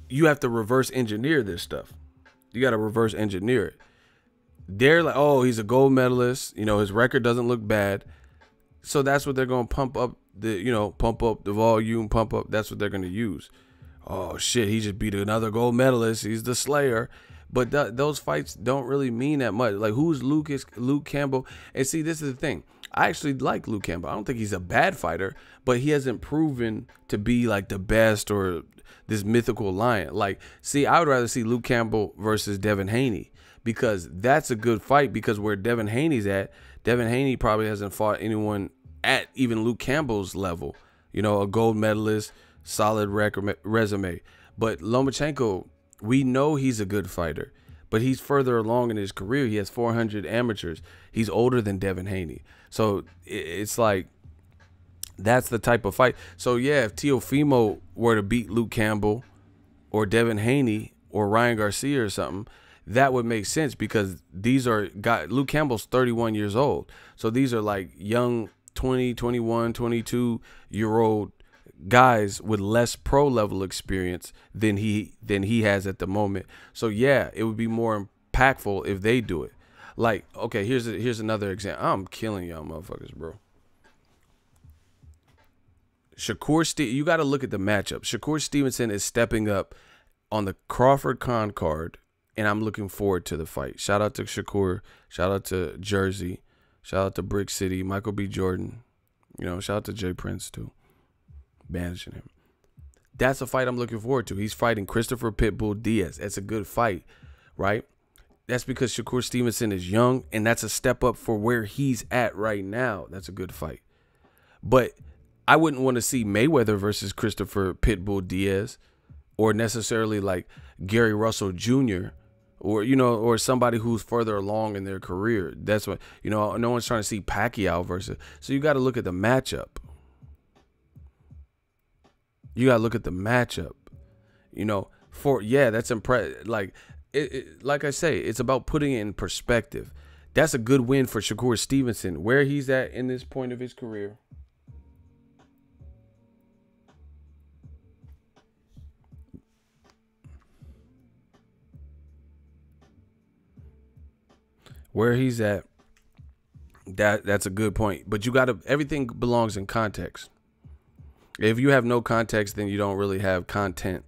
You have to reverse engineer this stuff. You got to reverse engineer it. They're like, oh, he's a gold medalist. You know, his record doesn't look bad. So that's what they're going to pump up the volume, pump up. That's what they're going to use. Oh, shit, he just beat another gold medalist. He's the Slayer. But those fights don't really mean that much. Like, who's Luke Campbell? And see, this is the thing. I actually like Luke Campbell. I don't think he's a bad fighter, but he hasn't proven to be like the best or this mythical lion. Like, see, I would rather see Luke Campbell versus Devin Haney because that's a good fight because where Devin Haney's at, Devin Haney probably hasn't fought anyone at even Luke Campbell's level. You know, a gold medalist, solid resume. But Lomachenko, we know he's a good fighter, but he's further along in his career. He has 400 amateurs. He's older than Devin Haney. So it's like, that's the type of fight. So yeah, if Teofimo were to beat Luke Campbell or Devin Haney or Ryan Garcia or something, that would make sense because these are guys. Luke Campbell's 31 years old. So these are like young 20, 21, 22-year-old guys with less pro level experience than he has at the moment. So yeah, it would be more impactful if they do it. Like, okay, here's another example. I'm killing y'all motherfuckers, bro. You got to look at the matchup. Shakur Stevenson is stepping up on the Crawford Khan card, and I'm looking forward to the fight. Shout out to Shakur. Shout out to Jersey. Shout out to Brick City. Michael B. Jordan. You know, shout out to Jay Prince too. Managing him. That's a fight I'm looking forward to. He's fighting Christopher Pitbull Diaz. That's a good fight, right? That's because Shakur Stevenson is young, and that's a step up for where he's at right now. That's a good fight. But I wouldn't want to see Mayweather versus Christopher Pitbull Diaz, or necessarily like Gary Russell Jr., or, you know, or somebody who's further along in their career. That's what, you know, no one's trying to see Pacquiao versus. So you got to look at the matchup. You got to look at the matchup, you know, that's impressive. Like, like I say, it's about putting it in perspective. That's a good win for Shakur Stevenson, where he's at in this point of his career. Where he's at, that's a good point. But you got to, everything belongs in context. If you have no context, then you don't really have content,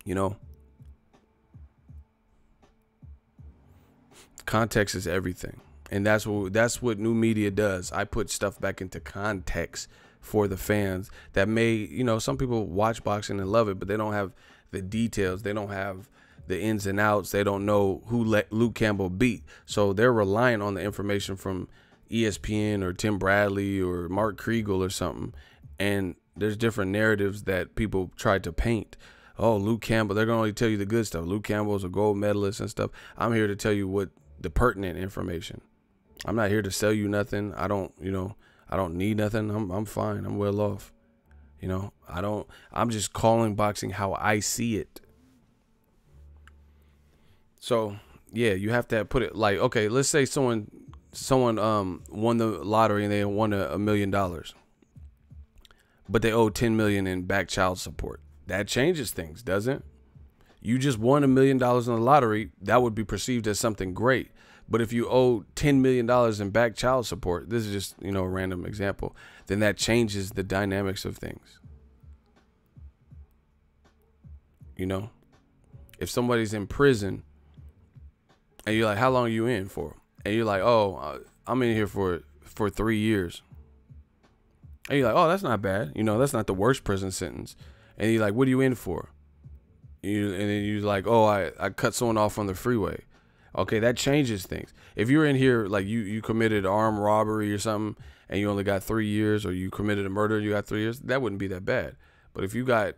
you know? Context is everything. And that's what new media does. I put stuff back into context for the fans that may, you know, some people watch boxing and love it, but they don't have the details. They don't have the ins and outs. They don't know who Luke Campbell beat. So they're relying on the information from ESPN or Tim Bradley or Mark Kriegel or something. And there's different narratives that people try to paint. Oh, Luke Campbell, they're going to only tell you the good stuff. Luke Campbell's a gold medalist and stuff. I'm here to tell you what the pertinent information. I'm not here to sell you nothing. I don't need nothing. I'm fine. I'm well off. You know, I'm just calling boxing how I see it. So, yeah, you have to put it like, okay, let's say someone won the lottery and they won $1 million. But they owe $10 million in back child support. That changes things, doesn't it? You just won $1 million in the lottery. That would be perceived as something great. But if you owe $10 million in back child support, this is just, you know, a random example, then that changes the dynamics of things. You know, if somebody's in prison and you're like, how long are you in for? And you're like, oh, I'm in here for 3 years. And you're like, oh, that's not bad. You know, that's not the worst prison sentence. And you're like, what are you in for? And then you're like, oh, I cut someone off on the freeway. Okay, that changes things. If you're in here, like you committed armed robbery or something, and you only got 3 years, or you committed a murder and you got 3 years, that wouldn't be that bad. But if you got,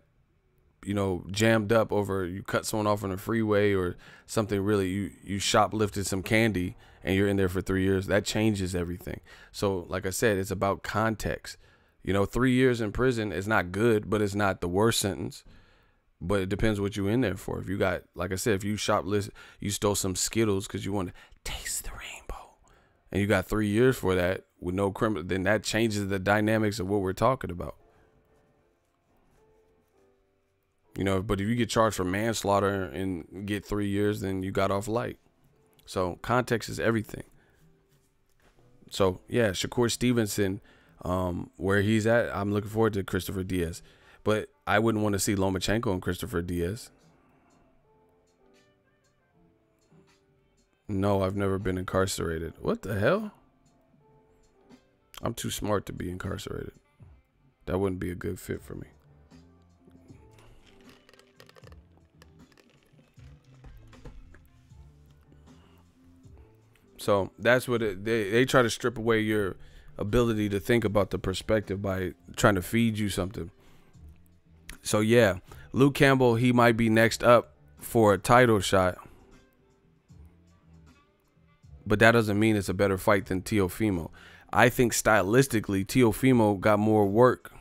you know, jammed up over, you cut someone off on the freeway or something, really, you shoplifted some candy and you're in there for 3 years, that changes everything. So, like I said, it's about context. You know, 3 years in prison is not good, but it's not the worst sentence. But it depends what you're in there for. If you got, like I said, if you you stole some Skittles because you want to taste the rainbow, and you got 3 years for that with no criminal, then that changes the dynamics of what we're talking about. You know, but if you get charged for manslaughter and get 3 years, then you got off light. So context is everything. So yeah, Shakur Stevenson, where he's at, I'm looking forward to Christopher Diaz. But I wouldn't want to see Lomachenko and Christopher Diaz. No, I've never been incarcerated. What the hell? I'm too smart to be incarcerated. That wouldn't be a good fit for me. So that's what they try to strip away your ability to think about the perspective by trying to feed you something. So yeah, Luke Campbell, he might be next up for a title shot, but that doesn't mean it's a better fight than Teofimo. I think stylistically, Teofimo got more work.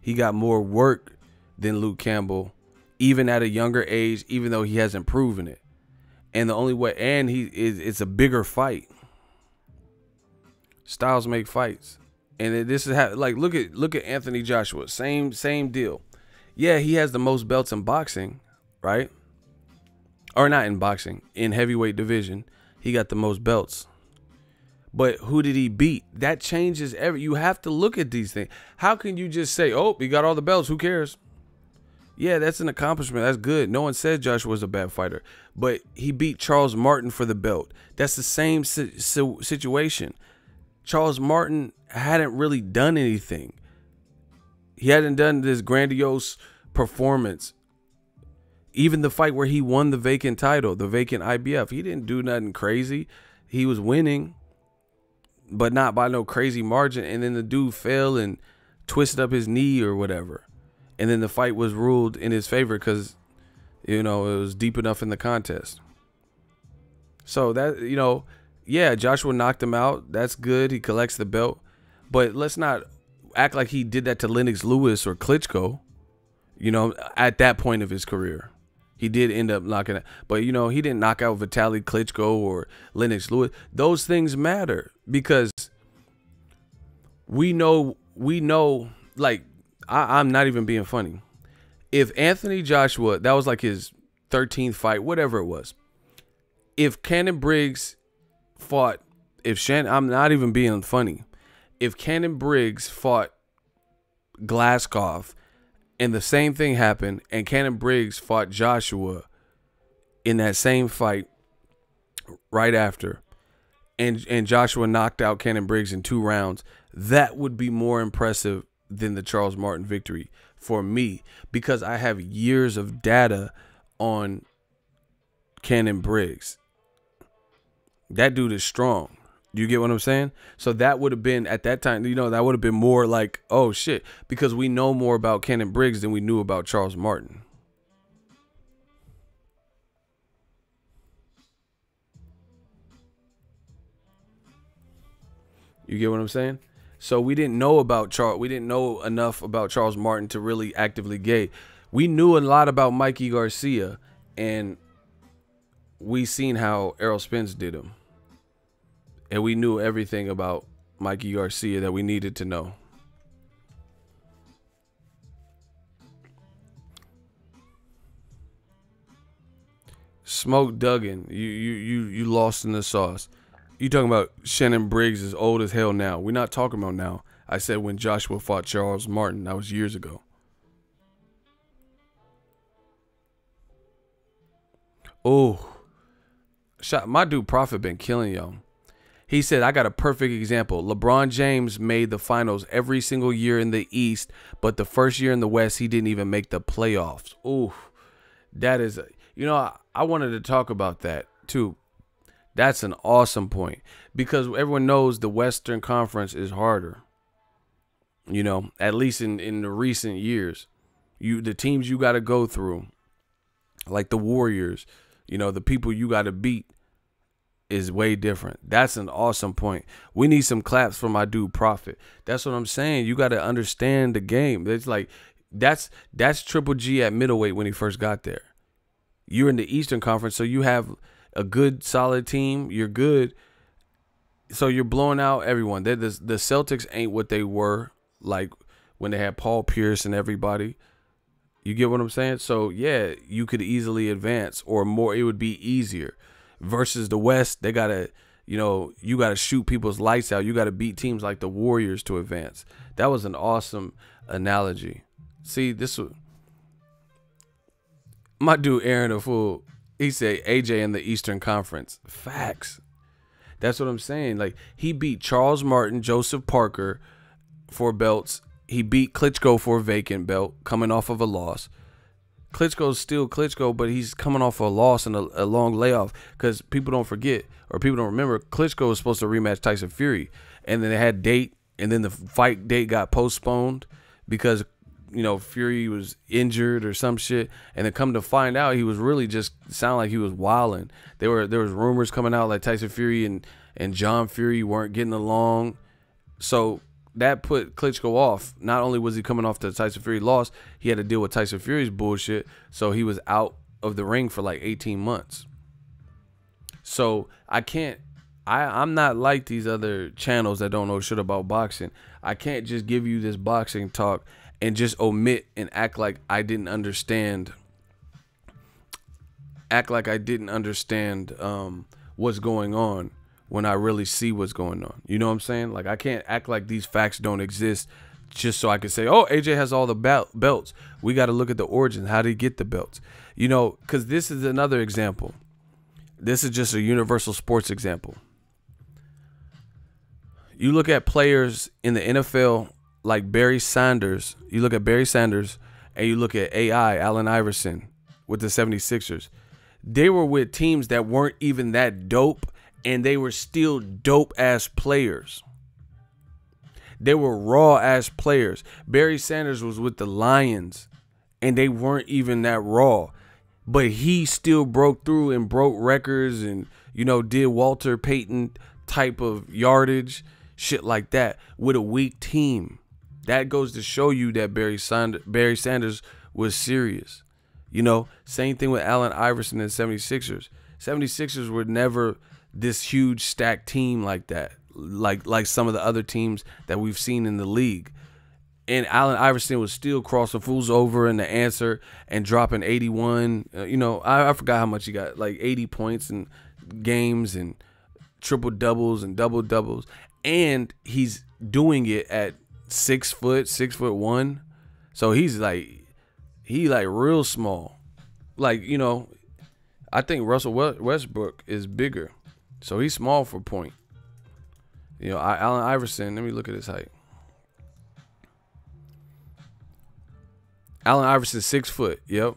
He got more work than Luke Campbell, even at a younger age, even though he hasn't proven it. And the only way, and it's a bigger fight. Styles make fights. And this is how, like, look at Anthony Joshua. Same deal. Yeah, he has the most belts in boxing, right? Or not in boxing, in heavyweight division. He got the most belts. But who did he beat? That changes you have to look at these things. How can you just say, oh, he got all the belts, who cares? Yeah, that's an accomplishment. That's good. No one said Joshua was a bad fighter, but he beat Charles Martin for the belt. That's the same situation. Charles Martin hadn't really done anything. He hadn't done this grandiose performance. Even the fight where he won the vacant title, the vacant IBF, he didn't do nothing crazy. He was winning, but not by no crazy margin. And then the dude fell and twisted up his knee or whatever. And then the fight was ruled in his favor because, you know, it was deep enough in the contest. So that, you know, yeah, Joshua knocked him out. That's good. He collects the belt. But let's not act like he did that to Lennox Lewis or Klitschko, you know, at that point of his career. He did end up knocking it. But, you know, he didn't knock out Vitaly Klitschko or Lennox Lewis. Those things matter because we know, like, I'm not even being funny. If Anthony Joshua, that was like his 13th fight, whatever it was. If Cannon Briggs fought, I'm not even being funny. If Cannon Briggs fought Glaskov and the same thing happened and Cannon Briggs fought Joshua in that same fight right after and Joshua knocked out Cannon Briggs in 2 rounds, that would be more impressive than the Charles Martin victory for me because I have years of data on Cannon Briggs. That dude is strong. You get what I'm saying? So that would have been at that time, you know, that would have been more like, oh shit, because we know more about Cannon Briggs than we knew about Charles Martin. You get what I'm saying? So we didn't know about Charles. We didn't know enough about Charles Martin to really actively gauge. We knew a lot about Mikey Garcia, and we seen how Errol Spence did him. And we knew everything about Mikey Garcia that we needed to know. Smoke Duggan, you lost in the sauce. You talking about Shannon Briggs is old as hell now. We're not talking about now. I said when Joshua fought Charles Martin. That was years ago. Oh, my dude Prophet been killing y'all. He said, I got a perfect example. LeBron James made the finals every single year in the East, but the first year in the West, he didn't even make the playoffs. Ooh, that is, you know, I wanted to talk about that too. That's an awesome point because everyone knows the Western Conference is harder. You know, at least in the recent years, the teams you got to go through, like the Warriors, you know, the people you got to beat is way different. That's an awesome point. We need some claps for my dude Prophet. That's what I'm saying. You got to understand the game. It's like that's Triple G at middleweight when he first got there. You're in the Eastern Conference, so you have a good, solid team. You're good. So you're blowing out everyone. The Celtics ain't what they were like when they had Paul Pierce and everybody. You get what I'm saying? So, yeah, you could easily advance or more. It would be easier. Versus the West, they got to, you know, you got to shoot people's lights out. You got to beat teams like the Warriors to advance. That was an awesome analogy. See, this was my dude Aaron a fool. He said AJ in the Eastern Conference. Facts. That's what I'm saying. Like, he beat Charles Martin, Joseph Parker for belts. He beat Klitschko for a vacant belt, coming off of a loss. Klitschko's still Klitschko, but he's coming off a loss and a long layoff because people don't forget or people don't remember Klitschko was supposed to rematch Tyson Fury. And then they had date, and then the fight date got postponed because, you know, Fury was injured or some shit, and then come to find out he was really just sound like he was wilding. There was rumors coming out like Tyson Fury and John Fury weren't getting along, so that put Klitschko off. Not only was he coming off the Tyson Fury loss, he had to deal with Tyson Fury's bullshit, so he was out of the ring for like 18 months. So I'm not like these other channels that don't know shit about boxing. I can't just give you this boxing talk and just omit and act like I didn't understand. Act like I didn't understand what's going on when I really see what's going on. You know what I'm saying? Like, I can't act like these facts don't exist just so I could say, oh, AJ has all the belts. We got to look at the origin. How did he get the belts? You know, because this is another example. This is just a universal sports example. You look at players in the NFL like Barry Sanders. You look at Barry Sanders and you look at AI, Allen Iverson with the 76ers. They were with teams that weren't even that dope, and they were still dope-ass players. They were raw-ass players. Barry Sanders was with the Lions, and they weren't even that raw. But he still broke through and broke records and, you know, did Walter Payton type of yardage, shit like that, with a weak team. That goes to show you that Barry Sanders was serious. You know, same thing with Allen Iverson and 76ers. 76ers were never this huge stacked team like that, like some of the other teams that we've seen in the league. And Allen Iverson was still crossing fools over in the answer and dropping 81. You know, I forgot how much he got, like 80 points in games and triple doubles and double doubles. And he's doing it at 6 foot, 6'1". So he's like, real small. Like, you know, I think Russell Westbrook is bigger. So he's small for point. You know, Allen Iverson, let me look at his height. Allen Iverson, 6 foot. Yep.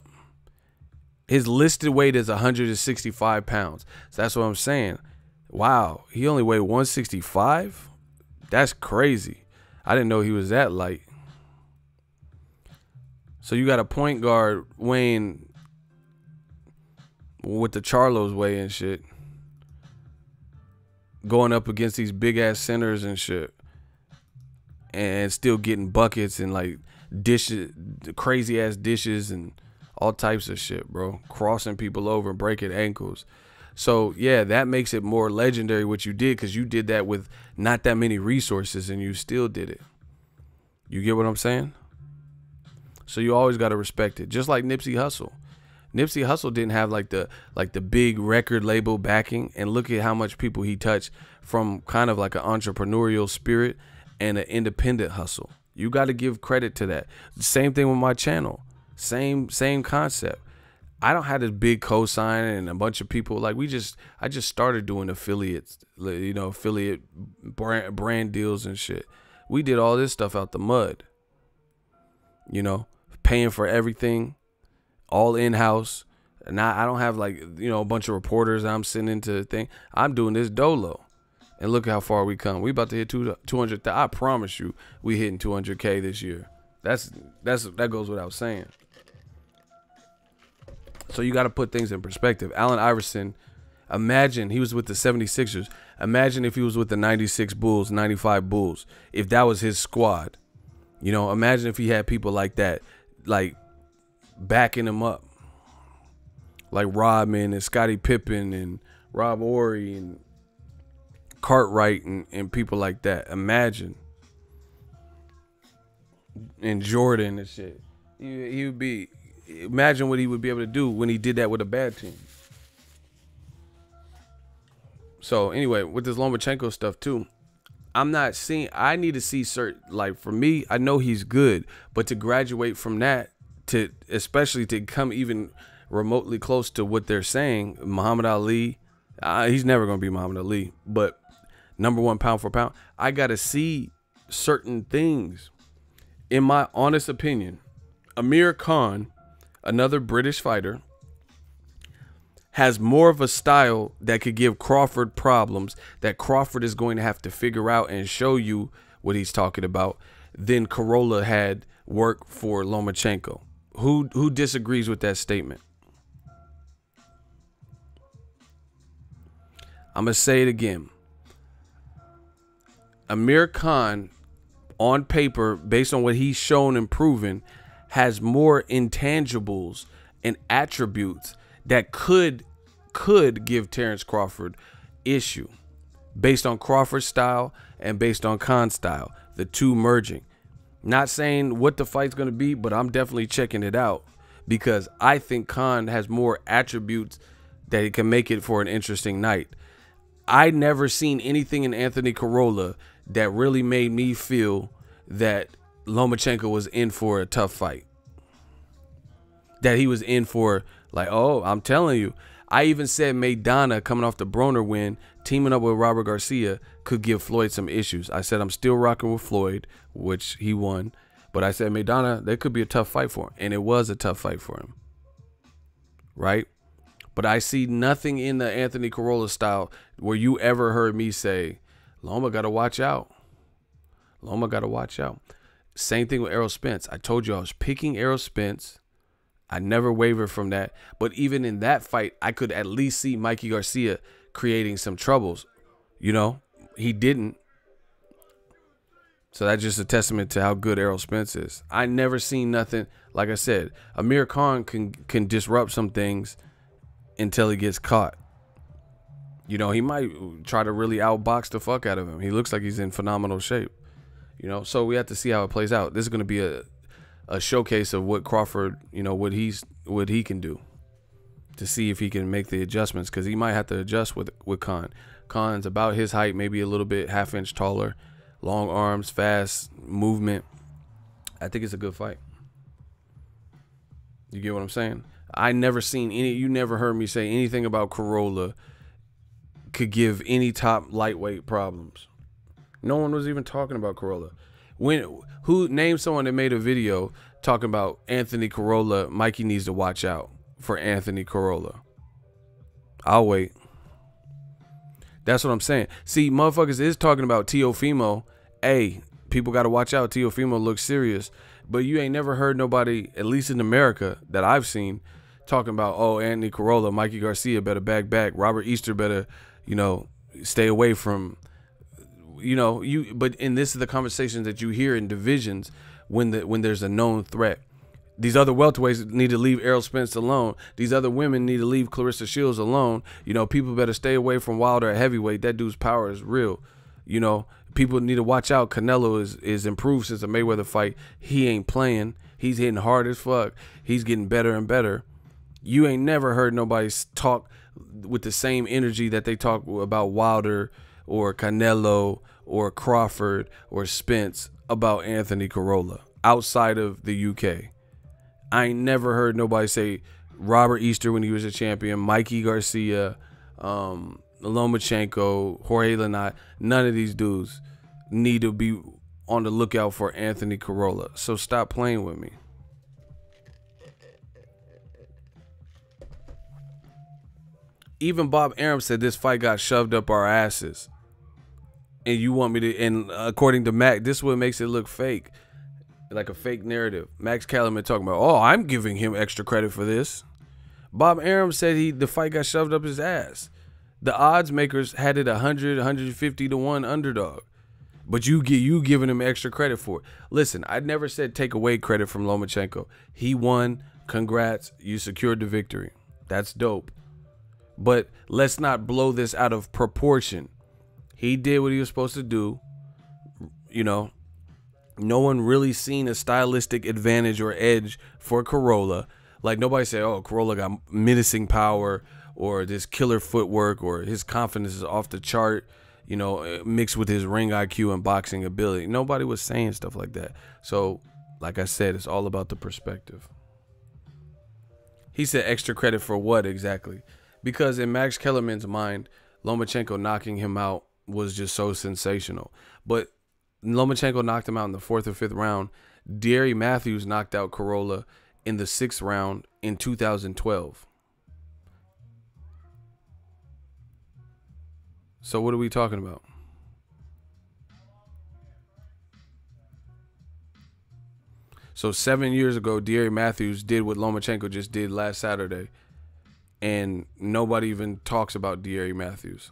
His listed weight is 165 pounds. So that's what I'm saying. Wow. He only weighed 165? That's crazy. I didn't know he was that light. So you got a point guard weighing with the Charlos weigh and shit, going up against these big ass centers and shit, and still getting buckets and like dishes, crazy ass dishes and all types of shit, bro. Crossing people over and breaking ankles. So yeah, that makes it more legendary what you did, because you did that with not that many resources and you still did it. You get what I'm saying? So you always got to respect it. Just like Nipsey Hussle. Nipsey Hussle didn't have like the big record label backing, and look at how much people he touched from kind of like an entrepreneurial spirit and an independent hustle. You got to give credit to that. Same thing with my channel. Same concept. I don't have this big cosign and a bunch of people. Like I just started doing affiliates, you know, affiliate brand deals and shit. We did all this stuff out the mud, you know, paying for everything, all in-house. And I don't have like, you know, a bunch of reporters I'm sending to the thing. I'm doing this dolo. And look how far we come. We about to hit 200. I promise you, we hitting 200K this year. That goes without saying. So you got to put things in perspective. Allen Iverson, imagine he was with the 76ers. Imagine if he was with the 96 Bulls, 95 Bulls. If that was his squad. You know, imagine if he had people like that, like backing him up. Like Rodman and Scottie Pippen and Rob Horry and Cartwright and people like that. Imagine. And Jordan and shit. He would be, imagine what he would be able to do when he did that with a bad team. So anyway, with this Lomachenko stuff too, I need to see certain, like for me, I know he's good, but to graduate from that to, especially to come even remotely close to what they're saying, Muhammad Ali, he's never going to be Muhammad Ali, but #1 pound for pound, I got to see certain things. In my honest opinion, Amir Khan, another British fighter, has more of a style that could give Crawford problems, that Crawford is going to have to figure out and show you what he's talking about, than Corolla had work for Lomachenko. Who disagrees with that statement? I'm going to say it again. Amir Khan, on paper, based on what he's shown and proven, has more intangibles and attributes that could give Terrence Crawford issue, based on Crawford's style and based on Khan's style, the two merging. Not saying what the fight's going to be, but I'm definitely checking it out, because I think Khan has more attributes that he can make it for an interesting night. I never seen anything in Anthony Corolla that really made me feel that Lomachenko was in for a tough fight. That he was in for, like, oh, I'm telling you. I even said Maidana, coming off the Broner win, teaming up with Robert Garcia, could give Floyd some issues. I said I'm still rocking with Floyd, which he won. But I said Maidana, there could be a tough fight for him. And it was a tough fight for him. Right? But I see nothing in the Anthony Corolla style where you ever heard me say, Loma got to watch out. Loma got to watch out. Same thing with Errol Spence. I told you I was picking Errol Spence. I never wavered from that. But even in that fight, I could at least see Mikey Garcia creating some troubles. You know, he didn't. So that's just a testament to how good Errol Spence is. I never seen nothing. Like I said, Amir Khan can disrupt some things until he gets caught. You know, he might try to really outbox the fuck out of him. He looks like he's in phenomenal shape. You know, so we have to see how it plays out. This is going to be a showcase of what Crawford, you know, what he can do to see if he can make the adjustments, because he might have to adjust with Khan. Khan's about his height, maybe a little bit, half-inch taller, long arms, fast movement. I think it's a good fight. You get what I'm saying? I never seen any, you never heard me say anything about Corolla could give any top lightweight problems. No one was even talking about Corolla. Who named someone that made a video talking about Anthony Corolla? Mikey needs to watch out for Anthony Corolla. I'll wait. That's what I'm saying. See, motherfuckers is talking about Teofimo. Hey, people got to watch out. Teofimo looks serious. But you ain't never heard nobody, at least in America, that I've seen, talking about, oh, Anthony Corolla, Mikey Garcia better back. Robert Easter better, you know, stay away from, you know, but this is the conversations that you hear in divisions when there's a known threat. These other welterweights need to leave Errol Spence alone. These other women need to leave Claressa Shields alone. You know, people better stay away from Wilder at heavyweight. That dude's power is real. You know, people need to watch out. Canelo is improved since the Mayweather fight. He ain't playing. He's hitting hard as fuck. He's getting better and better. You ain't never heard nobody talk with the same energy that they talk about Wilder or Canelo or Crawford or Spence about Anthony Corolla outside of the UK. I ain't never heard nobody say Robert Easter when he was a champion, Mikey Garcia, Lomachenko, Jorge Lanat. None of these dudes need to be on the lookout for Anthony Corolla. So stop playing with me. Even Bob Arum said this fight got shoved up our asses. And you want me to, and according to Mac, this is what makes it look fake. Like a fake narrative. Max Kellerman talking about, oh, I'm giving him extra credit for this. Bob Arum said the fight got shoved up his ass. The odds makers had it 100, 150 to 1 underdog. But you giving him extra credit for it. Listen, I never said take away credit from Lomachenko. He won. Congrats. You secured the victory. That's dope. But let's not blow this out of proportion. He did what he was supposed to do. You know, no one really seen a stylistic advantage or edge for Corolla. Like nobody said, oh, Corolla got menacing power or this killer footwork or his confidence is off the chart, you know, mixed with his ring IQ and boxing ability. Nobody was saying stuff like that. So, like I said, it's all about the perspective. He said extra credit for what exactly? Because in Max Kellerman's mind, Lomachenko knocking him out was just so sensational. But Lomachenko knocked him out in the 4th or 5th round. Deary Matthews knocked out Corolla in the 6th round in 2012. So what are we talking about? So 7 years ago, Deary Matthews did what Lomachenko just did last Saturday. And nobody even talks about Deary Matthews.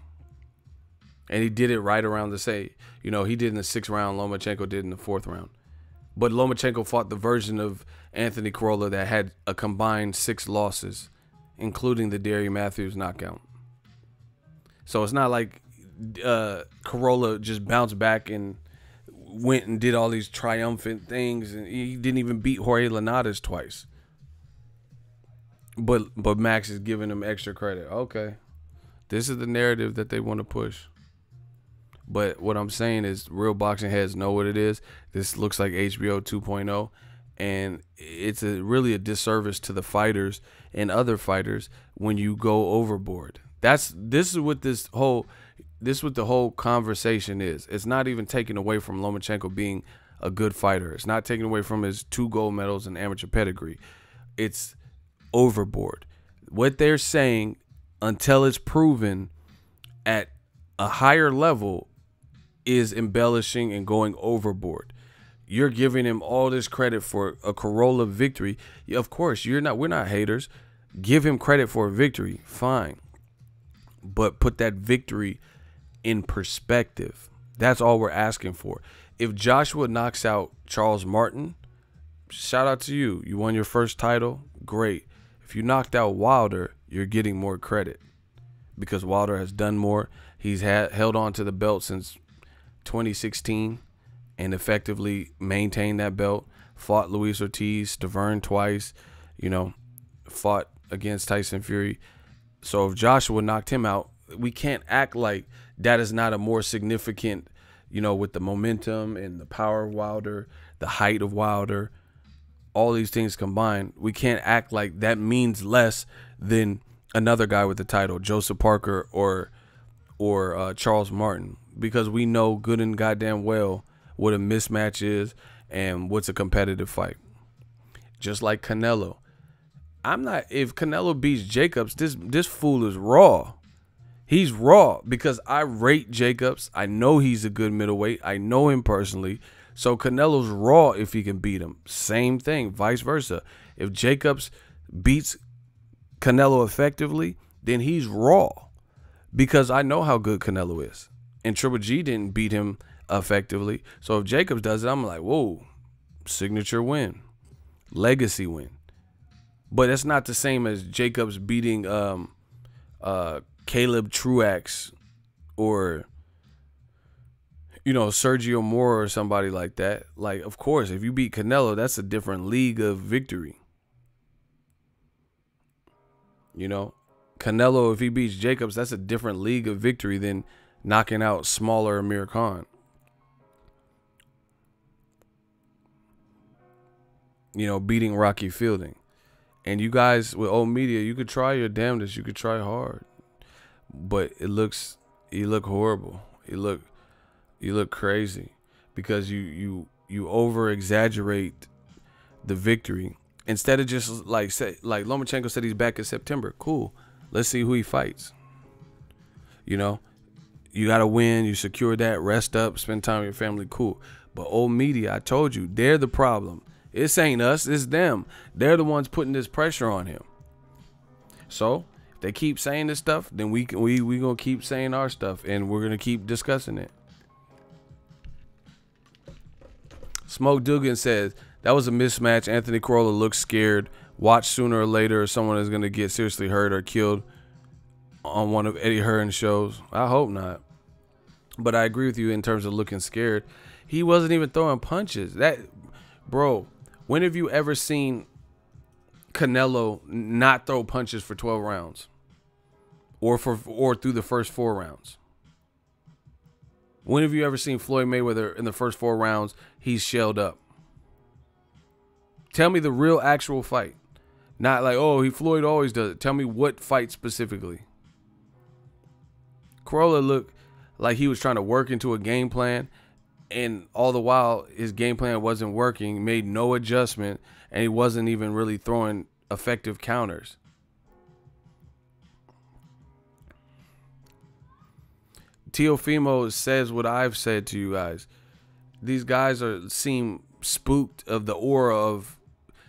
And he did it right around the same. You know, he did in the 6th round. Lomachenko did in the 4th round. But Lomachenko fought the version of Anthony Corolla that had a combined 6 losses, including the Deary Matthews knockout. So it's not like Corolla just bounced back and went and did all these triumphant things. And he didn't even beat Jorge Linares twice. But Max is giving him extra credit. Okay. This is the narrative that they want to push. But what I'm saying is real boxing heads know what it is. This looks like HBO 2.0, and it's really a disservice to the fighters and other fighters when you go overboard. This is what the whole conversation is. It's not even taken away from Lomachenko being a good fighter. It's not taken away from his 2 gold medals and amateur pedigree. It's overboard. What they're saying, until it's proven at a higher level, is embellishing and going overboard. You're giving him all this credit for a Corolla victory. Yeah, of course, we're not haters. Give him credit for a victory, fine. But put that victory in perspective. That's all we're asking for. If Joshua knocks out Charles Martin, shout out to you. You won your first title, great. If you knocked out Wilder, you're getting more credit because Wilder has done more. He's held on to the belt since 2016 and effectively maintained that belt. Fought Luis Ortiz, Stavern twice, fought against Tyson Fury. So if Joshua knocked him out, we can't act like that is not a more significant, with the momentum and the power of Wilder, the height of Wilder, all these things combined, we can't act like that means less than another guy with the title, Joseph Parker or Charles Martin, because we know good and goddamn well what a mismatch is and what's a competitive fight. Just like Canelo. If Canelo beats Jacobs, this fool is raw. He's raw because I rate Jacobs. I know he's a good middleweight. I know him personally. So Canelo's raw if he can beat him. Same thing, vice versa. If Jacobs beats Canelo effectively, then he's raw because I know how good Canelo is. And Triple G didn't beat him effectively. So if Jacobs does it, I'm like, whoa, signature win, legacy win. But it's not the same as Jacobs beating Caleb Truax or Sergio Mora or somebody like that. Like, of course, if you beat Canelo, that's a different league of victory. Canelo, if he beats Jacobs, that's a different league of victory than knocking out smaller Amir Khan. Beating Rocky Fielding. And you guys with old media, you could try your damnedest. You could try hard. But you look horrible. You look crazy because you over exaggerate the victory instead of just like Lomachenko said he's back in September. Cool. Let's see who he fights. You got to win. You secure that. Rest up. Spend time with your family. Cool. But old media, I told you, they're the problem. This ain't us. It's them. They're the ones putting this pressure on him. So if they keep saying this stuff, then we gonna keep saying our stuff, and we're gonna keep discussing it. Smoke Dugan says that was a mismatch. Anthony Corolla looks scared. Watch sooner or later, someone is gonna get seriously hurt or killed on one of Eddie Hearn's shows. I hope not. But I agree with you in terms of looking scared. He wasn't even throwing punches. Bro, when have you ever seen Canelo not throw punches for 12 rounds or through the first 4 rounds? When have you ever seen Floyd Mayweather in the first 4 rounds, he's shelled up? Tell me the real actual fight. Not like, Floyd always does it. Tell me what fight specifically. Corolla looked like he was trying to work into a game plan, and all the while his game plan wasn't working, made no adjustment, and he wasn't even really throwing effective counters. Teofimo says what I've said to you guys. These guys seem spooked of the aura of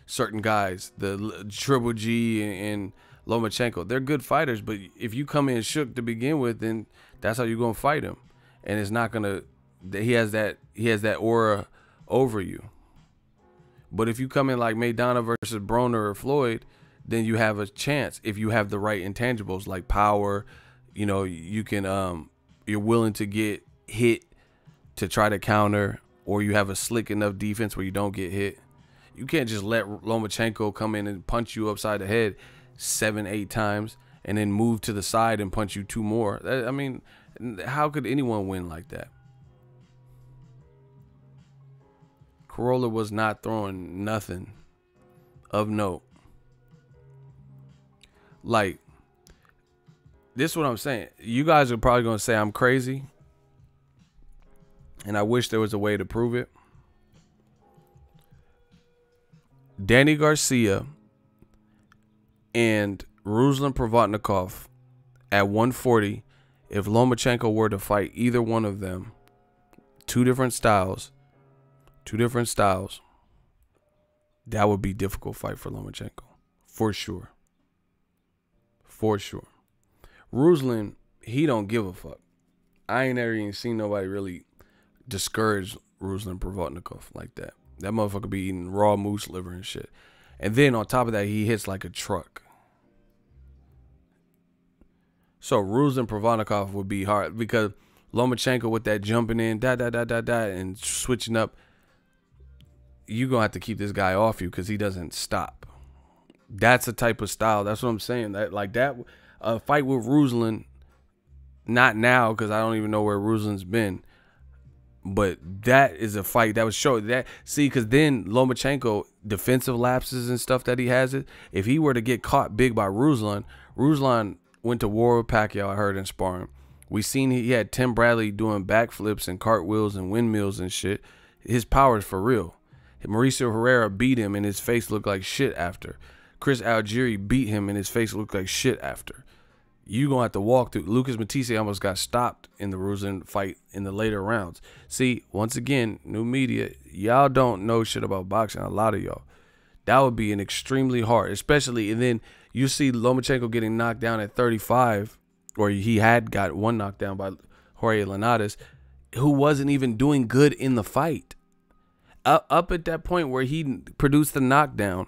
certain guys, the Triple G and Lomachenko. They're good fighters, but if you come in shook to begin with, then that's how you're gonna fight him, and it's not gonna. He has that aura over you. But if you come in like Maidana versus Broner or Floyd, then you have a chance if you have the right intangibles like power. You can you're willing to get hit to try to counter, or you have a slick enough defense where you don't get hit. You can't just let Lomachenko come in and punch you upside the head 7-8 times and then move to the side and punch you 2 more. How could anyone win like that? Corolla was not throwing nothing of note. Like, this is what I'm saying. You guys are probably going to say I'm crazy. And I wish there was a way to prove it. Danny Garcia and Ruslan Provodnikov at 140, if Lomachenko were to fight either one of them, two different styles, that would be a difficult fight for Lomachenko. For sure. For sure. Ruslan, he don't give a fuck. I ain't ever even seen nobody really discourage Ruslan Provodnikov like that. That motherfucker be eating raw moose liver and shit. And then on top of that, he hits like a truck. So Ruslan Provodnikov would be hard because Lomachenko with that jumping in, and switching up, you're going to have to keep this guy off you because he doesn't stop. That's a type of style. That's what I'm saying. That like that, a fight with Ruslan, not now because I don't even know where Ruslan's been. But that is a fight that would show that. See, because then Lomachenko, defensive lapses and stuff that he has it. If he were to get caught big by Ruslan went to war with Pacquiao, I heard, in sparring. We seen he had Tim Bradley doing backflips and cartwheels and windmills and shit. His power is for real. Mauricio Herrera beat him and his face looked like shit after. Chris Algieri beat him and his face looked like shit after. You gonna have to walk through. Lucas Matisse almost got stopped in the Ruslan fight in the later rounds. See, once again, new media, y'all don't know shit about boxing. A lot of y'all. That would be an extremely hard, especially, and then you see Lomachenko getting knocked down at 35, or he had got one knockdown by Jorge Linares, who wasn't even doing good in the fight. Up at that point where he produced the knockdown,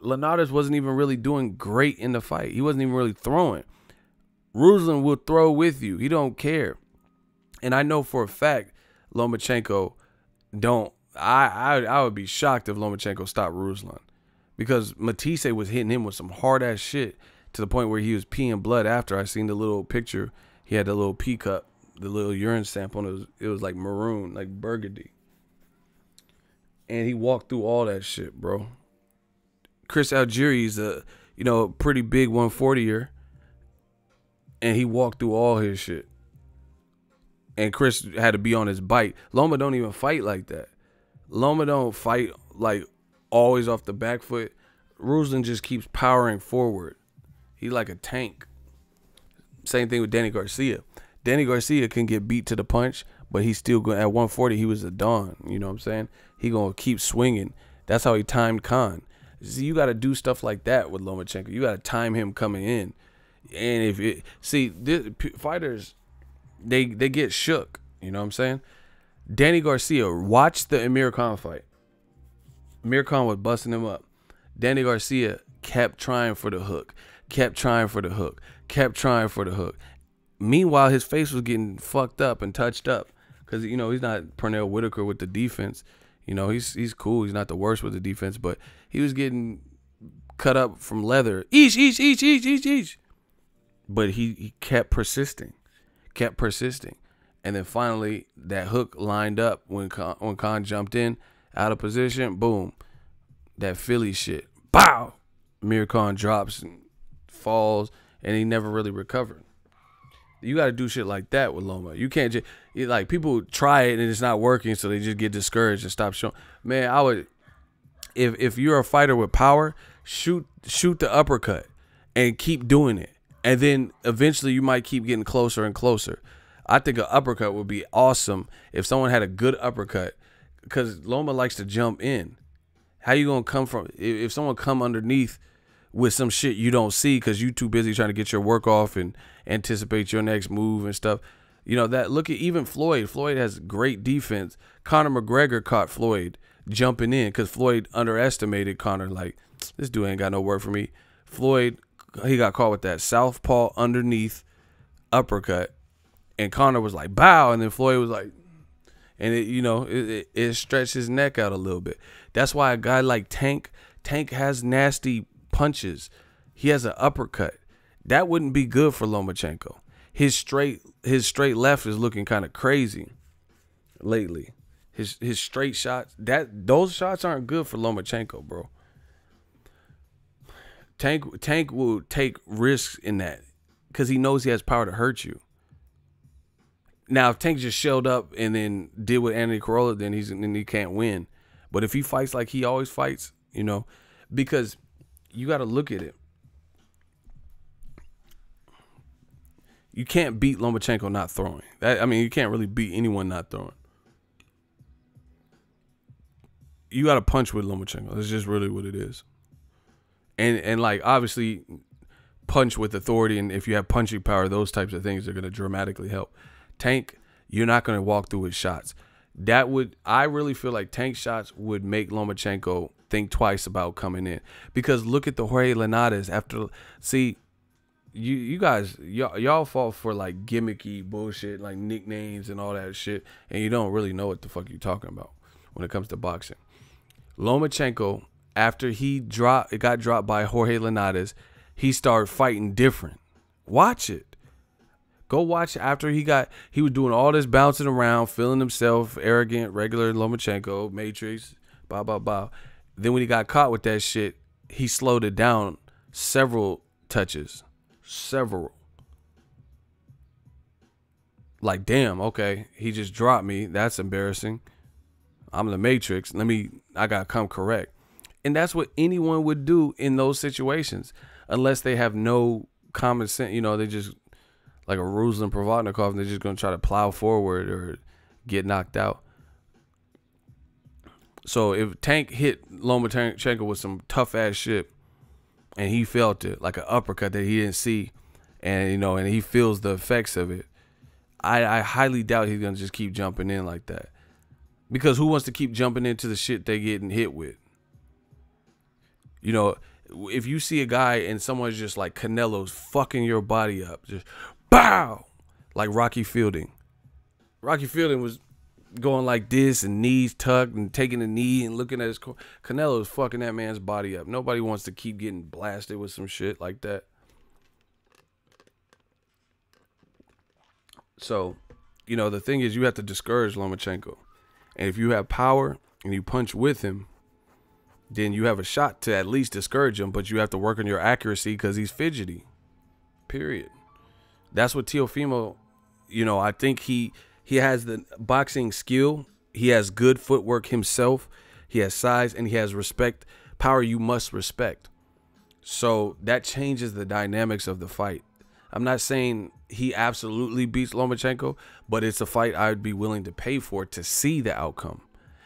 Linares wasn't even really doing great in the fight. He wasn't even really throwing. Ruslan will throw with you. He don't care. And I know for a fact Lomachenko don't. I would be shocked if Lomachenko stopped Ruslan. Because Matisse was hitting him with some hard-ass shit to the point where he was peeing blood after. I seen the little picture. He had the little pee cup, the little urine sample, and it was like maroon, like burgundy. And he walked through all that shit, bro. Chris Algieri's a, pretty big 140-er. And he walked through all his shit. And Chris had to be on his bite. Loma don't even fight like that. Loma don't fight like always off the back foot. Ruslan just keeps powering forward. He's like a tank. Same thing with Danny Garcia. Danny Garcia can get beat to the punch, but he's still going. At 140, he was a Don. You know what I'm saying? He going to keep swinging. That's how he timed Khan. See, you got to do stuff like that with Lomachenko. You got to time him coming in. And fighters, they get shook. You know what I'm saying? Danny Garcia, watch the Amir Khan fight. Amir Khan was busting him up. Danny Garcia kept trying for the hook, kept trying for the hook, kept trying for the hook. Meanwhile, his face was getting fucked up and touched up because he's not Pernell Whitaker with the defense. He's cool. He's not the worst with the defense, but he was getting cut up from leather. Each. But he kept persisting. And then finally, that hook lined up when Khan jumped in, out of position, boom. That Philly shit. Bow! Amir Khan drops and falls, and he never really recovered. You got to do shit like that with Loma. You can't just, like, people try it and it's not working, so they just get discouraged and stop showing. Man, I would, if you're a fighter with power, shoot the uppercut and keep doing it. And then eventually you might keep getting closer and closer. I think an uppercut would be awesome if someone had a good uppercut, because Loma likes to jump in. How you going to come from, if someone come underneath with some shit you don't see because you too busy trying to get your work off and anticipate your next move and stuff. Look at even Floyd. Floyd has great defense. Conor McGregor caught Floyd jumping in because Floyd underestimated Conor. Like, this dude ain't got no work for me. Floyd, he got caught with that southpaw underneath uppercut, and Conor was like, bow, and then Floyd was like, and it stretched his neck out a little bit. That's why a guy like Tank has nasty punches. He has an uppercut. That wouldn't be good for Lomachenko. his straight left is looking kind of crazy lately. His straight shots, those shots aren't good for Lomachenko, bro. Tank will take risks in that because he knows he has power to hurt you. Now, if Tank just shelled up and then did with Anthony Corolla, then he can't win. But if he fights like he always fights, you know, because you got to look at it. You can't beat Lomachenko not throwing. You can't really beat anyone not throwing. You got to punch with Lomachenko. That's just really what it is. And like, obviously, punch with authority, and if you have punching power, those types of things are going to dramatically help. Tank, you're not going to walk through his shots. I really feel like Tank shots would make Lomachenko think twice about coming in. Because look at the Jorge Linares after, see, you guys, y'all fall for like gimmicky bullshit, like nicknames and all that shit, and you don't really know what the fuck you're talking about when it comes to boxing. Lomachenko, after it got dropped by Jorge Linares, he started fighting different. Watch it. Go watch it. After he was doing all this bouncing around, feeling himself, arrogant, regular Lomachenko, Matrix, blah, blah, blah. Then when he got caught with that shit, he slowed it down several touches. Several. Like, damn, okay, he just dropped me. That's embarrassing. I'm the Matrix. I got to come correct. And that's what anyone would do in those situations, unless they have no common sense. You know, they just like a Ruslan Provodnikov, and they're just going to try to plow forward or get knocked out. So if Tank hit Lomachenko with some tough ass shit, and he felt it like an uppercut that he didn't see, and you know, and he feels the effects of it, I highly doubt he's going to just keep jumping in like that. Because who wants to keep jumping into the shit they getting hit with? You know, if you see a guy and someone's just like Canelo's fucking your body up, just bow, like Rocky Fielding. Rocky Fielding was going like this and knees tucked and taking a knee and looking at his Canelo's fucking that man's body up. Nobody wants to keep getting blasted with some shit like that. So, you know, the thing is, you have to discourage Lomachenko. And if you have power and you punch with him, then you have a shot to at least discourage him, but you have to work on your accuracy because he's fidgety. Period. That's what Teofimo, you know, I think he has the boxing skill. He has good footwork himself. He has size and he has respect. Power you must respect. So that changes the dynamics of the fight. I'm not saying he absolutely beats Lomachenko, but it's a fight I'd be willing to pay for to see the outcome.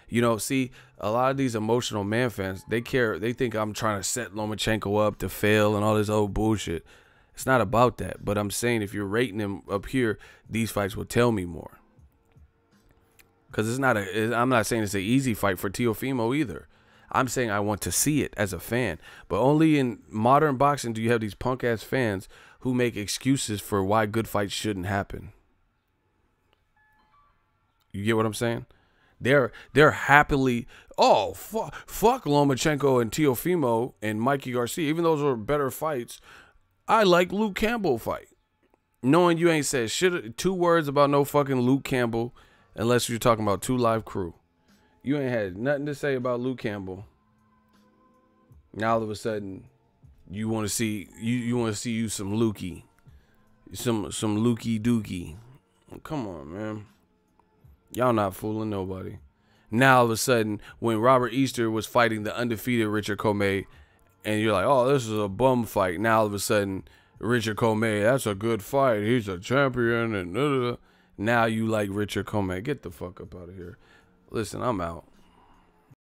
You know, see, a lot of these emotional man fans, they think I'm trying to set Lomachenko up to fail and all this old bullshit. It's not about that. But I'm saying if you're rating him up here, these fights will tell me more. Because I'm not saying it's an easy fight for Teofimo either. I'm saying I want to see it as a fan. But only in modern boxing do you have these punk ass fans who make excuses for why good fights shouldn't happen. You get what I'm saying? They're happily, fuck Lomachenko and Teofimo and Mikey Garcia. Even though those are better fights, I like Luke Campbell fight. Knowing you ain't said shit, 2 words about no fucking Luke Campbell, unless you're talking about 2 Live Crew. You ain't had nothing to say about Luke Campbell. Now all of a sudden, you want to see you some Lukey, some Lukey Dookie. Come on, man. Y'all not fooling nobody. Now all of a sudden, when Robert Easter was fighting the undefeated Richard Comey, and you're like, oh, this is a bum fight. Now all of a sudden, Richard Comey, that's a good fight. He's a champion. And now you like Richard Comey. Get the fuck up out of here. Listen, I'm out.